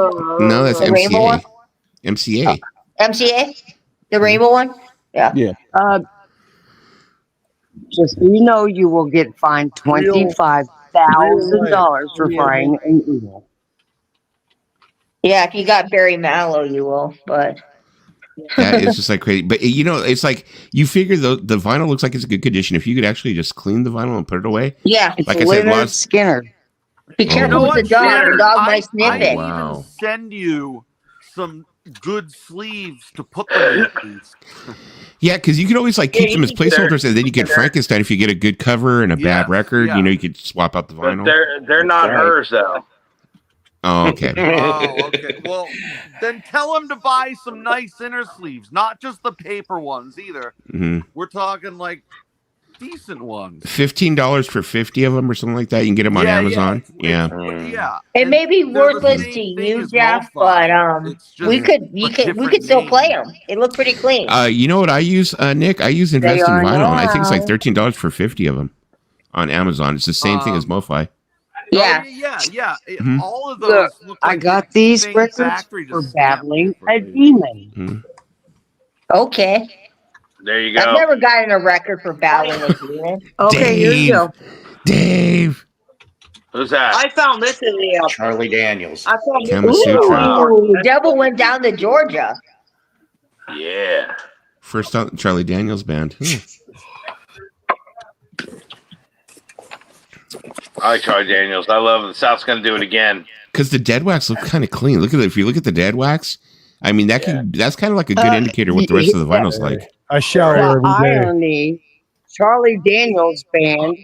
No, that's The rainbow one? MCA. MCA. MCA? The rainbow one? Yeah. Yeah. Just so you know, you will get fined $25,000 for frying an eagle. Yeah, if you got Barry Manilow, you will. But That is just like crazy. But you know, it's like you figure the vinyl looks like it's in good condition. If you could actually just clean the vinyl and put it away. yeah, It's Like I said, Leonard lots. Skinner. be careful with the dog. Shannon? The dog I might sniff can it. Wow. even send you some good sleeves to put them in at least. Yeah, because you could always like keep them as placeholders, and then you get Frankenstein if you get a good cover and a bad record. yeah. You know, you could swap out the But vinyl. they're not hers though. Oh, okay. Oh, okay. Well, then tell him to buy some nice inner sleeves, not just the paper ones either. Mhm. We're talking like decent ones. $15 for 50 of them or something like that. You can get them on Yeah, Amazon. Yeah. Yeah. It may be they're the worthless same to thing you, as Jeff, lo-fi. but It's just we a could different still name. play them. It looked pretty clean. You know what I use, Nick? I use Invest in are Vinyl, and I think it's like now. $13 for 50 of them on Amazon. It's the same thing as MoFi. Yeah. Yeah. Mhm. All of those Look, look I like got the these same records factory for just battling stamped a demon. Mhm. Okay. There you I've go. never gotten a record for battling a demon. Okay, here you go. Dave. Who's that? I found this in the. Charlie Daniels. I found this Kama in Sutra. Ooh, Devil went down to Georgia. Yeah. First on Charlie Daniels Band. I like Charlie Daniels. I love the South's gonna do it again. Because the dead wax look kind of clean. Look at it. If you look at the dead wax, I mean that's kind of like a good indicator what the rest of the vinyl's like. I shower The every day. irony, Charlie Daniels Band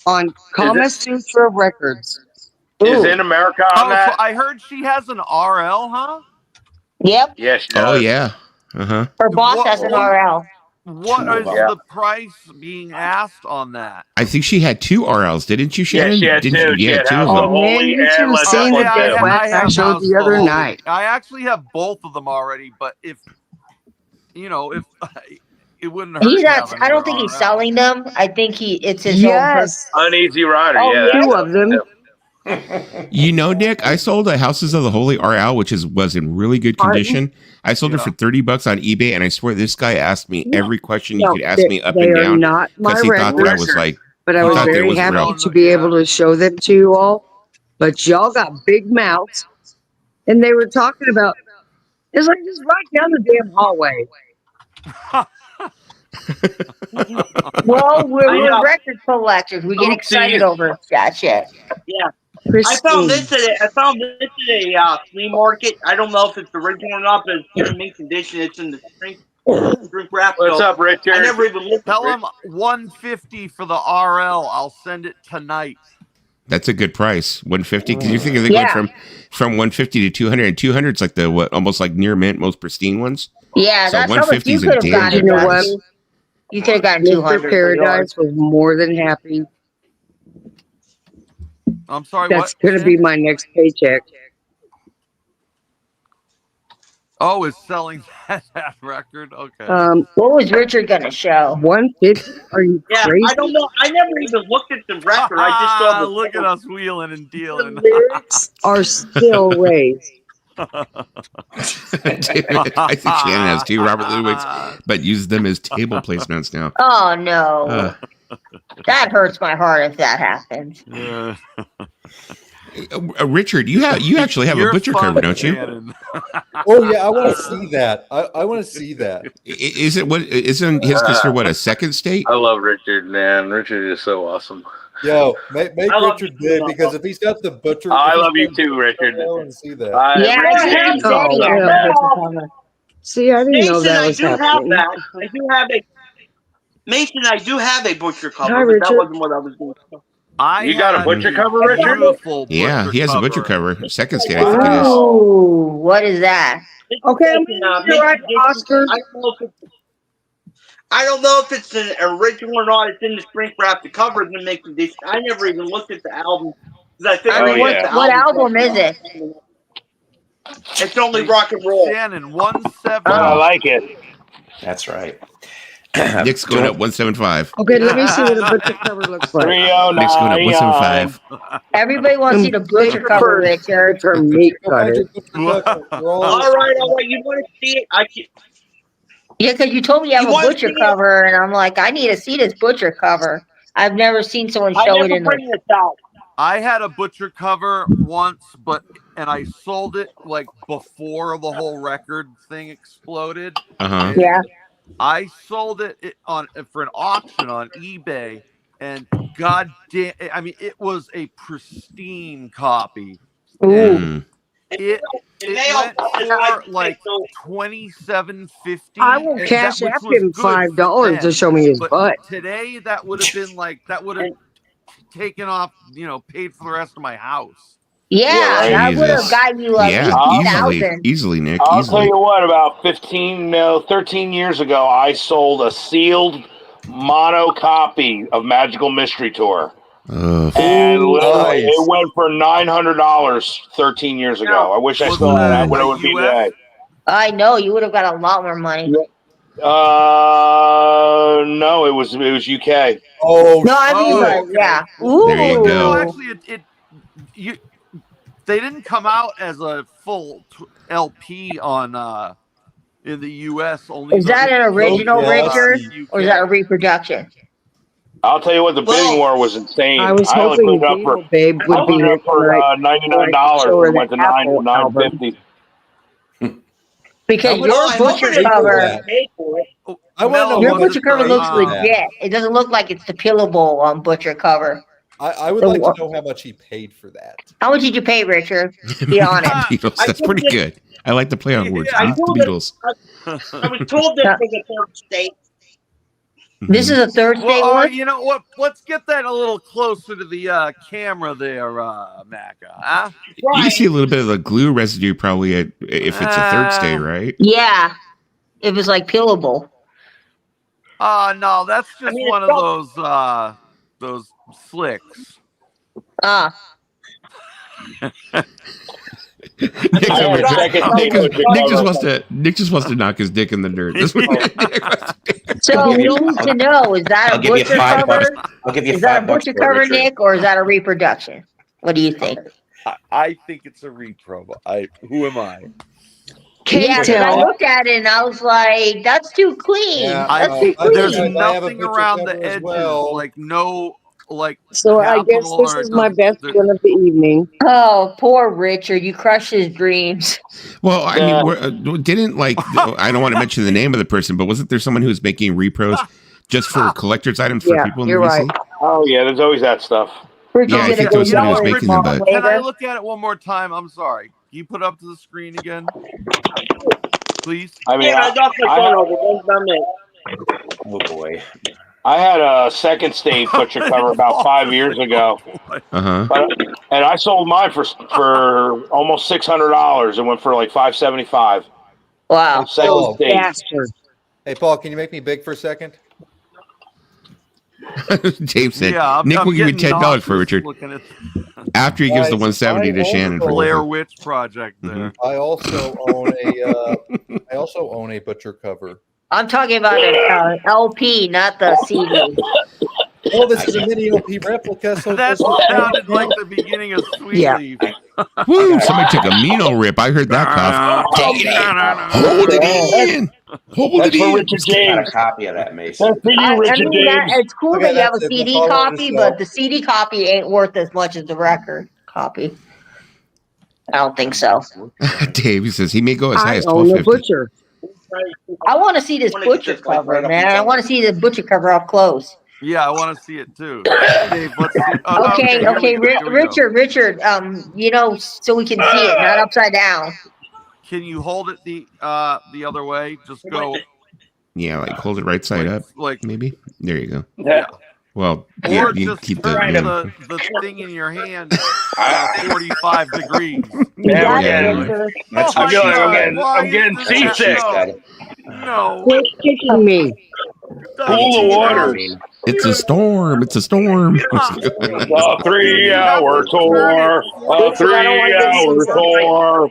on Kama Sutra Records. Is in America on Oh, that? so I heard she has an RL, huh? Yep. Yeah, she Oh does. yeah. Uh-huh. Her boss has an RL. What is Yeah. the price being asked on that? I think she had 2 RLs, didn't you, Yeah, Shannon? she had Didn't two. you? She Yeah, had 2 of House of them. Oh man, Holy you should and have Let's seen the Talk dead About wax I have showed House the of other Holy. night. I actually have both of them already, but if if it wouldn't hurt. He's to not. have I don't another think he's RL. selling them. I think it's his own. Yes, Uneasy Rider. Oh, yeah. yeah? 2 of them. You know, Nick, I sold a Houses of the Holy RL, which was in really good condition. I sold it for $30 on eBay, and I swear this guy asked me every question you No, could ask me up they and are down not my because he thought that I was records, like, but I he was thought that it very was happy real. to be able to show them to you all. But y'all got big mouths, and they were talking about it's like just right down the damn hallway. Well, we're record collectors. We get excited over that shit. Yeah. I Pristine. found this at a flea market. I don't know if it's original or not, but it's in mint condition. It's in the drink wrap. What's so up, Richard? I never even looked Tell at him $150 for the RL. I'll send it tonight. That's a good price, 150. Because you think they Yeah. went from 150 to 200, and 200 is like the almost like near mint, most pristine ones. Yeah, So that's how much 150 you is a could have damn gotten. good You know what? price. You could have gotten Mr. 200 for yours. Paradise was more than happy. I'm sorry. That's what? going to be my next paycheck. Oh, it's selling that record. Okay. What was Richard gonna show? 150? Are you Yeah, crazy? I don't know. I never even looked at the record. I just saw the Look at us wheeling and The dealing. lyrics are still raised. I think Shannon has 2 Robert Ludwigs, but uses them as table placements now. Oh no, that hurts my heart if that happens. Richard, you actually have a You're butcher fun, cover, don't you? Shannon. Oh yeah, I want to see that. I want to see that. Is it what? Isn't his considered what a second state? I love Richard, man. Richard is so awesome. Yo, make I love Richard you, big man. because if he's got the butcher, I if he's love you got too, Richard. I want to see that. Yeah, Richard he James. said he has a butcher cover. See, I didn't know Mason, that I was do have happening. that. I do have a Mason. I do have a butcher cover, Hi, but that Richard. wasn't what I was doing. You got a butcher cover, Richard? Beautiful Yeah, butcher he has a butcher cover. Second state, I think it is. Ooh, what is that? Okay, I'm Mason, you're right, Mason, Oscar. I don't know if it's an original or not. It's in the shrink wrap. The cover is in mint condition. I never even looked at the album because I figured I mean, what album is it? It's only rock and roll. Shannon, 170. I like it. That's right. Nick's going up 175. Okay, let me see what a butcher cover looks like. 309. Nick's going up 175. Everybody wants to see the butcher cover, Richard. From meat cutter. All right. You want to see it? Yeah, because you told me you have You a want to butcher see it? cover, and I'm like, I need to see this butcher cover. I've never seen someone I show it never in bring the. this out. I had a butcher cover once, and I sold it like before the whole record thing exploded. Uh-huh. Yeah. I sold it for an auction on eBay, and god damn, I mean, it was a pristine copy. Mm. It went for like $27.50. I will cash which app was him good $5 to then, show me his but butt. today that would have been like taken off, paid for the rest of my house. Yeah, right. that would have Jesus. got you at least easily, 1,000. easily, Nick. I'll Easily. tell you what, about 13 years ago, I sold a sealed mono copy of Magical Mystery Tour. And literally, it went for $900 13 years ago. I wish I still had that, what it would be today. I know you would have got a lot more money. No, it was UK. Oh, no, I mean, okay. yeah. Ooh. There you go. No, actually, they didn't come out as a full LP on in the US. Only Is that an original, Richard, or is that a reproduction? I'll tell you what, the bidding war was insane. I was only hoping put it up for, Babe would be here tonight. $99 and went to $950. Because your butcher cover, I want to know your what butcher cover looks for that. legit. It doesn't look like it's the pillable butcher cover. I would like to know how much he paid for that. How much did you pay, Richard? Be honest. Beatles. That's pretty good. I like to play on words. I The Beatles. was told this was a third state. This is a third state one? You know what? Let's get that a little closer to the camera there, Macca. Huh? You can see a little bit of the glue residue probably if it's a third stay, right? Yeah. It was like pillable. No, that's just one of those slicks. Nick just wants to knock his dick in the dirt. This So we need to know, is that I'll a give you butcher $5. cover? I'll give you Is that a $5 butcher for it, cover, Richard. Nick, or is that a reproduction? What do you think? I think it's a repro. Who am I? Yeah, because I looked at it and I was like, that's too clean. Yeah, That's too clean. There's I have a nothing picture around cover the as edges, well. like no, like. So I guess capital this or is my nothing. best one of the evening. Oh, poor Richard. You crushed his dreams. Well, I mean, didn't I don't want to mention the name of the person, but wasn't there someone who was making repros just for collector's items for people in the VC? Oh, yeah, there's always that stuff. Yeah, I think there was someone who was making them, but Can I look at it one more time? I'm sorry. Can you put it up to the screen again? Please? I mean, Oh boy. I had a second state butcher cover about 5 years ago. And I sold mine for almost $600. It went for like $575. Wow. Second state. Bastard. Hey, Paul, can you make me big for a second? Dave said, Yeah, Nick will give you getting $10 for nauseous Richard looking at after he gives the 170 to Shannon. For Blair Nick. Witch Project there. I also own a butcher cover. I'm talking about an LP, not the CD. Well, this is a mini LP replica, so That this is- sounded like the beginning of Sweet Yeah. Leaf. Woo! Somebody took a Mino rip. I heard that cough. Take it in. Hold it in. Hold it in. Richard Got James. a copy of that, Mason. That's for you, I Richard mean, James. it's cool Okay, that you have a that's it. CD That's all I wanted copy, to but say. the CD copy ain't worth as much as the record copy. I don't think so. Dave says he may go as high I as own a 1250. butcher. I want to see this butcher cover, man. I want to see the butcher cover up close. Yeah, I want to see it too. Dave, let's see. Okay, here we go, here we go. Richard, so we can see it, not upside down. Can you hold it the other way? Just go. Yeah, like hold it right side up. Like maybe. There you go. Yeah. Well, Or yeah, you just keep turn the. the thing in your hand 45 degrees. Yeah, we're getting. That's I what feel she like said. I'm getting That's what she seasick. said. No. Quit kicking me. Cool the waters. It's a storm. It's a storm. A 3 hour tour. A 3 hour tour.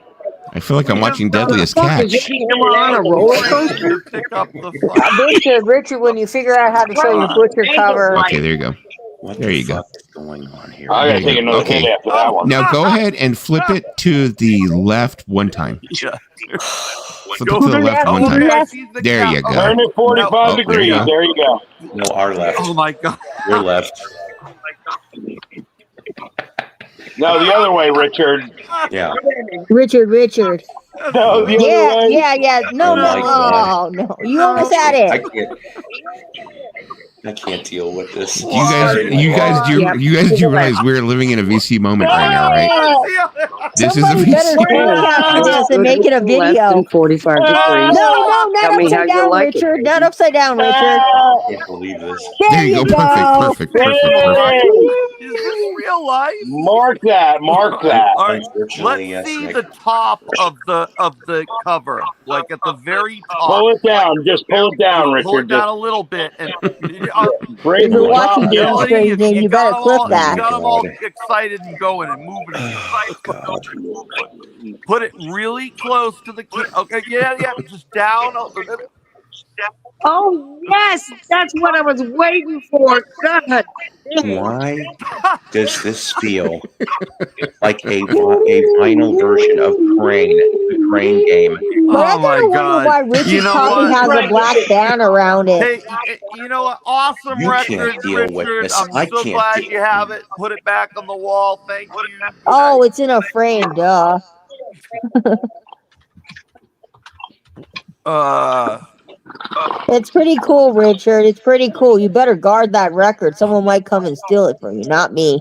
I feel like I'm watching Deadliest Is Catch. your camera on a roller coaster? Pick up the Richard, when you figure out how to show your butcher cover. Okay, there you go. What There the you go. fuck is going on here? I gotta take another hit after that one. Now go ahead and flip it to the left one time. Yeah. Flip it to the left one time. There you go. Turn it 45 degrees. There you go. No, our left. Oh my god. Your left. No, the other way, Richard. Yeah. Richard. No, the other way. Yeah. No. You almost had I it. can't deal with this. You guys do realize we're living in a VC moment right now, right? This is a Somebody better VC. screenshot this and make it a Left video. and 45 degrees. No, not Tell me how upside you down, like it, Richard. baby. Not upside down, Richard. I can't believe this. There you go. Perfect. Is this real life? Mark that. All right, Unfortunately, let's yes. see Nick. the top of the cover, like at the very top. Pull it down. Just pull it down, Richard. Pull it down a little bit, and Bring If you're the top watching down. Demonstrating game, you better clip You that. got them all excited and going and moving. Put it really close to the kid. Okay, yeah, just down. Oh, yes. That's what I was waiting for. God. Why does this feel like a vinyl version of the Crane game? But I gotta wonder why Richard probably has a black band around it. Hey, you know what? Awesome You record, can't deal with Richard. this. I'm I so can't glad deal. you have it. Put it back on the wall. Thank you. Oh, it's in a frame, duh. It's pretty cool, Richard. It's pretty cool. You better guard that record. Someone might come and steal it from you, not me.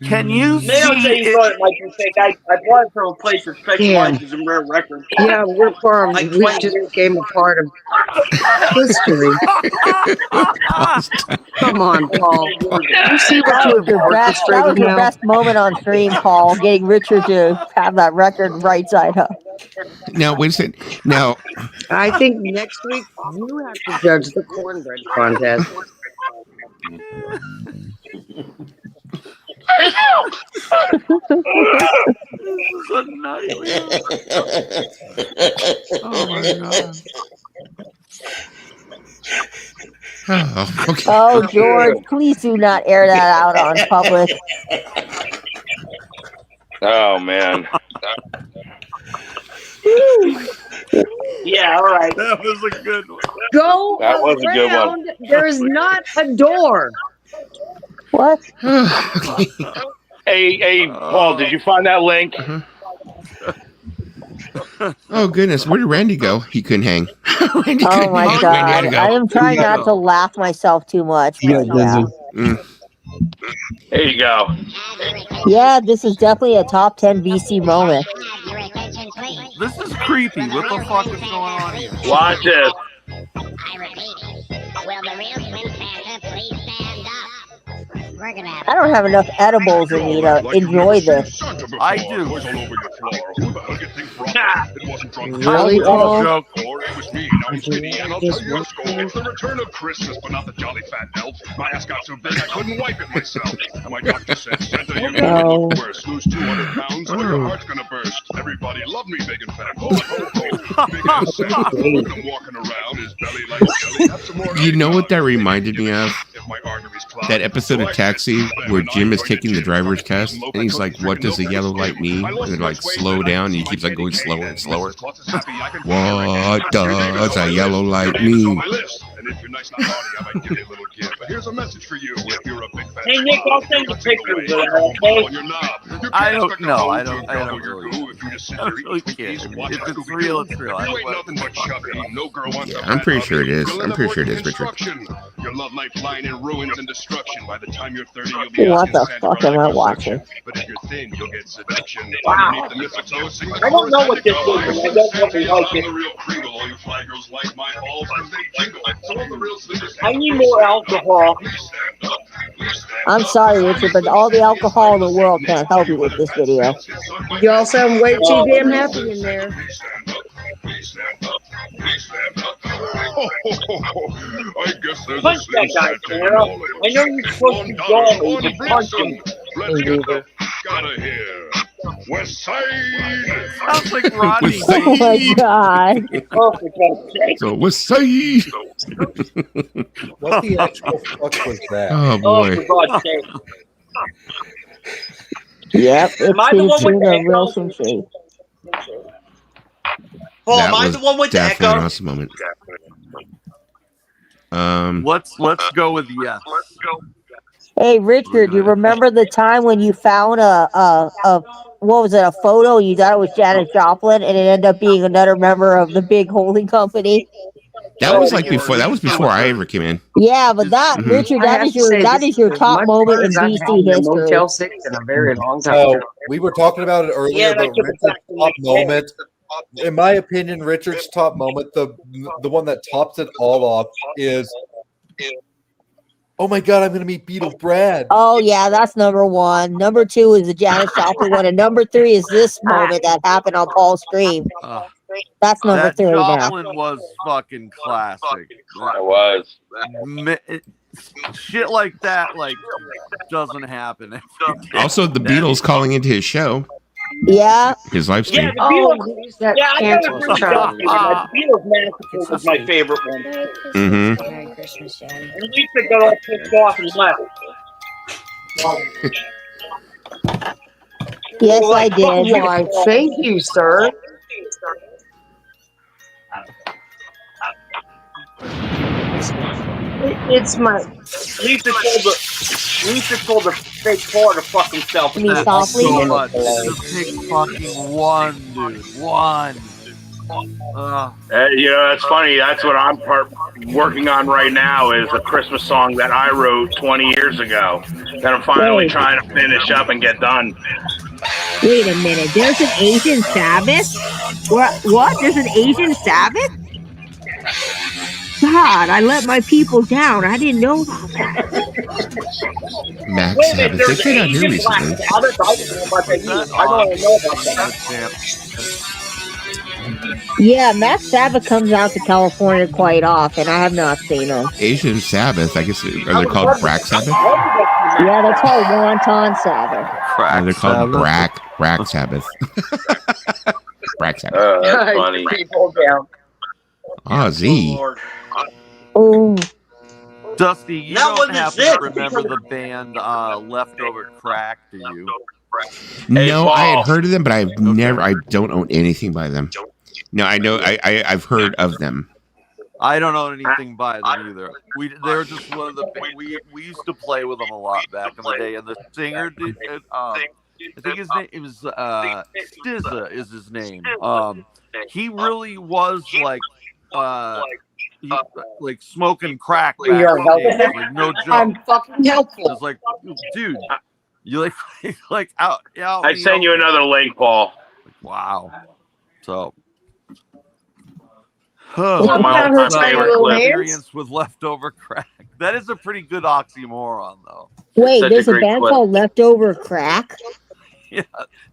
Can you They don't say you thought it might be fake. I bought it from a place that specializes in rare records. Yeah, we're from. We just became a part of history. Come on, Paul. You see what That you was your now? best moment on stream, Paul. Getting Richard to have that record right side up. Now, wait a second. Now, I think next week you have to judge the cornbread contest. Oh my god. oh, okay. Oh, George, please do not air that out on public. Oh, man. Yeah, all right. That was a good one. Go That was a good one. around. There's not a door. What? Hey, Paul, did you find that link? Oh goodness, where did Randy go? He couldn't hang. Randy Oh couldn't my hang. Randy had to god. go. I am trying not to laugh myself too much. But yeah. There you go. Yeah, this is definitely a top 10 VC moment. This is creepy. What the fuck is going on here? Watch this. I don't have enough edibles in me to enjoy this. I do. Really, Paul? Joke. It's the return of Christmas, but not the jolly fat elf. My ass got so big I couldn't wipe it myself. And my doctor said, Santa, you know worse. Lose 200 pounds or your heart's gonna burst. Everybody love me big and fat. Ho, ho, ho. Big ass Santa. Look at him walking around, his belly like a jelly. Have some more. You know what that reminded me of? If my arteries that episode of Taxi where Jim is taking the driver's test and he's like, "What does a yellow light mean?" And they're like, "Slow down," and he keeps like going slower and slower. What does a yellow light mean? And if you're nice and naughty, I might give you a little gift. But here's a message for you. If you're a big fan, Hey Nick, I'll send you pictures of that, okay? I don't know. I don't really care. If it's real, it's real. You ain't nothing but chubby. No girl wants Yeah, I'm pretty sure it is. You'll I'm end up pretty sure it working is, Richard. construction. Your love life lying in ruins and destruction. By the time you're 30, you'll be What asking the Santa fuck for am I liposuction. watching? But if you're thin, you'll get seduction. Wow. Underneath the mistletoe, sing the I don't know what this chorus is, and and I don't really Santa, like I'm it. the real Kringle. All you fly girls like my balls 'cause they jingle. Some of the real sleepers. I need more alcohol. I'm sorry, Richard, but all the alcohol in the world can't help you with this video. Y'all sound way too damn happy in there. I guess there's a Punch slim that guy, Santa in Sarah. all of I know you're supposed to be gone, but punch him. Let's get the fuck out of here. West Side. Sounds like Rodney. Oh my god. Oh, for God's sake. So what's say? What the actual fuck was that? Oh Oh, boy. for God's sake. Yep, it's Am I the one with the a real echo? some shade. Paul, That am I was the one with the definitely an echo? awesome moment. Let's go with yes. Hey, Richard, you remember the time when you found a what was it, a photo? You thought it was Janis Joplin, and it ended up being another member of the big holding company. That was like before. That was before I ever came in. Yeah, but that, Mhm. Richard, I have to say, that this is your as top much moment fun in as I've BC had in a history. Motel 6 in a very long time. So we were talking about it earlier, Yeah, and I but took it Richard's back the top next day. moment, in my opinion, Richard's top moment, the one that tops it all off is, oh my god, I'm gonna meet Beetle Brad. Oh yeah, that's number one. Number two is the Janis Joplin one, and number three is this moment that happened on Paul's stream. That's number That three now. Joplin was fucking classic. It was. Shit like that, like, doesn't happen every day. Also, the Beatles calling into his show, Yeah. his live stream. Yeah, the Oh, Beatles. that Yeah, I gotta canceled agree with Charlie. that. The Beatles Massacre was my favorite one. Mm-hmm. Merry Christmas, Daddy. And Lisa got all pissed off and left. Yes, I did. Why, thank you, sir. It's my. Lisa told the fake Paul to fuck himself. You mean softly? So much. Just take fucking one, dude. One. You know, that's funny. That's what I'm working on right now is a Christmas song that I wrote 20 years ago that I'm finally trying to finish up and get done. Wait a minute. There's an Asian Sabbath? What? There's an Asian Sabbath? God, I let my people down. I didn't know about that. Max Wait a minute, Sabbath. They there's came out here Asian Black recently. Sabbath? I didn't know about that either. I don't know about that. Yeah, Max Sabbath comes out to California quite often. I have not seen them. Asian Sabbath. I guess are they called Brack Sabbath? Yeah, they're called Wonton Sabbath. They're called Brack Sabbath. Brack Sabbath. That's funny. People down. Ah, Z. Oh. Dusty, you That don't wasn't happen sick. to remember the band Leftover Crack, do you? No, I had heard of them, but I don't own anything by them. No, I know. I've heard of them. I don't own anything by them either. They were just one of the we used to play with them a lot back in the day, and the singer did. I think his name was Stizza is his name. He really was like smoking crack back in the day. Like, no joke. I'm fucking helpful. It's like, dude, you like out. I send you another link, Paul. Wow. So. My all-time favorite clip. Experience with Leftover Crack. That is a pretty good oxymoron, though. Wait, Such there's a a great band clip. called Leftover Crack? Yeah,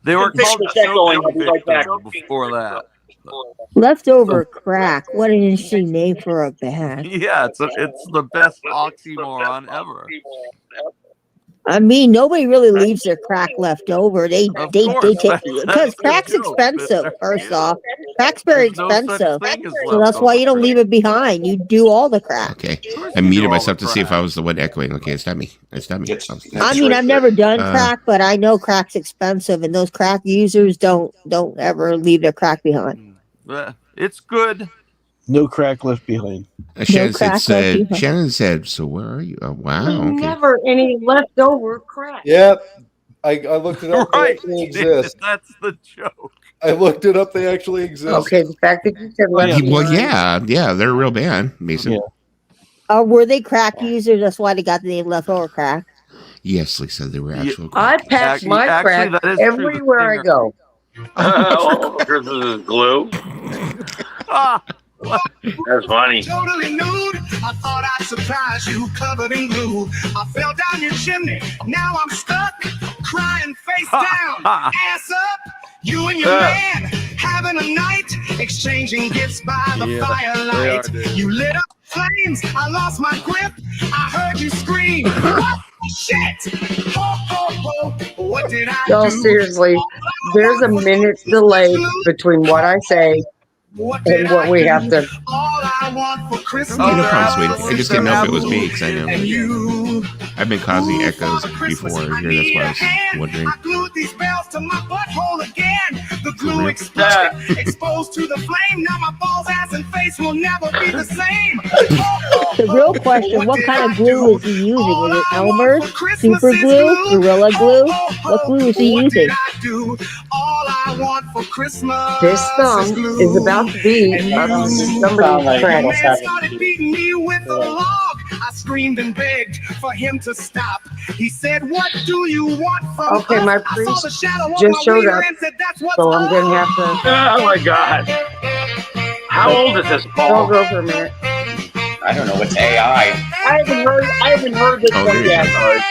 they were called Choking Victims before that. Leftover Crack. What an interesting name for a band. Yeah, it's the best oxymoron ever. I mean, nobody really leaves their crack left over. They take course. because crack's expensive. First off, Crack's very There's no such expensive. thing as So that's why you don't leave it behind. You do all the crack. Okay. I muted myself to see if I was the one echoing. Okay, it's not me. It's not me. I mean, I've never done Uh, crack, but I know crack's expensive, and those crack users don't ever leave their crack behind. It's good. No crack left behind. Shannon said, so where are you? Oh, wow. Okay. Never any leftover crack. Yep. I looked it up. They Right. actually exist. That's the joke. I looked it up. They actually exist. Okay, the fact that you said left Well, behind. yeah, they're a real band, Mason. Were they crack users? That's why they got the name leftover crack. Yes, Lisa, they were actual. I pack my actually, crack that is true. everywhere I go. Christmas is glue. That's funny. Totally nude. I thought I'd surprise you, covered in glue. I fell down your chimney. Now I'm stuck, crying face down, ass up. You and your man having a night, exchanging gifts by the firelight. You lit up flames. I lost my grip. I heard you scream. What the shit? Ho ho ho! What did I Y'all, do? seriously, there's a minute's delay between what I say and what we have to. All I want for Christmas. Okay, no problem, sweetie. I just didn't know if it was me because I know I've been causing echoes before here. That's why I was wondering. I glued these bells to my butthole again. The glue exploded, exposed to the flame. Now my balls, ass, and face will never be the same. The real question: what kind of glue is he using? Is it Elmer's, super glue, Gorilla Glue? What glue is he using? All I want for Christmas. This thumb is about to be somebody's friend. Man started beating me with a log. I screamed and begged for him to stop. He said, "What do you want from Okay, us?" my I saw the priest shadow on just my showed wiener up, and said, "That's what's so I'm gonna have to. Oh my God. How old is this Don't Paul? go for a minute. I don't know. It's AI. I haven't heard this Oh, one there you yet.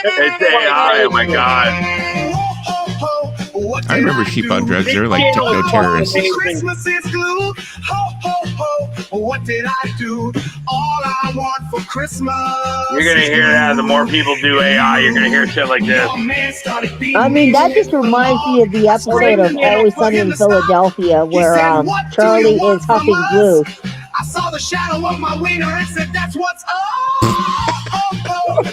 It's AI. Oh my God. I remember Sheep on Drugs. They're like techno terrorists. Christmas is glue. Ho ho ho! What did I do? All I want for Christmas. You're gonna hear that. The more people do AI, you're gonna hear shit like this. I mean, that just reminds me of the episode of Always Sunny in Philadelphia where Charlie is huffing glue. I saw the shadow of my wiener and said, "That's what's up."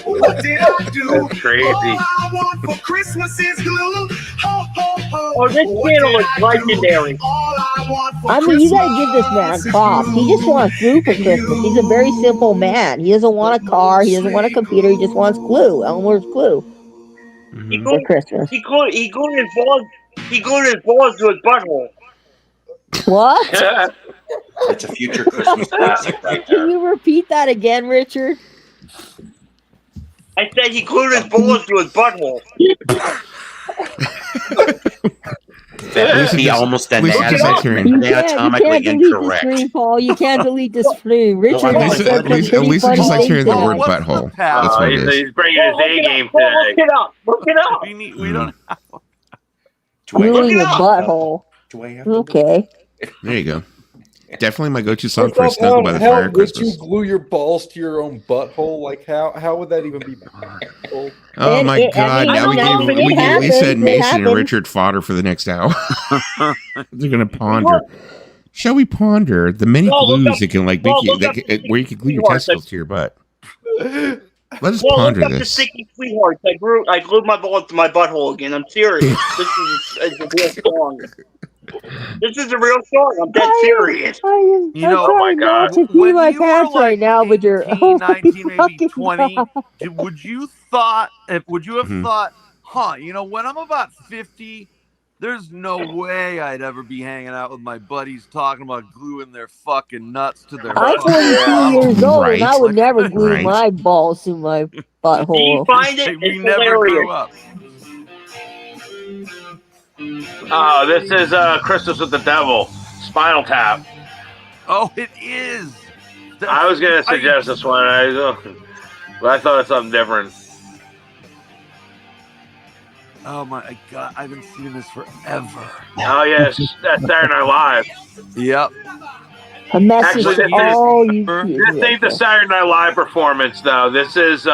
What did I do? That's crazy. All I want for Christmas is glue. Ho ho ho! Oh, this channel is legendary. All I want for I mean, you gotta give this man props. He just wants glue for Christmas. He's a very simple man. He doesn't want a car. He doesn't want a computer. He just wants glue. Elmer's glue for Christmas. He glued his balls. He glued his balls to his butthole. What? It's a future Christmas classic right there. Can you repeat that again, Richard? I said he glued his balls to his butthole. That would be almost You can't anatomically delete the incorrect. stream, Paul. You can't delete the stream. Richard has said some pretty Lisa funny just likes things hearing the today. word butthole. That's what it is. He's bringing his A game Look today. it up. Look it up. We don't have. Glue in your butthole. Do I have Okay. There you go. Definitely my go-to song First for a off, snuggle by the how fire would Christmas. you glue your balls to your own butthole? Like how would that even be possible? Oh my God! Now we gave Lisa and Mason and happens. Richard fodder for the next hour. They're gonna ponder. Shall we ponder the many glues that can like make you where you can glue your testicles to your butt? Let us ponder look up the this. Sticky Sweethearts. I glued my balls to my butthole again. I'm serious. This is a real song. This is a real song. I'm dead serious. I'm know, trying not to pee my pants right now, but you're 19, maybe 20. Would you have thought, when I'm about 50, there's no way I'd ever be hanging out with my buddies talking about gluing their fucking nuts to their I'm 22 years old, and I would never glue my balls to my butthole. Do you find it? We It's never hilarious. grew up. Oh, this is Christmas with the Devil. Spinal Tap. Oh, it is. I was gonna suggest this one, but I thought it's something different. Oh my God, I haven't seen this forever. Oh yes, that's Saturday Night Live. Yep. A message Actually, to all you this ain't the Saturday Night Live performance though. This is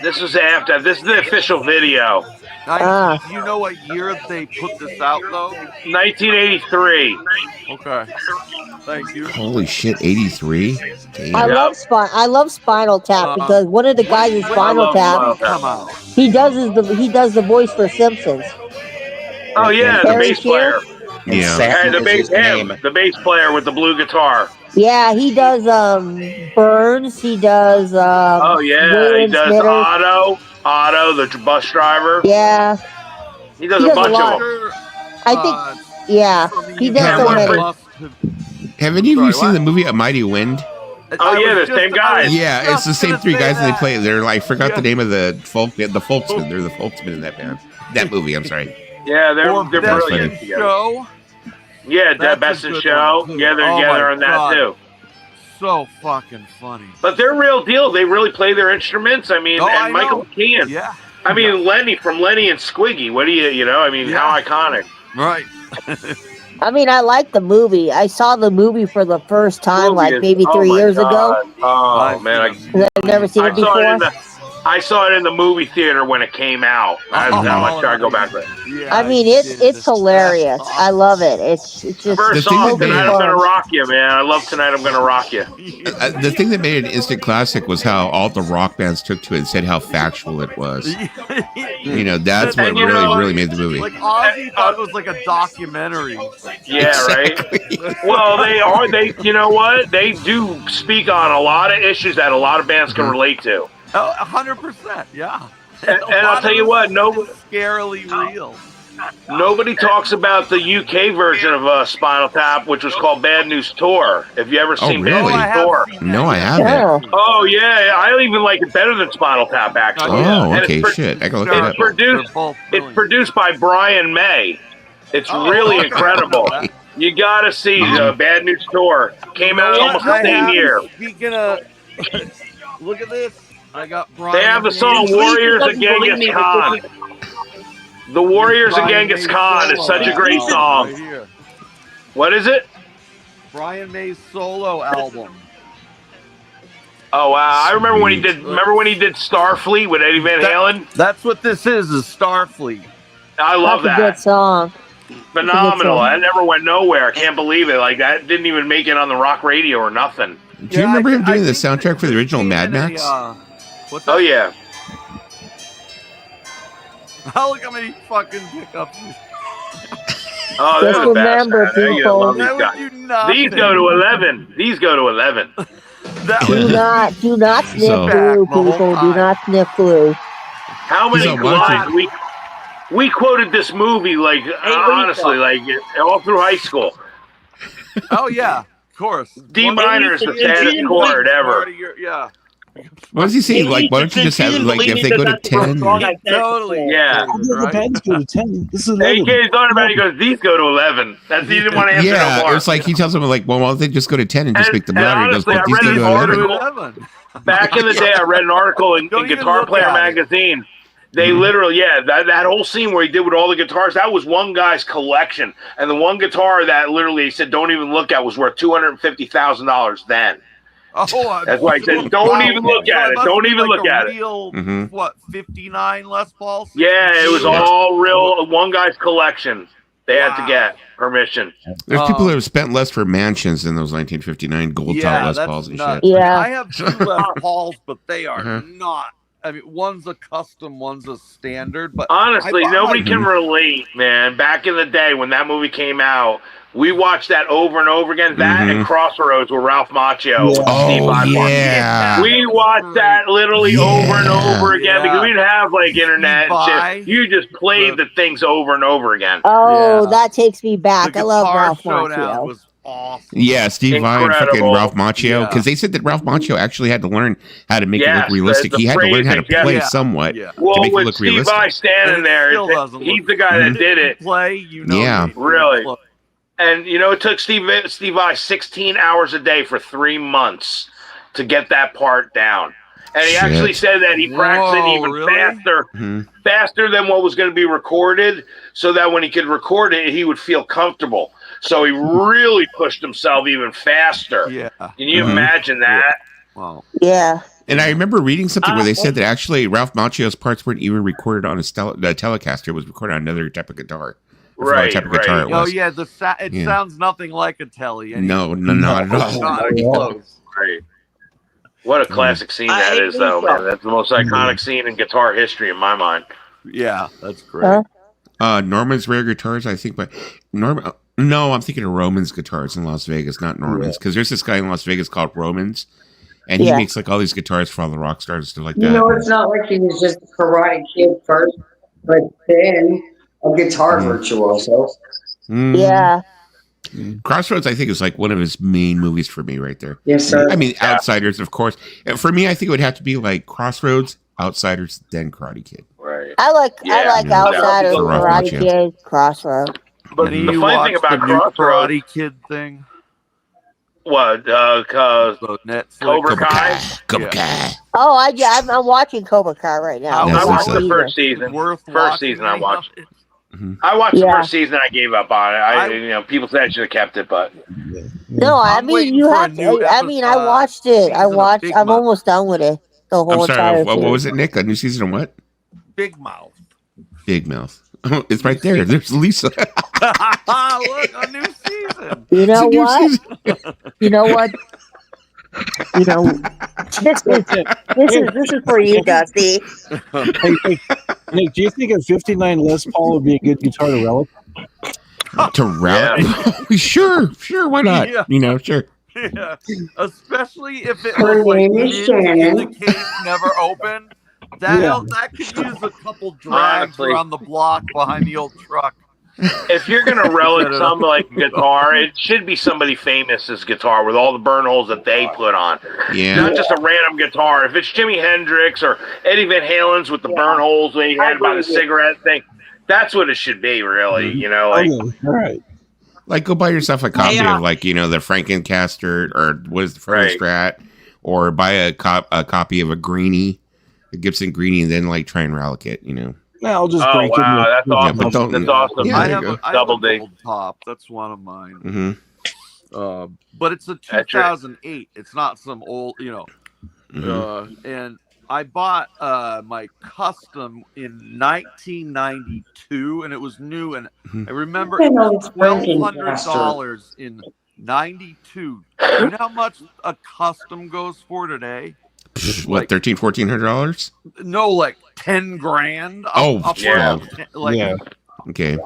This is after. This is the official video. Do you know what year they put this out though? 1983. Okay. Thank you. Holy shit, 83? Damn. I love Spinal Tap because one of the guys in Spinal Tap, come out. he does the voice for Simpsons. Oh yeah, the Harry bass player. Yeah. And the bass the bass player with the blue guitar. Yeah, he does Burns. He does Oh yeah, he Waylon does Smithers. Otto, the bus driver. Yeah, He does a bunch lot. of them. I think. Yeah, he does so many. Have any of you seen the movie A Mighty Wind? Oh yeah, the same guys. Yeah, it's the same three guys, and they play. They're like, forgot the name of the folksmen. They're the folksmen in that band. That movie. I'm sorry. Yeah, they're That's brilliant funny. together. Show. Yeah, That's Best a in good Show. one, too. Yeah, they're Oh, together my on that God. too. So fucking funny. But they're real deal. They really play their instruments. I mean, Oh, and I Michael know. McKean. Yeah. I mean, Lenny from Lenny and Squiggy. What do you know? I mean, how iconic. Right. I mean, I like the movie. I saw the movie for the first time, Movie like is- maybe oh 3 my years ago. God. Oh man, 'Cause I've never seen it before. I saw it in the movie theater when it came out. That's how much I go back there. I mean, it's hilarious. I love it. It's just First The thing song, that made Tonight it- I'm Gonna Rock You, man. I love Tonight I'm Gonna Rock You. The thing that made it an instant classic was how all the rock bands took to it and said how factual it was. You know, that's what And you know, really made the movie. Like Ozzy thought it was like a documentary. Yeah, right. Well, they you know what? They do speak on a lot of issues that a lot of bands can relate to. 100%. Yeah. And I'll tell you what, scarily real. Nobody talks about the UK version of Spinal Tap, which was called Bad News Tour. Have you ever seen Bad really? News Tour? No, I haven't. Oh yeah, I even like it better than Spinal Tap actually. Oh, And okay, it's shit. I can look it up. It's produced by Brian May. It's really incredible. You gotta see Bad News Tour. Came out almost the same year. Speaking of, look at this. I got Brian. They have the song Warriors of Genghis Khan. The Warriors of Genghis Khan is such a great song. Right here. What is it? Brian May's solo album. Oh wow! I remember when he did. Remember when he did Starfleet with Eddie Van Halen? That's what this is Starfleet. I love That's a good that. song. Phenomenal. song. That never went nowhere. I can't believe it. Like that didn't even make it on the rock radio or nothing. Do you remember him doing the soundtrack for the original Mad Max? What's that? Oh yeah. Oh, look how many fucking pickups. Oh, they're Just the best. remember, Man. I people. love these That would guys. do nothing. These go to 11. These go to 11. Do not sniff So- glue, people. Do not sniff glue. How many So much lines we quoted this movie like honestly like all through high school. Oh yeah, of course. D minor is the saddest chord ever. Yeah. What was he saying? Like, why don't you just have, like, if they go to 10? Totally. Yeah. The bands go to 10. This is Hey, 11. kid, thought about it. He goes, these go to 11. That's he didn't want to answer no Yeah, more. it's like he tells them, like, well, why don't they just go to 10 and just make the and lottery? He goes, honestly, well, I these read go an to 11. article back in the day. I read an article in Don't even Guitar look Player at it. magazine. They literally, that whole scene where he did with all the guitars, that was one guy's collection. And the one guitar that literally he said, don't even look at, was worth $250,000 then. Oh, That's why I said, don't even look at it. Don't even look at it. Real, what, 59 Les Pauls? Yeah, it was all real, one guy's collection. They had to get permission. There's people that have spent less for mansions than those 1959 gold top Les Pauls and shit. Yeah. I have 2 Les Pauls, but they are not. I mean, one's a custom, one's a standard. But Honestly, I bought nobody my- can relate, man. Back in the day when that movie came out, we watched that over and over again. That and Crossroads with Ralph Macchio. Yeah. Oh, yeah. We watched that literally over and over again because we didn't have like internet and shit. You just played the things over and over again. Oh, that takes me back. I love Ralph Showdown Macchio. was awesome. Yeah, Steve Vai and fucking Incredible. Ralph Macchio. Because they said that Ralph Macchio actually had to learn how to make it Yes, look realistic. the He had to learn how to phrasing, play yeah. somewhat Well, to make it with look Steve realistic. Vai standing there, still doesn't he's look- the guy that did it. Play, you know. Yeah. Really. And you know, it took Steve Vai 16 hours a day for 3 months to get that part down. And he Shit. actually said that he practiced it even really? faster than what was going to be recorded, so that when he could record it, he would feel comfortable. So he really pushed himself even faster. Yeah. Can you imagine that? Wow. Yeah. And I remember reading something where they said that actually Ralph Macchio's parts weren't even recorded on a Telecaster. It was recorded on another type of guitar. Right, type of guitar it Oh was. yeah, it sounds nothing like a telly. No, not at all. Not even close. Right. What a classic scene that is, though, man. That's the most iconic scene in guitar history in my mind. Yeah, that's great. Norman's Rare Guitars, I think, but Norman. No, I'm thinking of Roman's Guitars in Las Vegas, not Norman's, because there's this guy in Las Vegas called Romans, and he makes like all these guitars for all the rock stars and stuff like that. You know, it's not like he was just a Karate Kid first, but then a guitar virtuoso. Yeah. Crossroads, I think, is like one of his main movies for me right there. Yes, sir. I mean, Outsiders, of course. And for me, I think it would have to be like Crossroads, Outsiders, then Karate Kid. Right. I like Outsiders, Karate Kid, Crossroads. But Do the you funny thing watch about the new Crossroads, Karate Kid thing? what? Netflix. Cobra Kai. Cobra Kai. Oh, I'm watching Cobra Kai right now. I watched the first season. season. First season, I watched. I watched the first season. I gave up on it. People said I should have kept it, but no, I mean you have to. I mean, I watched it. I'm almost done with it. The whole I'm sorry. entire What was it, Nick? A new season of what? Big Mouth. Big Mouth. Oh, it's right there. There's Lisa. Look, a new season. You know what? You know what? You know, this is for you, Dusty. Hey, Nick, do you think a 59 Les Paul would be a good guitar to relic? To relic? Yeah. Sure, why not? Yeah. You know, sure. Yeah, especially if it was like the case never opened. That could use a couple drags around the block behind the old truck. If you're gonna relic something like guitar, it should be somebody famous's guitar with all the burn holes that they put on. Yeah. Not just a random guitar. If it's Jimi Hendrix or Eddie Van Halen's with the burn holes that he had by the cigarette thing, that's what it should be, really. You know, like all right. Like, go buy yourself a copy of, like, you know, the Frankencaster or what is the Strat, or buy a copy of a Greenie, a Gibson Greenie, and then like try and relic it. You know. I'll just break it. That's awesome. Yeah, that's awesome. Yeah, I have a double D gold top. That's one of mine. Mm-hmm. But it's a 2008. It's not some old, you know. And I bought my custom in 1992, and it was new. And I remember it was $1,200 in '92. You know how much a custom goes for today? What, $1,400? No, like 10 grand. Yeah. Okay.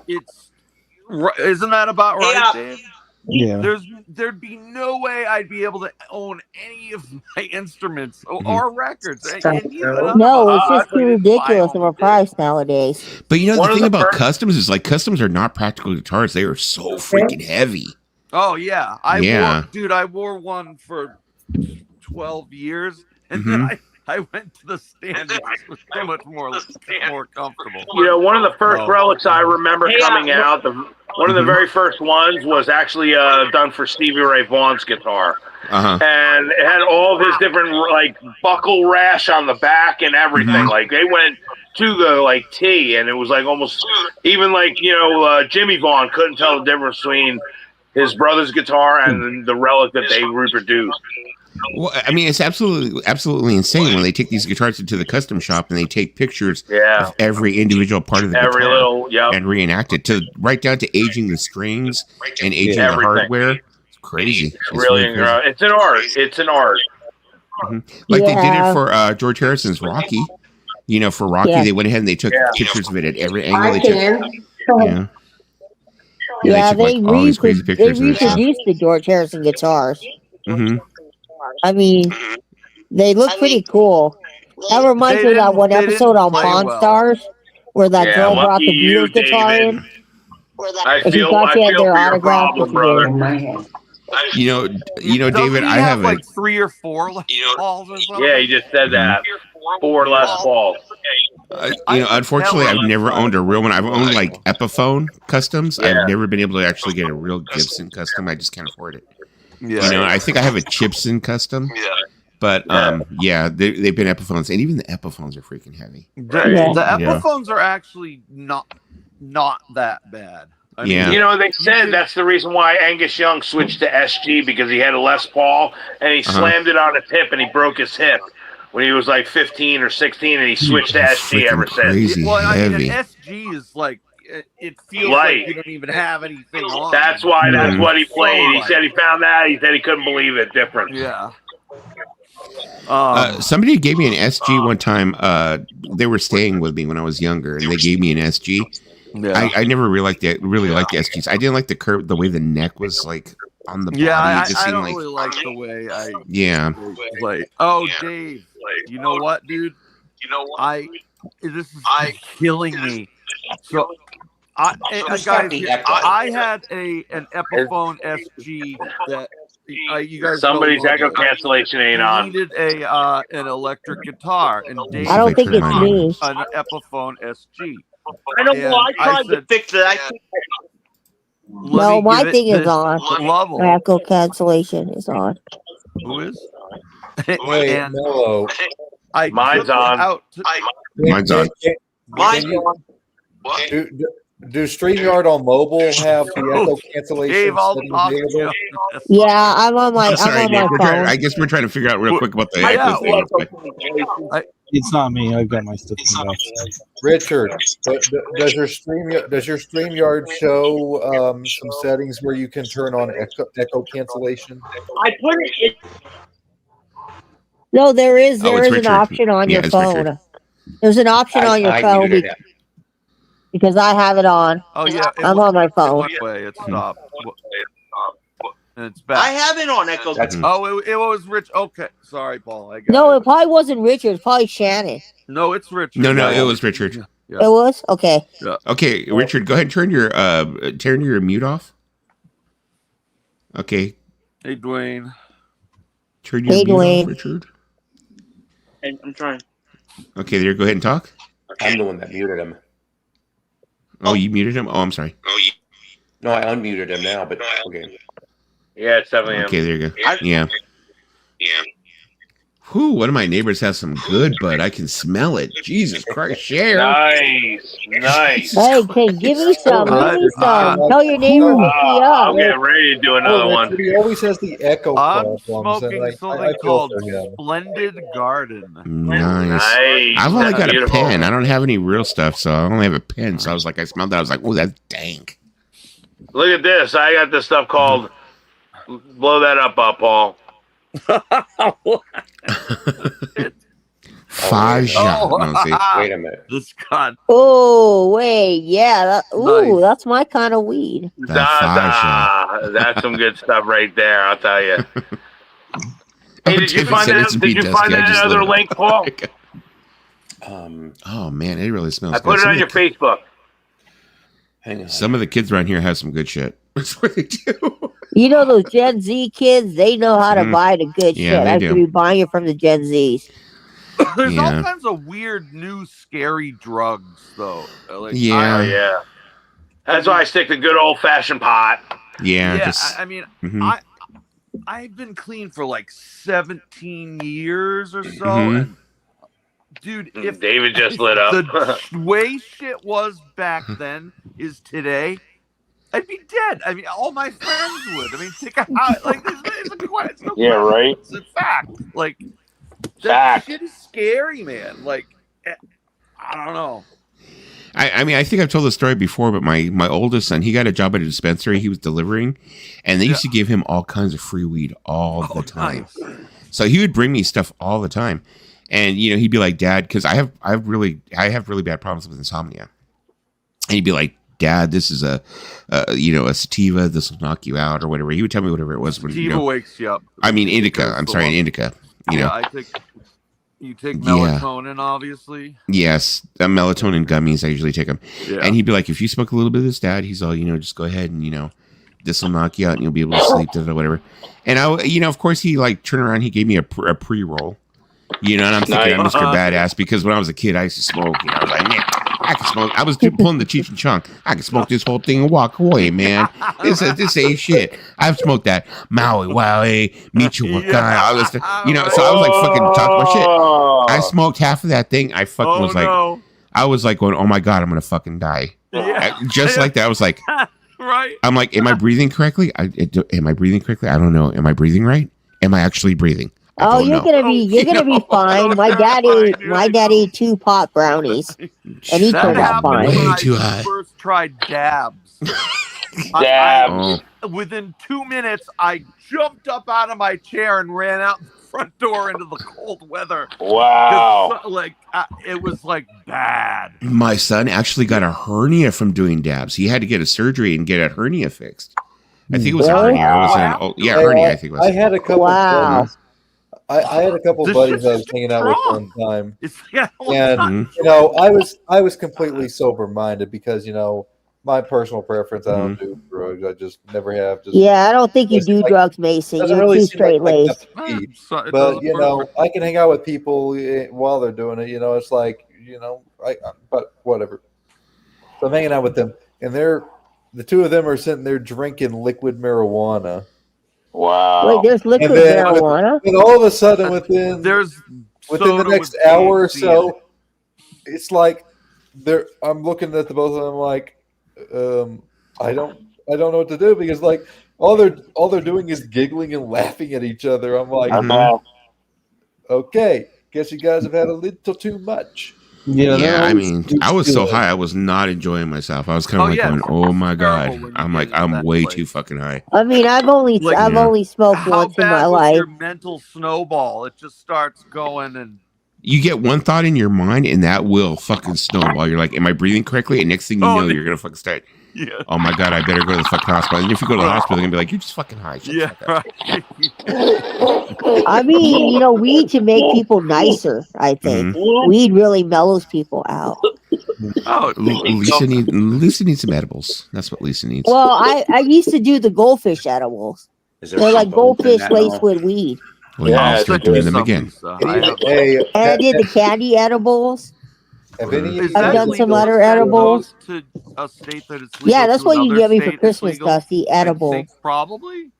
Isn't that about right, Dave? Yeah. There'd be no way I'd be able to own any of my instruments or records. No, it's just too ridiculous of a price nowadays. But you know, the thing about customs is, like, customs are not practical guitars. They are so freaking heavy. Oh yeah, I wore one for 12 years, and then I went to the standards. It was so much more comfortable. You know, one of the first relics I remember coming out, one of the very first ones was actually done for Stevie Ray Vaughan's guitar. And it had all of his different, like, buckle rash on the back and everything. Like, they went to the, like, T, and it was, like, almost, even, like, you know, Jimmy Vaughn couldn't tell the difference between his brother's guitar and the relic that they reproduced. Well, I mean, it's absolutely insane when they take these guitars into the custom shop and they take pictures of every individual part of the guitar and reenact it, to right down to aging the strings and aging the hardware. It's crazy. It's really crazy. It's an art. It's an art. Like they did it for George Harrison's Rocky. You know, for Rocky, they went ahead and they took pictures of it at every angle. They reproduced the George Harrison guitars. I mean, they look pretty cool. That reminds me of that one episode on Pawn Stars where that girl brought the Beatles guitar in. I feel for your problem, brother. You know, David, I have like 3 or 4 Les Pauls or something. Yeah, you just said that. 4 Les Pauls. You know, unfortunately, I've never owned a real one. I've owned like Epiphone customs. I've never been able to actually get a real Gibson custom. I just can't afford it. You know, I think I have a Chipson custom. But they've been Epiphones, and even the Epiphones are freaking heavy. The Epiphones are actually not that bad. I mean, you know, they said that's the reason why Angus Young switched to SG, because he had a Les Paul and he slammed it on his hip and he broke his hip. when he was like 15 or 16, and he switched to SG ever since. Crazy heavy. An SG is like it feels like you don't even have anything on. That's why. That's what he played. He said he found that. He said he couldn't believe it. Different. Yeah. Somebody gave me an SG one time. They were staying with me when I was younger, and they gave me an SG. Yeah. I never really liked the SGs. I didn't like the curve, the way the neck was like on the body. Yeah, it just I seemed don't like, really like the way I. Yeah. Like, oh, Dave, you know what, dude? This is killing me. So, guys, I had an Epiphone SG that you guys. Somebody's echo cancellation ain't on. Needed an electric guitar, and Dave I don't think it's me. An Epiphone SG. I know. Well, I tried to fix it. No, my thing is on. My echo cancellation is on. Who is? Wait, Mello. Mine's on. Mine's on. Mine's on. Do StreamYard on mobile have the echo cancellation? Dave, available? Yeah, I'm on my phone. I guess we're trying to figure out real quick about the echo thing. It's not me. I've got my stuff in the box. Richard, does your StreamYard show some settings where you can turn on echo cancellation? I put it in. No, there is an Richard. option on your phone. Richard. There's an option on your phone because I have it on. Oh yeah, I'm on my phone. It stopped. And it's back. I have it on Echo. It was Rich. Okay, sorry, Paul. No, it probably wasn't Richard. It's probably Shannon. No, it's Richard. No, it was Richard. Yeah. It was? Okay. Yeah. Okay, Richard, go ahead and turn your mute off. Okay. Hey, Dwayne. Turn your mute off, Richard. I'm trying. Okay, there. Go ahead and talk. I'm the one that muted him. Oh, you muted him? Oh, I'm sorry. No, I unmuted him now, but okay. Yeah, it's definitely him. Okay, there you go. Yeah. Whew, one of my neighbors has some good bud. I can smell it. Jesus Christ, share. Nice. Hey, give me some. Give me some. Tell your neighbor to be up. I'm getting ready to do another one. He always has the echo I'm problems. smoking something called Splendid Garden. Nice. I've only got a pen. I don't have any real stuff, so I only have a pen. So I was like, I smelled that. I was like, oh, that's dank. Look at this. I got this stuff called. Blow that up, Paul. 5 shot. Wait a minute. This God. Oh, wait. Yeah. Nice. That's my kind of weed. That's some good stuff right there, I'll tell you. Hey, did you find that other link, Paul? Oh, man, it really smells good. I put it on your Facebook. Hang on. Some of the kids around here have some good shit. That's what they do. You know those Gen Z kids? They know how to buy the good shit. I should be buying it from the Gen Zs. There's all kinds of weird, new, scary drugs, though. Yeah. That's why I stick to good old-fashioned pot. Yeah. I mean, I've been clean for like 17 years or so. And, dude, if David just lit up. The way shit was back then is today, I'd be dead. I mean, all my friends would. I mean, think of how, like, it's no question. Right. It's a fact. Like, that shit is scary, man. Like, I don't know. I mean, I think I've told the story before, but my oldest son, he got a job at a dispensary he was delivering, and they used to give him all kinds of free weed all the time. Nice. So he would bring me stuff all the time. And, you know, he'd be like, Dad, because I have really bad problems with insomnia. And he'd be like, Dad, this is a sativa. This will knock you out or whatever. He would tell me whatever it was. Sativa wakes you up. I mean, indica. I'm sorry, an indica. You take melatonin, obviously. Yes, melatonin gummies. I usually take them. Yeah. And he'd be like, if you smoke a little bit of this, Dad, he's all, just go ahead and, this will knock you out and you'll be able to sleep or whatever. And of course, he like turned around. He gave me a pre-roll. And I'm thinking I'm Mr. Badass because when I was a kid, I used to smoke. I was like, man, I can smoke. I was pulling the Cheech and Chong. I can smoke this whole thing and walk away, man. This ain't shit. I've smoked that Maui, Wowie, Micho Wakai. All this stuff. So I was like fucking talking my shit. I smoked half of that thing. I fucking was like, I was like going, oh my God, I'm going to fucking die. Yeah. Just like that. I was like, right. I'm like, am I breathing correctly? Am I breathing correctly? I don't know. Am I breathing right? Am I actually breathing? Oh, don't you're know. gonna be fine. My dad ate 2 pot brownies, and he That turned out happened fine. when Way I too high. first tried dabs. Dabs. Within 2 minutes, I jumped up out of my chair and ran out the front door into the cold weather. Wow. It was like bad. My son actually got a hernia from doing dabs. He had to get a surgery and get a hernia fixed. I think it was a Really? hernia. Hernia. I think it was. I had a couple. Wow. Buddies. I had a couple This buddies shit's I was hanging out with one time, and I was completely sober minded because my personal preference. I don't do drugs. I just never have. Just Yeah, I don't think you do drugs, Mason. doesn't You're really too seem like straight my cup laced. of tea. But I can hang out with people while they're doing it. It's like but whatever. So I'm hanging out with them, and the two of them are sitting there drinking liquid marijuana. Wow. Wait, there's liquid marijuana? And all of a sudden, within the next hour or so, it's like I'm looking at the both of them like, I don't know what to do because like all they're doing is giggling and laughing at each other. I'm like, okay, guess you guys have had a little too much. Yeah, I mean, I was so high, I was not enjoying myself. I was kind of going, "Oh my god!" I'm way too fucking high. I mean, I've only smoked How once in my bad was life. your mental snowball? It just starts going and You get one thought in your mind, and that will fucking snowball. You're like, "Am I breathing correctly?" And next thing you know, you're gonna fucking start. Yeah. Oh my god, I better go to the fucking hospital. And if you go to the hospital, they're gonna be like, "You're just fucking high." Shut the fuck up. I mean, weed to make people nicer, I think. Weed really mellows people out. Oh, Lisa needs some edibles. That's what Lisa needs. Well, I used to do the goldfish edibles. They're like goldfish laced with weed. Well, yeah, start doing them again. And I did the candy edibles. Is I've that done some legal other if that edibles. goes to a state that it's legal Yeah, that's to what you another get me for state, it's Christmas, legal? Dusty. Edibles. Probably.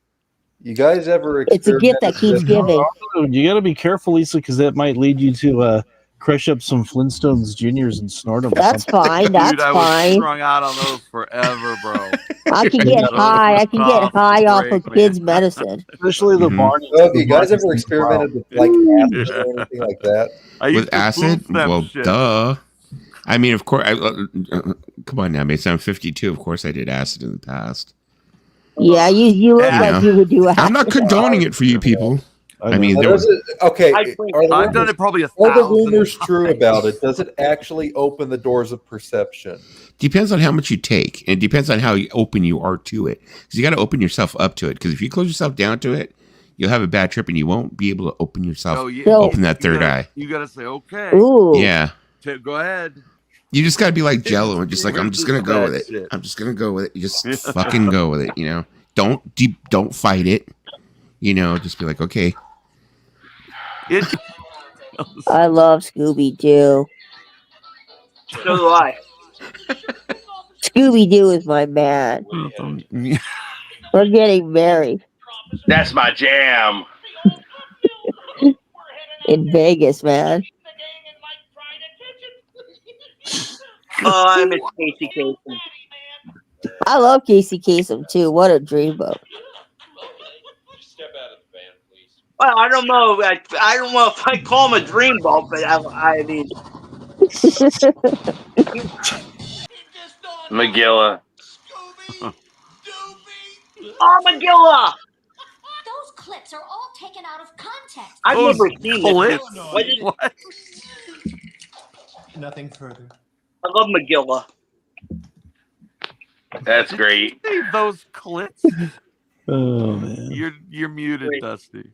You guys ever? It's a gift that keeps giving. You got to be careful, Lisa, because that might lead you to crush up some Flintstones Juniors and snort them. That's fine. That's Dude, I was fine. strung out on those forever, bro. I can get high. I can get high off of kids' medicine. Especially the Barney. Have you guys ever experimented with like acid or anything like that? With acid? Well, duh. I mean, of course. Come on now, Mason. I'm 52. Of course, I did acid in the past. Yeah, you look like you would do acid. I'm not condoning it for you people. I mean, there was. Okay, I've done it probably 1,000. Are the rumors true about it? Does it actually open the doors of perception? Depends on how much you take, and it depends on how open you are to it. Because you got to open yourself up to it. Because if you close yourself down to it, you'll have a bad trip, and you won't be able to open yourself. Open that third eye. You got to say, okay. Ooh. Yeah. Go ahead. You just got to be like Jello and just like, I'm just gonna go with it. I'm just gonna go with it. You just fucking go with it. Don't fight it. Just be like, okay. I love Scooby Doo. So do I. Scooby Doo is my man. We're getting married That's my jam. in Vegas, man. Oh, I miss Casey Kasem. I love Casey Kasem too. What a dreamboat. Well, I don't know. I don't know if I call him a dreamboat, but I mean, Megilla. oh, Megilla! Those clips are all taken out of context. I've never seen this. What? Nothing further. I love Megilla. That's great. Hey, those clips. Oh man, you're muted, Dusty.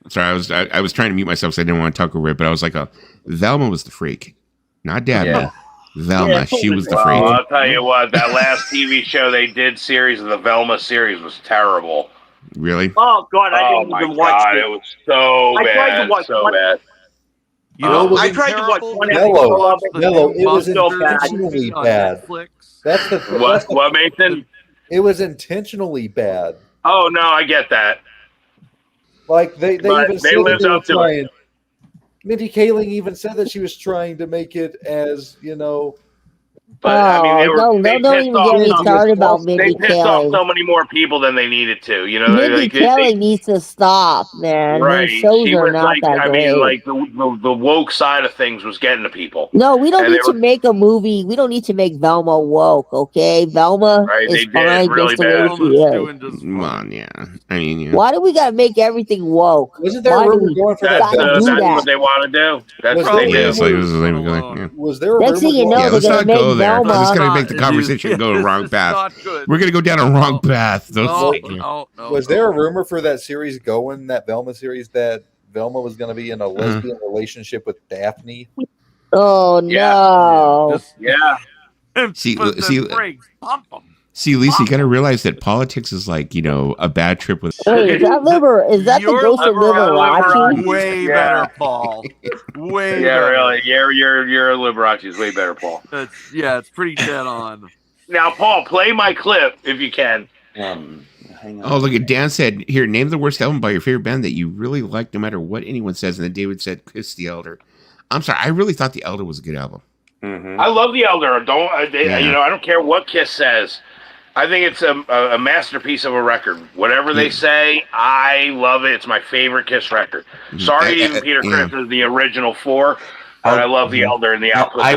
Sorry, I was trying to mute myself because I didn't want to talk over it, but I was like, Velma was the freak, not Dabney. Yeah. Velma, she was the freak. Well, I'll tell you what, that last TV show they did series of the Velma series was terrible. Really? Oh God, I didn't even watch it. It was so I tried bad, to watch so one- bad. I tried to watch one episode of it. Yellow, it was so bad. intentionally bad. That's the What, Mason? It was intentionally bad. Oh no, I get that. Like they But even they said lived that they were up to it. trying. Mindy Kaling even said that she was trying to make it as But I mean, they don't pissed even get me off. started about They Mindy pissed off Kelly. so many more people than they needed to. You know, Mindy Kelly needs to stop, man. Her right? shows She are was not like, that I mean, great. like the woke side of things was getting to people. No, we don't And need they to were make a movie. We don't need to make Velma woke, okay? Velma right. is They did fine really just the way bad. she is. Come on, yeah. I mean, yeah. Why do we gotta make everything woke? Wasn't there a Why do rumor we going for that? gotta do That's that? what they want to do. That's Was what they there- do. Yeah, it's like this is even going. Yeah. Was there a Next rumor thing you going- know, Yeah, they're let's gonna not make go there. Velma. This is going to make the conversation go a wrong path. We're going to go down a wrong path. Was there a rumor for that series going, that Velma series, that Velma was going to be in a lesbian relationship with Daphne? Oh no! Yeah. See, Lisa, you got to realize that politics is like, a bad trip with. Wait, is that the ghost of Liberace? Way better, Paul. Way yeah, better. really. Your Liberace is way better, Paul. It's pretty dead on. Now, Paul, play my clip if you can. Hang on. Oh, look at Dan said, here, name the worst album by your favorite band that you really like no matter what anyone says. And then David said, Kiss the Elder. I'm sorry, I really thought The Elder was a good album. Mm-hmm. I love The Elder. I don't care what Kiss says. I think it's a masterpiece of a record. Whatever they say, I love it. It's my favorite Kiss record. Sorry, even Peter Criss is the original 4, but I love The Elder and the output. I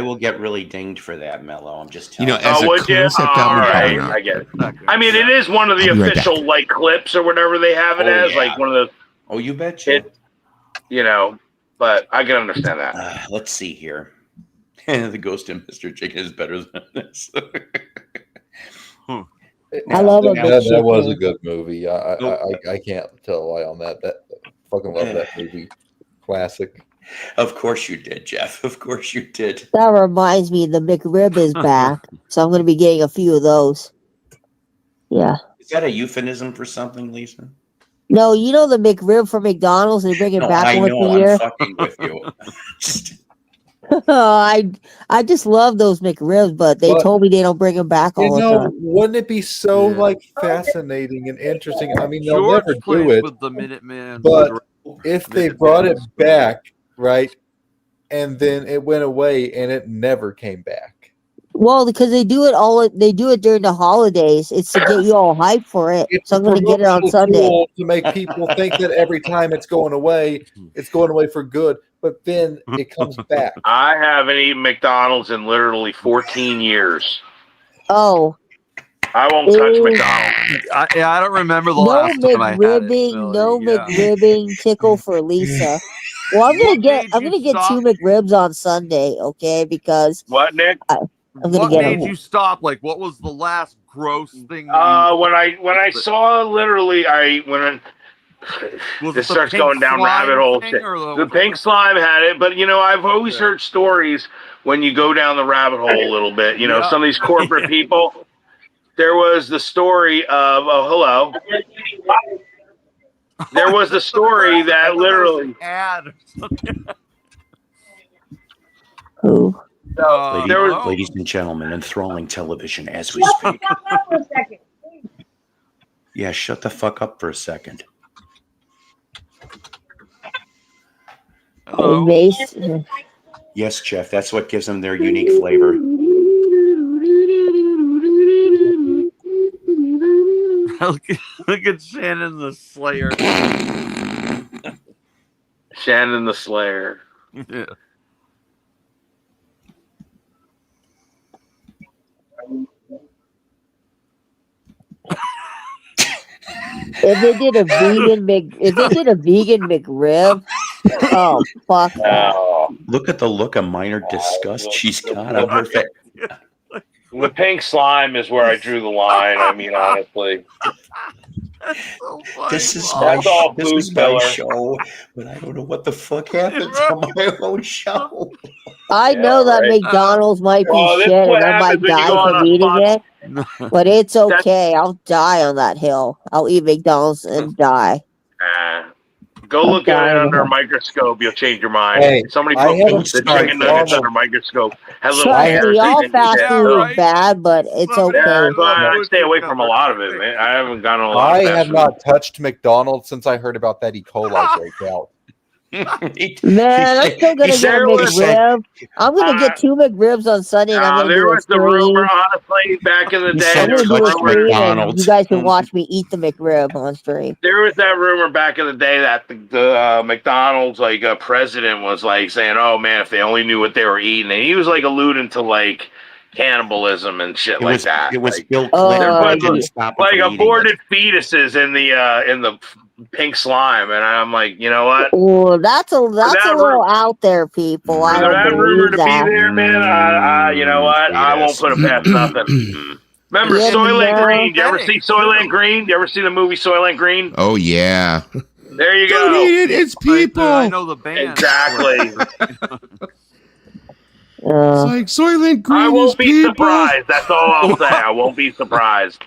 will get really dinged for that, Mello. I'm just telling you. As a concept album, probably not. I get it. I mean, it is one of the official like clips or whatever they have it as, like one of the. Oh, you betcha. But I can understand that. Let's see here. The Ghost of Mr. Chicken is better than this. I love it. That was a good movie. I can't tell a lie on that. I fucking love that movie. Classic. Of course you did, Jeff. Of course you did. That reminds me, the McRib is back, so I'm going to be getting a few of those. Yeah. Is that a euphemism for something, Lisa? No, you know the McRib from McDonald's? They bring it back once a year. I'm fucking with you. I just love those McRibs, but they told me they don't bring them back all the time. Wouldn't it be so fascinating and interesting? I mean, they'll George never plays do it, with the Minuteman, but if they brought it back, right, and then it went away and it never came back. Well, because they do it during the holidays. It's to get you all hyped for it. So I'm going to get it on Sunday to make people think that every time it's going away for good. But then it comes back. I haven't eaten McDonald's in literally 14 years. Oh. I won't touch McDonald's. I don't remember the last time I had it. McRibbing tickle for Lisa. Well, I'm gonna get 2 McRibs on Sunday, okay? Because what, Nick? I'm gonna what get made them. you stop? Like, what was the last gross thing? When I saw literally, this starts going down rabbit holes. The pink slime had it, but I've always heard stories when you go down the rabbit hole a little bit. Some of these corporate people. There was the story of hello. There was the story that literally. Ad or something. Who? Ladies and gentlemen, enthralling television as we speak. Yeah, shut the fuck up for a second. Yes, Jeff, that's what gives them their unique flavor. Look at Shannon the Slayer. Shannon the Slayer. Yeah. If they did a vegan McRib, oh fuck! Look at the look of minor disgust she's got on her face. The pink slime is where I drew the line. I mean, honestly. This is That's all this food is my filler. show, but I don't know what the fuck happens on my own show. I know that McDonald's might be Well, this shit, is what and I might happens when you die go on from a eating fun- it, but it's okay. I'll die on that hill. I'll eat McDonald's and die. Go look at it under a microscope. You'll change your mind. Hey, Somebody I put haven't the chicken started nuggets all- under a microscope. Has little Trust hairs me, all and fast shit. food is bad, but it's okay. That's why I stay away from a lot of it, man. I haven't gotten a lot I of fast have food. not touched McDonald's since I heard about that E. coli breakout. Man, I'm still gonna get a McRib. I'm gonna get 2 McRibs on Sunday, and I'm gonna there do a was the rumor, stream. honestly, back in the day. I'm There gonna was, do a a rumor, stream, and you guys can watch me eat the McRib on stream. there was that rumor back in the day that the McDonald's president was like saying, "Oh man, if they only knew what they were eating," and he was like alluding to like cannibalism and shit like that. It was like, Bill they're Clinton. putting Stop like from eating aborted fetuses in the pink slime, and I'm like, you know what? Oh, that's a little out there, people. I For don't that rumor believe to that. be there, man, you know what? I won't put it past nothing. Remember Yeah, Soylent no. Green? You ever see Soylent Green? You ever see the movie Soylent Green? Oh yeah. There you Don't go. eat it. It's people. I know the band. Exactly. It's like Soylent Green. I won't be people. surprised. That's all I'll say. I won't be surprised.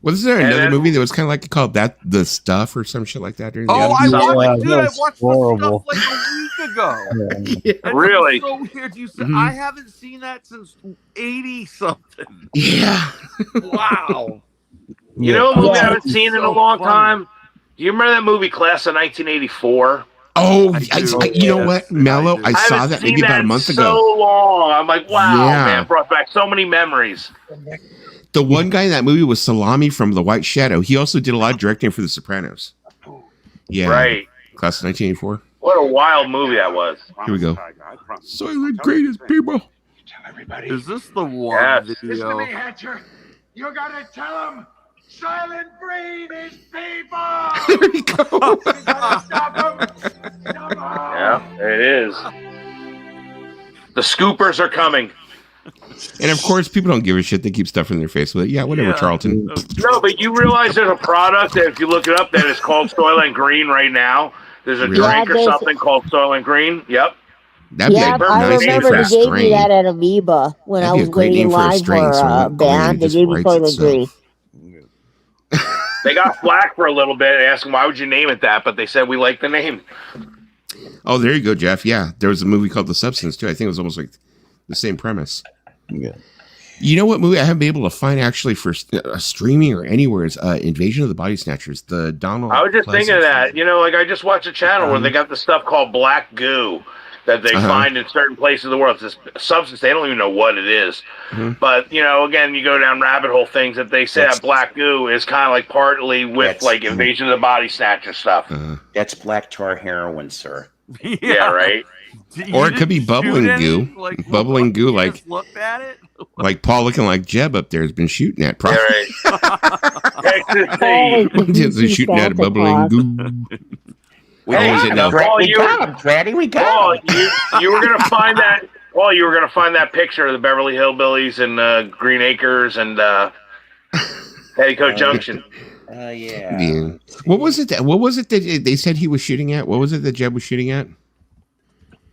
Was there And another then- movie that was kind of like called that the stuff or some shit like that? Oh, I watched, dude, I that's watched horrible. the stuff like a week ago. Yeah. And Really? it's so weird. You said Mhm. I haven't seen that since 80 something. Yeah. Wow. You know a movie Yeah. I haven't seen in a long time? Do you remember that movie Class of 1984? Oh, I do. you know Yes, what, Mello? I saw haven't that seen maybe about a month so ago. long. I'm like, wow, Yeah. man, brought back so many memories. The one guy in that movie was Salami from The White Shadow. He also did a lot of directing for The Sopranos. Yeah. Right. Class of 1984. What a wild movie that was. Here we go. Soylent Green is people. Is this the one Yes. video? Hatcher. You gotta tell him Silent Green is people. There you go. Stop him. Yeah, it is. The scoopers are coming. And of course, people don't give a shit. They keep stuff in their face with it. Yeah, whatever, Yeah. Charlton. No, but you realize there's a product that if you look it up that is called Soylent Green right now. There's a Really? drink or Yeah, there's- something called Soylent Green. Yep. That'd Yeah, be a I nice name remember for a they gave me strain. that at Amoeba when That'd I be a was great waiting name in for a line strain, for so a it band. They just gave me writes Soylent Green. itself. They got flack for a little bit, asking why would you name it that, but they said we like the name. Oh, there you go, Jeff. Yeah, there was a movie called The Substance too. I think it was almost like the same premise. Yeah. You know what movie I haven't been able to find actually for streaming or anywhere is Invasion of the Body Snatchers. The Donald. I was just Pleasance. thinking of that. You know, like I just watched a channel where they got this stuff called black goo that they find in certain places of the world. It's this substance, they don't even know what it is. Mhm. But, you know, again, you go down rabbit hole things that they say that black goo is kind of like partly with That's- like Invasion of the Body Snatcher stuff. That's black tar heroin, sir. Yeah, right? Or it could be bubbling goo. Bubbling goo, like Looked at it. like Paul looking like Jeb up there has been shooting at. Probably. Yeah, right. Just shooting at bubbling goo. We Hey, got him, now, Brad. Paul, We you- got him, Brady. We got Paul, him. you were gonna find that. Paul, you were gonna find that picture of the Beverly Hillbillies and Green Acres and Petticoat Junction. Yeah. Yeah. What was it that they said he was shooting at? What was it that Jeb was shooting at?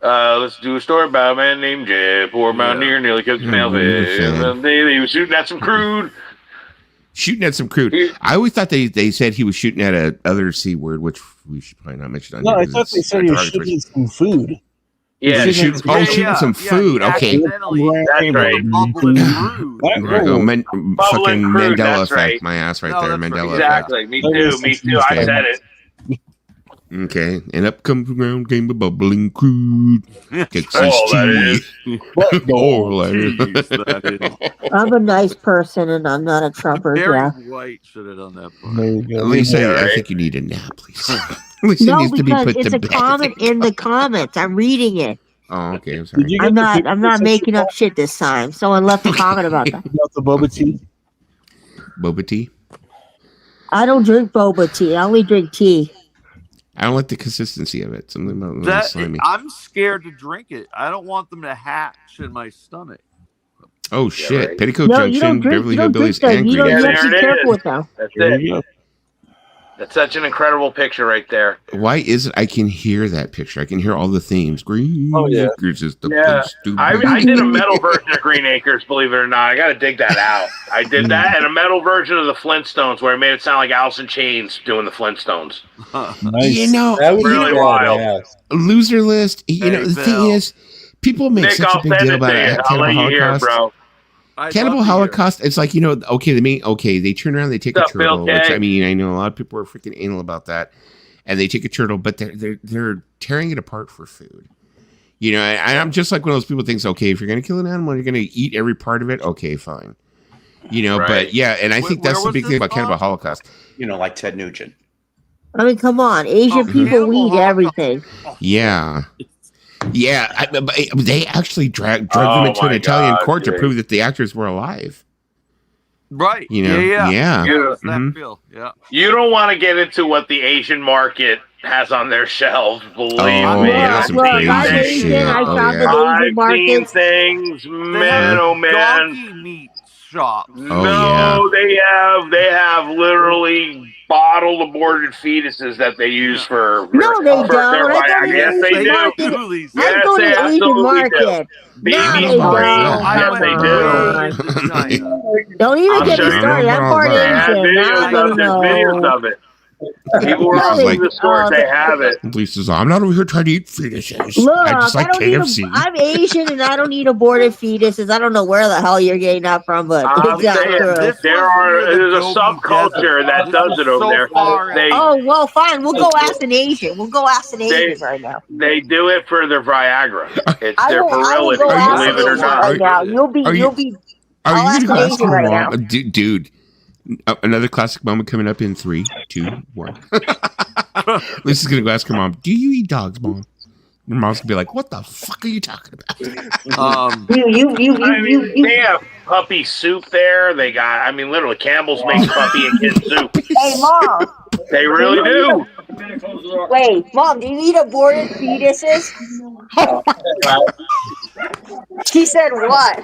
Let's do a story about a man named Jeb, poor mountaineer, nearly killed his mailbag. He was shooting at some crude. Shooting at some crude. I always thought they said he was shooting at a other C word, which we should probably not mention on No, here I 'cause thought it's they said he was targeted shooting some food. Yeah, shooting some food. Okay. That's right. There I go. Fucking crude, Mandela that's effect. right. My ass right No, there. that's right. Mandela Exactly. effect. Me too. I said it. Okay. And up comes the ground came a bubbling crude. Gets his All that tea. All that is. I'm a nice person and I'm not a Trumper. Barry Yeah. White should have done that part. Lisa, I think you need a nap, please. Lisa No, needs to be because put it's to a bed. comment in the comments. I'm reading it. Oh, okay. I'm sorry. I'm not making up shit this time. Someone left a comment about that. About the boba tea. Boba tea? I don't drink boba tea. I only drink tea. I don't like the consistency of it. Something about That, slimy. I'm scared to drink it. I don't want them to hatch in my stomach. Oh shit! Petticoat No, you Junction, don't drink. Beverly You don't drink Hillbillies, that. and You Green don't. You have Acres. to be careful with them. That's it. That's such an incredible picture right there. Why is it I can hear that picture? I can hear all the themes. Green Acres is the Yeah, place to I be. did a metal version of Green Acres, believe it or not. I got to dig that out. I did that and a metal version of the Flintstones where I made it sound like Alice in Chains doing the Flintstones. Nice. You know, That was really wild. Loser list. You know, the thing is, people make Nick, such I'll a big send deal it about to you. it. I'll let you hear it, bro. Cannibal Holocaust. It's like, you know, okay, they turn around, they take What's a up, Bill turtle, which K? I mean, I know a lot of people are freaking anal about that. and they take a turtle, but they're tearing it apart for food. You know, and I'm just like one of those people who thinks, okay, if you're going to kill an animal, you're going to eat every part of it. Okay, fine. You know, but yeah, and I think that's the big thing about Cannibal Holocaust. You know, like Ted Nugent. I mean, come on, Asian people eat everything. Yeah. Yeah, but they actually drug them into an Italian court to prove that the actors were alive. Right. You know? Yeah. Mhm. Yeah. You don't want to get into what the Asian market has on their shelves. Believe me. Yeah, some crazy shit. I've seen things, man. Oh man. Donkey meat shops. No, they have literally bottled aborted fetuses that they use for. No, they don't. Yes, they do. I Yes, go to they the Asian absolutely market. do. Baby brains. Yes, they do. Don't even get me started. I'm part Asian. Videos Now I of, there's videos of it. People were up in the stores. They have it. Lisa says, I'm not over here trying to eat fetuses. Look, I just like KFC. I'm Asian and I don't eat aborted fetuses. I don't know where the hell you're getting that from, but it's not true. There's a subculture that does it over there. Oh, well, fine. We'll go ask an Asian. We'll go ask an Asian right now. They do it for their Viagra. It's their I will virility, go ask believe it or an Asian not. right now. You'll be. Are you I'll going to ask an ask Asian your right now. mom? Dude, another classic moment coming up in 3, 2, 1. Lisa's going to go ask her mom, do you eat dogs, Mom? Her mom's going to be like, what the fuck are you talking about? They have puppy soup there. They got, I mean, literally, Campbell's makes puppy and kid soup. Hey, Mom. They really do. Wait, Mom, do you eat aborted fetuses? She said what?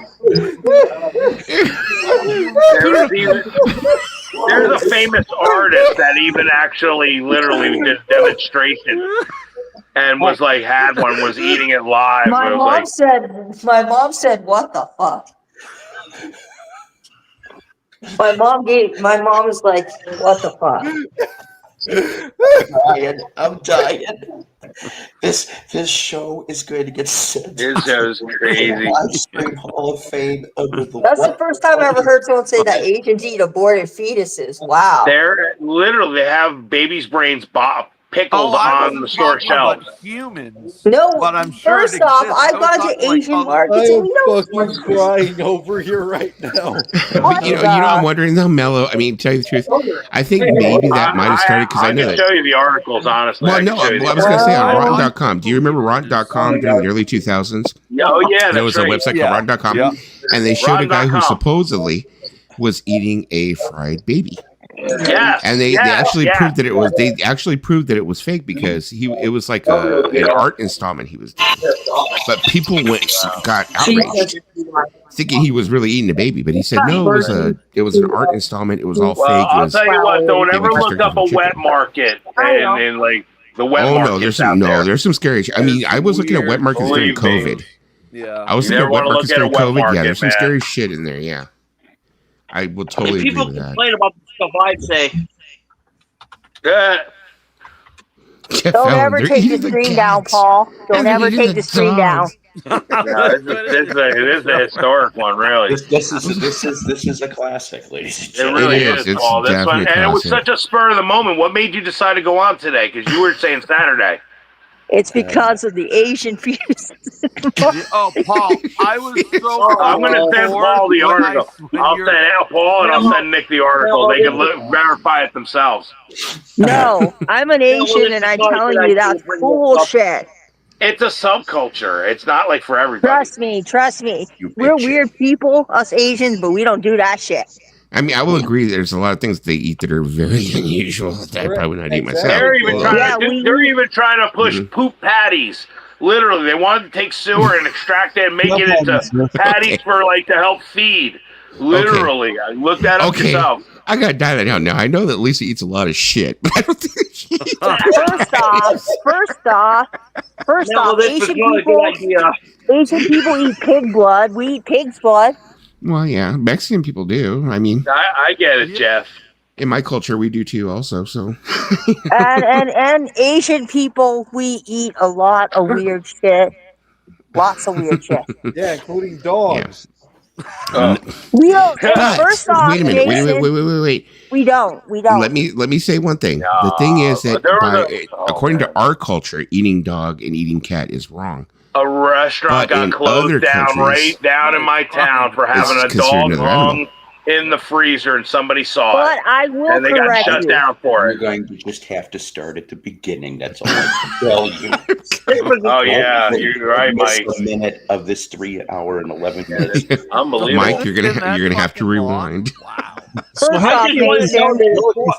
There's a famous artist that even actually literally did demonstration and was like, was eating it live. My mom said, what the fuck? My mom was like, what the fuck? I'm dying. This show is going to get sent. This show's crazy. Livestream Hall of Fame. That's the first time I ever heard someone say that Asians eat aborted fetuses. Wow. They're literally, they have baby's brains pickled on the store shelf. Humans. No, but I'm sure first off, I've gone to Asian markets and we don't. I'm crying over here right now. But you know, I'm wondering though, Mello. I mean, to tell you the truth, I think maybe that might have started because I know can that. show you the articles, honestly. Well, no, I was going to say on Rotten.com. Do you remember Rotten.com during the early 2000s? Oh yeah, there was a website called Rotten.com, and they showed a guy who supposedly was eating a fried baby. Yes, and they actually proved that it was. They actually proved that it was fake because it was like an art installment he was doing. But people got outraged, thinking he was really eating a baby. But he said no, it was an art installment. It was all fake. I'll tell you what, don't ever look up a wet market and like the wet market. Oh no, there's some scary shit. I mean, I was looking at wet markets during COVID. Yeah, I was looking at wet markets during COVID. Yeah, there's some scary shit in there. Yeah. I will totally agree with that. People complain about the stuff I say. Don't ever take the screen down, Paul. Don't ever take the screen down. This is a historic one, really. This is a classic, ladies and It gentlemen. really is, Paul. This one, and it was such a spur of the moment. What made you decide to go on today? Because you were saying Saturday. It's because of the Asian fetuses. Oh, Paul, I was so. I'm going to send Paul the article. I'll send Paul and I'll send Nick the article. They can verify it themselves. No, I'm an Asian, and I'm telling you that's bullshit. It's a subculture. It's not like for everybody. Trust me. We're weird people, us Asians, but we don't do that shit. I mean, I will agree. There's a lot of things they eat that are very unusual that I probably would not eat myself. They're even trying to push poop patties. Literally, they wanted to take sewer and extract it and make it into patties for to help feed. Literally, I looked that up yourself. I gotta die that down. Now I know that Lisa eats a lot of shit, but I don't think she eats First off, Asian people eat pig blood. We eat pig's blood. Well, yeah, Mexican people do. I mean, I get it, Jeff. In my culture, we do too, also. So, and Asian people, we eat a lot of weird shit. Lots of weird shit. Yeah, including dogs. We don't. First off, wait a minute. Jason, Wait. we don't. Let me say one thing. The thing is that according to our culture, eating dog and eating cat is wrong. A restaurant got closed down right down in my town for having a dog hung in the freezer, and somebody saw but it. I will and they got shut you. down for it. You're going to just have to start at the beginning. That's all I can tell you. Oh yeah, you're right, Mike. A minute of this 3 hour and 11 minutes. Unbelievable. Mike, you're gonna have to rewind. So how can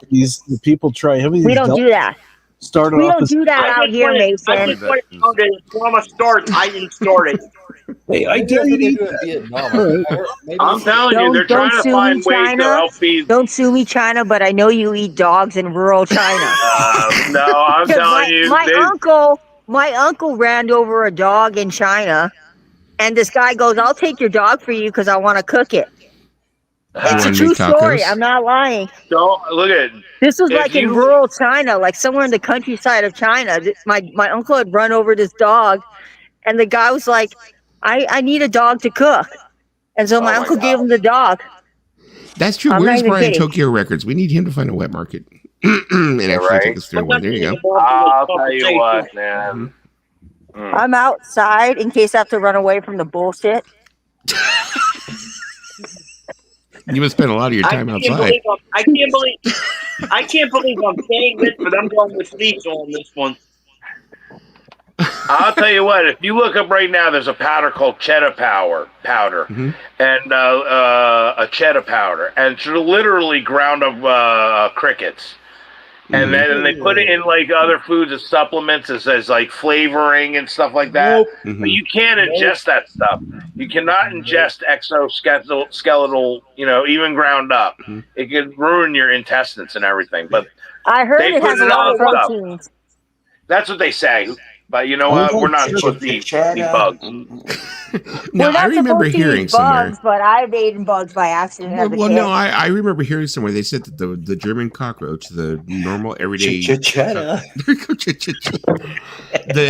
these people try? We don't do that. Start we off don't as- do that out here, Mason. I just want to know that Obama starts. I didn't start it. Hey, I dare you to eat that. I'm telling you, they're trying to find ways to help feed. Don't sue me, China, but I know you eat dogs in rural China. No, I'm telling you, my uncle ran over a dog in China, and this guy goes, "I'll take your dog for you because I want to cook it." It's a true story. I'm not lying. Don't look at this was like in rural China, like somewhere in the countryside of China. My uncle had run over this dog, and the guy was like, I need a dog to cook. And so my uncle gave him the dog. That's true. Where's Brian Tokyo Records? We need him to find a wet market and actually take us through one. There you go. I'll tell you what, man. I'm outside in case I have to run away from the bullshit. You must spend a lot of your time outside. I can't believe I'm saying this, but I'm going with Lisa on this one. I'll tell you what. If you look up right now, there's a powder called cheddar powder, and a cheddar powder, and it's literally ground up crickets. And then they put it in like other foods as supplements, as like flavoring and stuff like that. But you can't ingest that stuff. You cannot ingest exoskeletal, even ground up. It could ruin your intestines and everything. But I heard it has a lot of proteins. That's what they say. But you know what? We're not supposed to eat bugs. No, I remember hearing somewhere. Bugs, but I've eaten bugs by accident. Well, no, I remember hearing somewhere they said that the German cockroach, the normal everyday the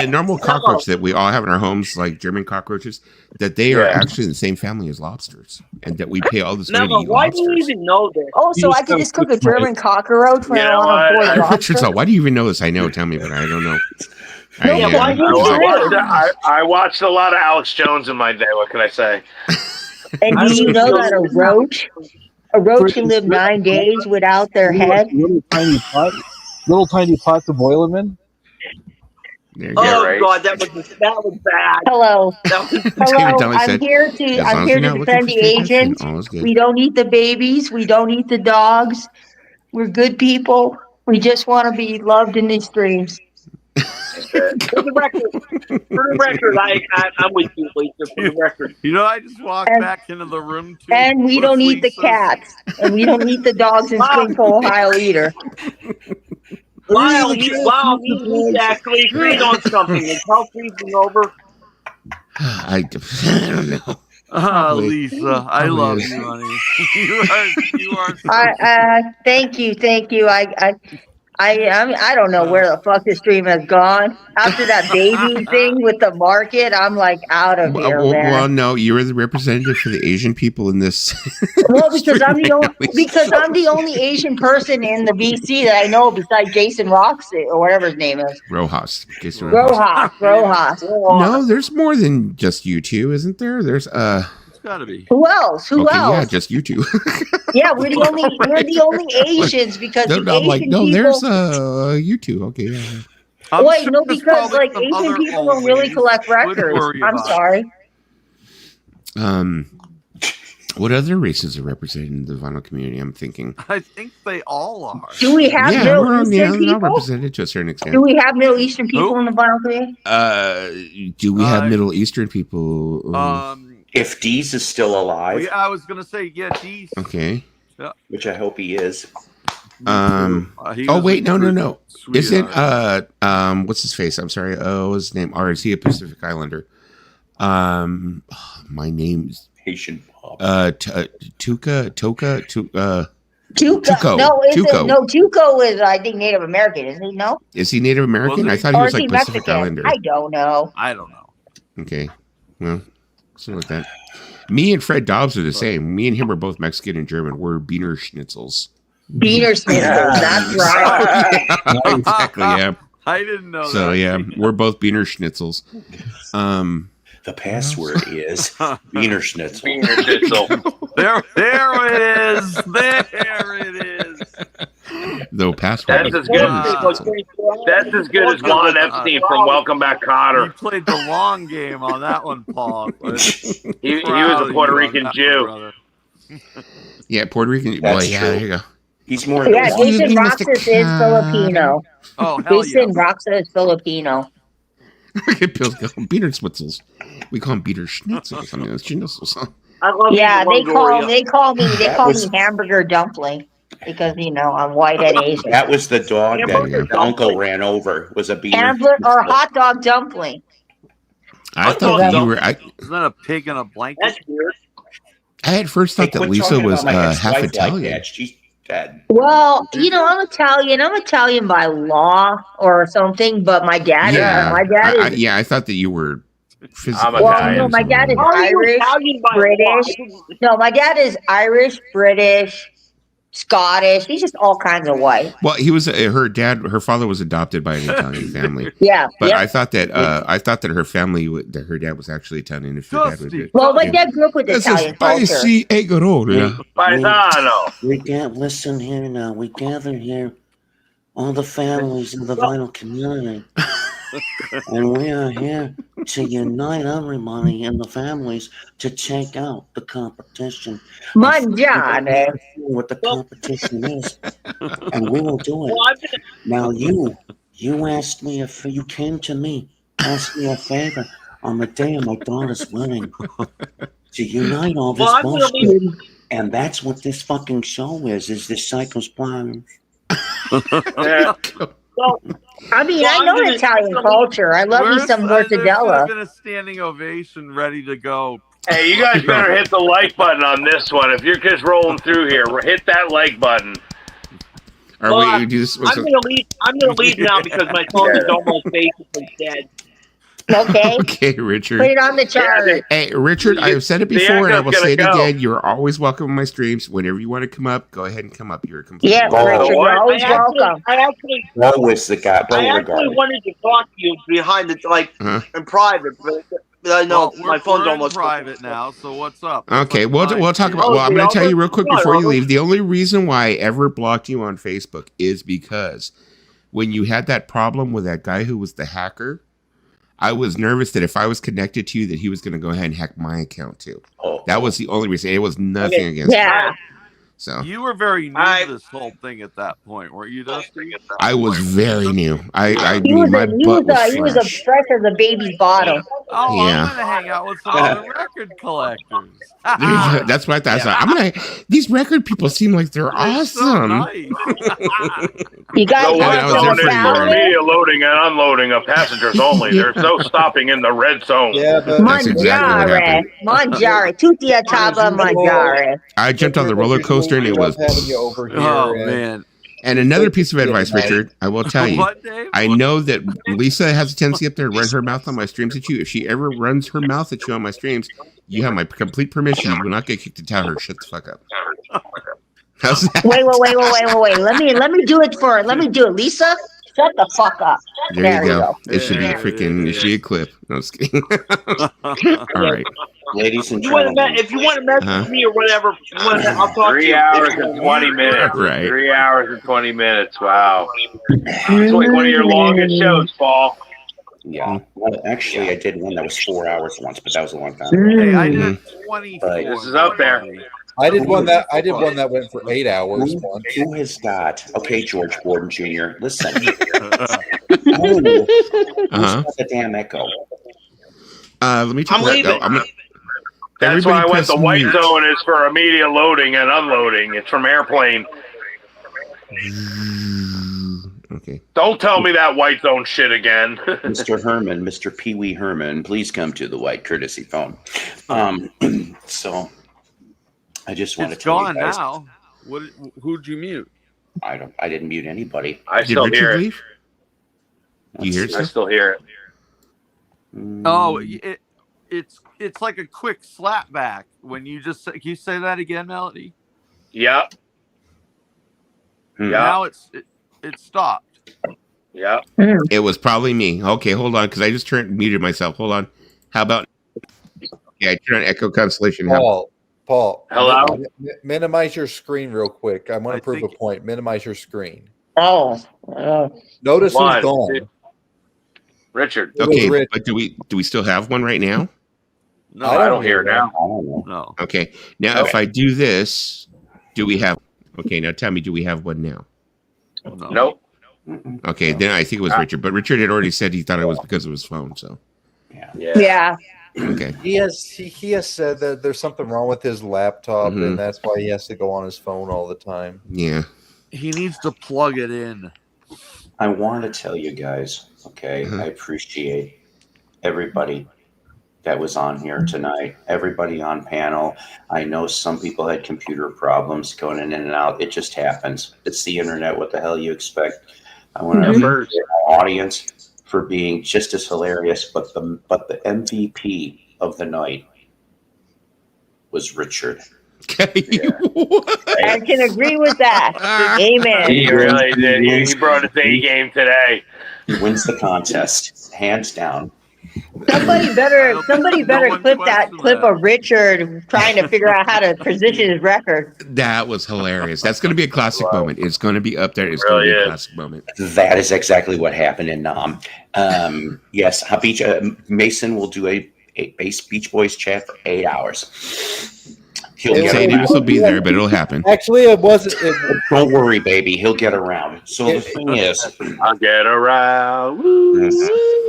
normal cockroach that we all have in our homes, like German cockroaches, that they are actually in the same family as lobsters, and that we pay all this money to eat why lobsters. do you even know this? Oh, so I could just cook a German cockroach when I want to avoid Richard's all, why do you even know this? I know, tell me, but I don't know. I watched a lot of Alex Jones in my day. What can I say? And do you know that a roach can live 9 days without their head? Little tiny pot to boil them in. God, that was bad. Hello. Hello. I'm here to defend the Asians. We don't eat the babies. We don't eat the dogs. We're good people. We just want to be loved in these streams. For the record, I'm with you, Lisa. For the record, I just walked back into the room too. And we don't eat the cats, and we don't eat the dogs in Springfield, Ohio either. Wow, we actually agreed on something. Is health reason over? I don't know. Lisa, I love you, honey. you are. Thank you. I don't know where the fuck this stream has gone. After that baby thing with the market, I'm like out of here, man. Well, no, you're the representative for the Asian people in this. Well, because I'm the only Asian person in the BC that I know besides Jason Roxy or whatever his name is. Rojas. Rojas. No, there's more than just you two, isn't there? There's It's gotta be. Who else? Yeah, just you two. Yeah, we're the only Asians because there's you two. Okay. Yeah. Wait, no, because like Asian people don't really collect records. I'm sorry. What other races are represented in the vinyl community? I'm thinking. I think they all are. Do we have Middle Eastern people? Represented to a certain extent. Do we have Middle Eastern people in the vinyl community? Do we have Middle Eastern people? If Deez is still alive. Yeah, I was gonna say Deez. Okay. Yeah. Which I hope he is. Oh wait, no. Isn't what's his face? I'm sorry. Oh, his name. Or is he a Pacific Islander? My name's Haitian Pop. Tuca. Tuco. Tuco. No, Tuco is I think Native American, isn't he? No. Is he Native American? I thought he was like Pacific Mexican? Islander. I don't know. I don't know. Okay. Well, something like that. Me and Fred Dobbs are the same. Me and him are both Mexican and German. We're Beaner Schnitzels. Beaner Schnitzels, that's right. Yeah, exactly, yeah. I didn't know So, that. yeah, we're both Beaner Schnitzels. The password is Wiener Schnitzel. Wiener Schnitzel. There it is. There it is. The password. That's as good. That's as good as Juan Epstein from Welcome Back, Kotter. You played the long game on that one, Paul. He was a Puerto Rican Jew. Yeah, Puerto Rican. That's Well, yeah, true. there you go. He's more. Yeah, Jason Mr. Roxas is Filipino. Oh, hell Jason yeah. Roxas is Filipino. Bill's going Beaner Schnitzels. We call him Beaner Schnitzels. I mean, that's Schnitzels. Huh? I love Yeah, you, they call me was- hamburger dumpling because I'm white and Asian. That was the dog that the uncle ran over. Was a beaner. Hamburger or hot dog dumpling. I thought you were. Isn't that a pig in a blanket? That's weird. I had first thought that quit Lisa talking was about my half ex-wife like Italian. that. She's dead. Well, I'm Italian. I'm Italian by law or something, but my dad is. I thought that you were. I'm Well, Italian. no, my dad is How are you Irish, Italian by British. law? No, my dad is Irish, British, Scottish. He's just all kinds of white. Well, he was her father was adopted by an Italian family. Yeah, But yeah. I thought that her family, that her dad was actually Italian. If her dad would be, Well, my dad grew up with that's Italian a culture. spicy egg roll. Paisano. We can't listen here now. We gather here, all the families of the vinyl community. And we are here to unite everybody in the families to take out the competition. Mangiare. What the competition is. And we will do it. Now you asked me you came to me, asked me a favor on the day of my daughter's wedding to unite all this bullshit. And that's what this fucking show is this Psycho's plan. Yeah. Well, I mean, I know Italian culture. I love me some There should have mortadella. been a standing ovation ready to go. Hey, you guys better hit the like button on this one. If you're just rolling through here, hit that like button. Are we do this? I'm gonna leave. I'm gonna leave now because my phone is almost basically dead. Okay. Okay, Richard. Put it on the chart. Hey, Richard, I've said it The before and I echo's will gonna say it go. again. You're always welcome on my streams. Whenever you want to come up, go ahead and come up. You're completely Yeah, Richard, you're always welcome. I actually Always the guy. wanted to talk to you behind it, like in private, but I know my phone's we're almost in private now. So what's up? Okay, we'll talk about. Well, I'm going to tell you real quick before you leave. The only reason why I ever blocked you on Facebook is because when you had that problem with that guy who was the hacker, I was nervous that if I was connected to you, that he was going to go ahead and hack my account too. That was the only reason. It was nothing against Yeah. you. So You were very new to this whole thing at that point, weren't you, Dusty? I was very new. I He mean, was my butt was he was fresh. a fresh as a baby's bottom. Oh, Yeah. I'm gonna hang out with some other record collectors. That's what I thought. I'm gonna. These record people seem like they're awesome. You guys The white I was zone there is for for you. immediate loading and unloading of passengers only. There's no stopping in the red zone. Yeah, but That's exactly what happened. Mangiare. Tutti a tavola mangiare. I jumped on the roller coaster and it was. having you over here. Oh and- man. And another piece of advice, Richard, I will tell you. What, Dave? I know that Lisa has a tendency up there to run her mouth on my streams at you. If she ever runs her mouth at you on my streams, you have my complete permission. You will not get kicked to tell her shut the fuck up. How's that? Wait. Let me do it. Lisa, shut the fuck up. There you go. It should be a freaking. It should be a clip. No, I'm just kidding. All right. Ladies and You want gentlemen. to, if you want to message me or whatever, I'll talk to 3 you. hours and 20 minutes. Right. 3 hours and 20 minutes. Wow. It's like one of your longest shows, Paul. Yeah. Well, actually, I did one that was 4 hours once, but that was a long time Hey, ago. I did 24. Right. This is up there. I did one that went for 8 hours once. Who has got? Okay, George Gordon Jr. Listen. Who's Uh-huh. got the damn echo? Let me take I'm that. leaving. That's why I Everybody went. The press white mute. zone is for immediate loading and unloading. It's from airplane. Okay. Don't tell me that white zone shit again. Mr. Herman, Mr. Pee Wee Herman, please come to the white courtesy phone. So I just want It's to tell gone you guys, now. Who'd you mute? I didn't mute anybody. I Did still hear Richard it. leave? Do you hear it I still? still hear it. Oh, it's like a quick slap back when you just can you say that again, Melody? Yep. Now it stopped. Yep. It was probably me. Okay, hold on, because I just muted myself. Hold on. How about? Yeah, I turned on Echo Constellation. Paul. Hello. Minimize your screen real quick. I want to prove a point. Minimize your screen. Oh. Notice who's gone. Richard. Okay, but do we still have one right now? No, I don't hear it now. No. Okay. Now, if I do this, do we have? Okay, now tell me, do we have one now? No. Nope. Okay, then I think it was Richard, but Richard had already said he thought it was because of his phone. So. Yeah. Okay. He has said that there's something wrong with his laptop, and that's why he has to go on his phone all the time. Yeah. He needs to plug it in. I want to tell you guys, okay, I appreciate everybody that was on here tonight, everybody on panel. I know some people had computer problems going in and out. It just happens. It's the internet. What the hell you expect? I want to appreciate my audience for being just as hilarious, but the MVP of the night was Richard. I can agree with that. Amen. He really did. He brought his A game today. He wins the contest, hands down. Somebody better clip that clip of Richard trying to figure out how to position his record. That was hilarious. That's going to be a classic moment. It's going to be up there. It's going to be a classic moment. That is exactly what happened in Nam. Yes, Mason will do a Beach Boys chat for 8 hours. He'll get around. This will be there, but it'll happen. Actually, it wasn't. Don't worry, baby. He'll get around. So the thing is, I'll get around.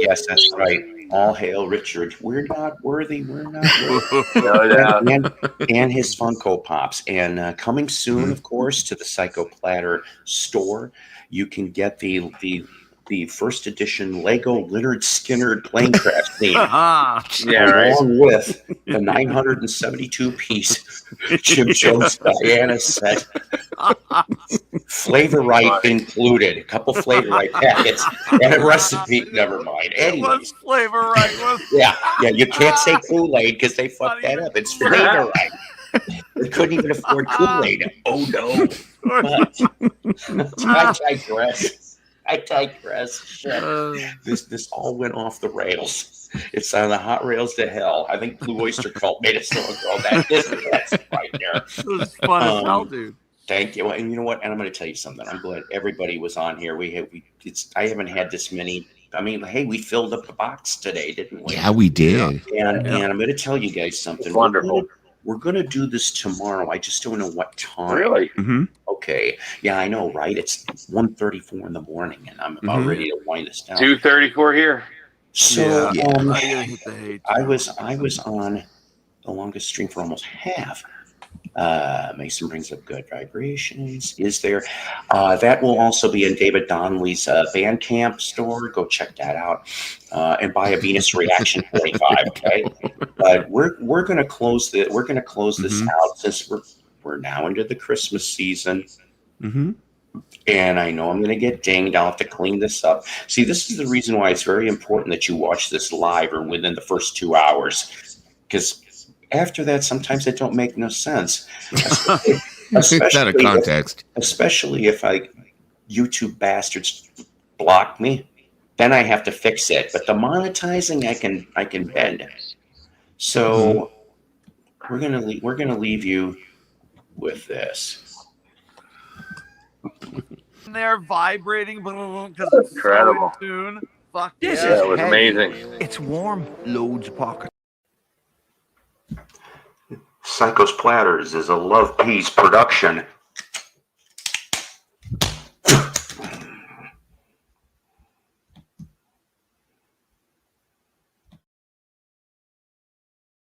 Yes, that's right. All hail Richard. We're not worthy. We're not worthy. and his Funko Pops. And coming soon, of course, to the Psycho Platter store, you can get the first edition Lego Littered Skinner plane craft theme. Along with the 972 piece Jim Jones Diana set. Flavor Right included. A couple Flavor Right packets and a recipe. Never mind. Anyways. Flavor Right was. Yeah. You can't say Kool-Aid because they fucked that up. It's Flavor Right. They couldn't even afford Kool-Aid. Oh no. But I digress. This all went off the rails. It's on the hot rails to hell. I think Blue Oyster Cult made a song called that. That's right there. It was fun as hell, dude. Thank you. And you know what? And I'm going to tell you something. I'm glad everybody was on here. I haven't had this many. I mean, hey, we filled up the box today, didn't we? Yeah, we did. And I'm going to tell you guys something. Wonderful. We're going to do this tomorrow. I just don't know what time. Really? Mm-hmm. Okay. Yeah, I know, right? It's 1:34 in the morning, and I'm about ready to wind this down. 2:34 here. So I was on the longest stream for almost half. Mason brings up Good Vibrations. Is there? That will also be in David Donnelly's Bandcamp store. Go check that out and buy a Venus Reaction 45. Okay, but we're going to close the this out since we're now into the Christmas season. Mm-hmm. And I know I'm going to get dinged. I'll have to clean this up. See, this is the reason why it's very important that you watch this live or within the first 2 hours, because after that, sometimes it don't make no sense. It's out of context. Especially if YouTube bastards block me, then I have to fix it. But the monetizing, I can bend. So we're gonna leave you with this. They're vibrating because it's incredible. So in tune. Fuck This yeah. it was amazing. It's warm. Loads of pocket. Psycho's Platters is a Love Peace production.